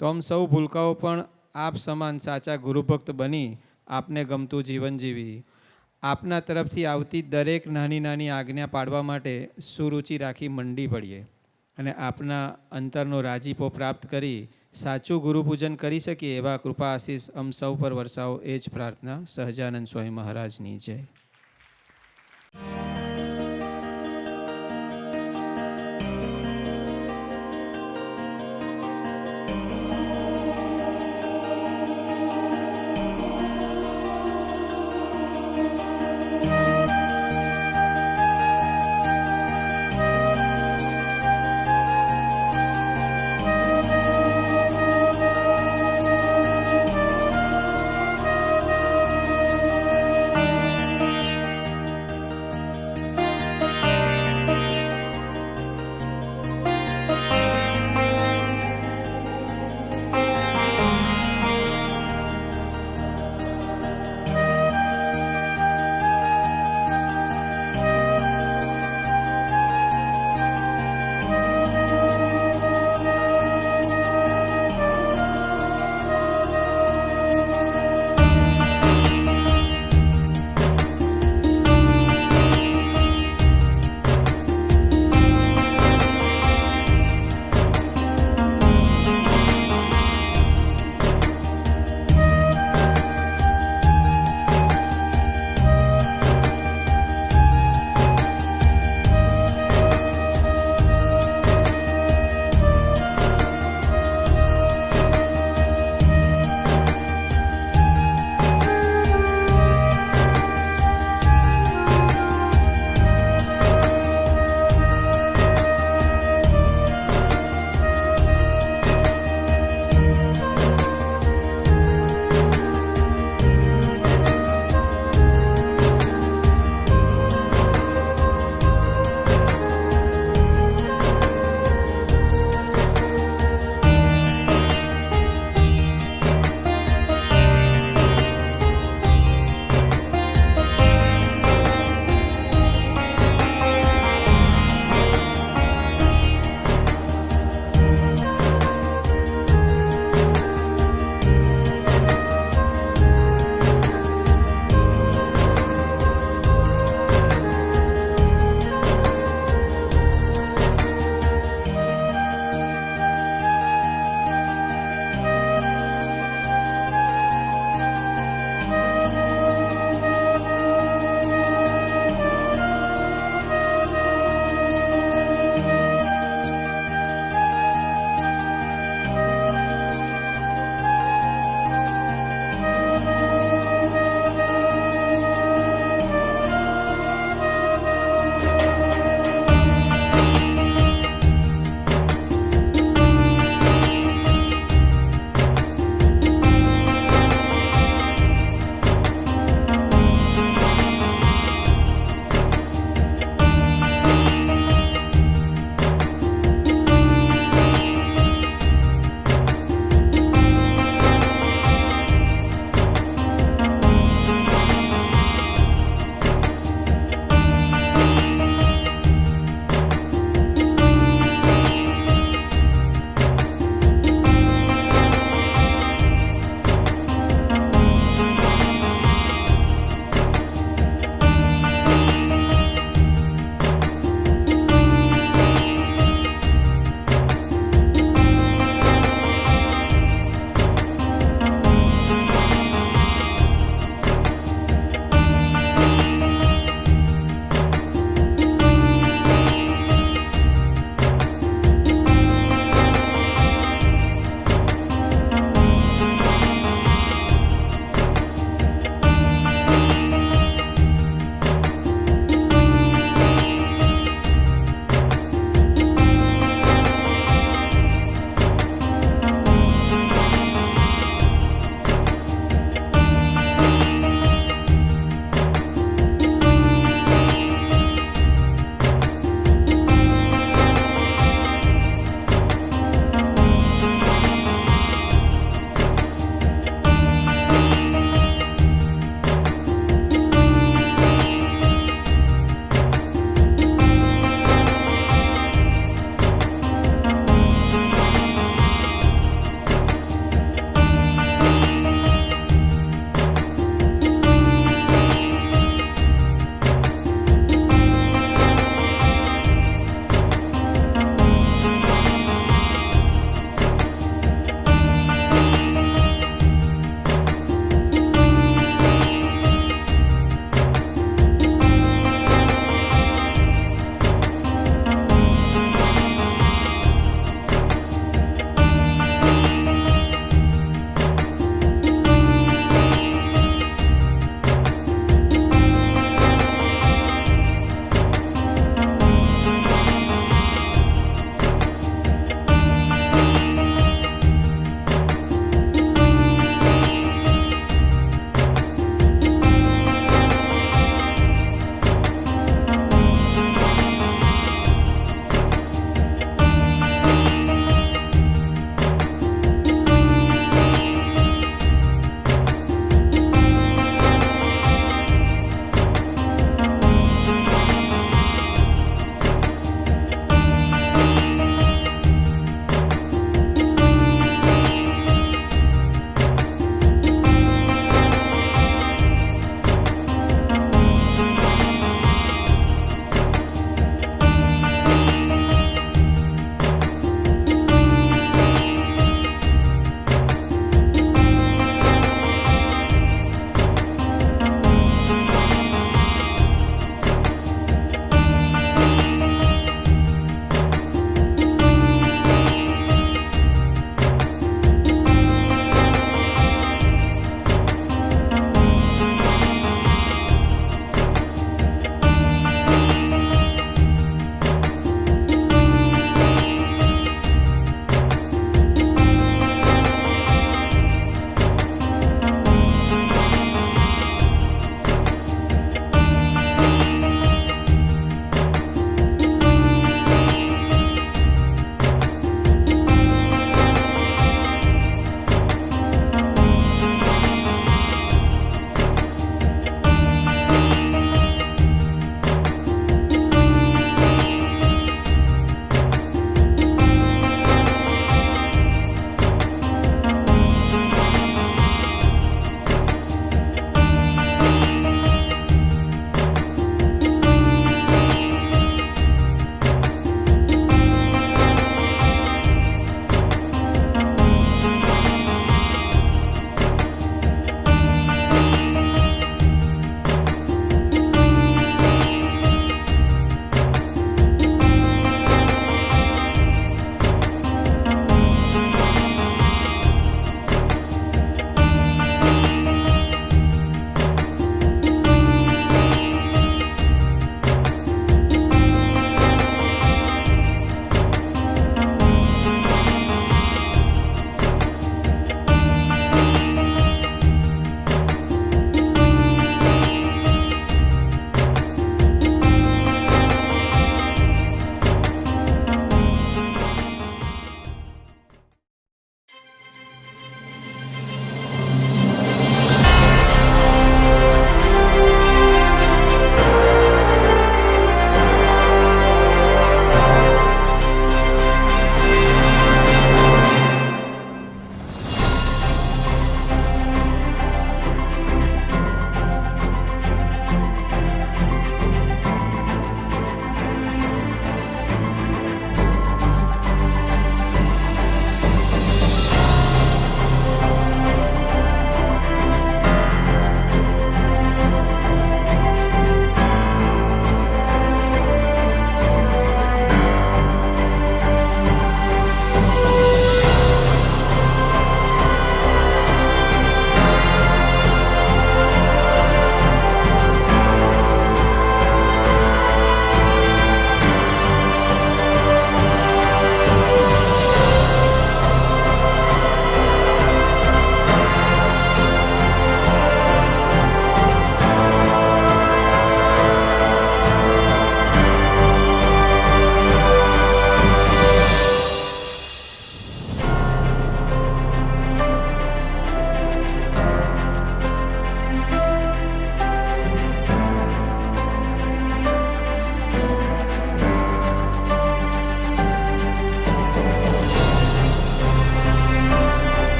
તો અમ સૌ ભૂલકાઓ પણ આપ સમાન સાચા ગુરુભક્ત બની આપને ગમતું જીવન જીવી આપના તરફથી આવતી દરેક નાની નાની આજ્ઞા પાડવા માટે સુરુચિ રાખી મંડી પડીએ અને આપના અંતરનો રાજીપો પ્રાપ્ત કરી સાચું ગુરુપૂજન કરી શકીએ એવા કૃપા આશીષ અમ સૌ પર વરસાવો એ જ પ્રાર્થના. સહજાનંદ સ્વામી મહારાજની જય.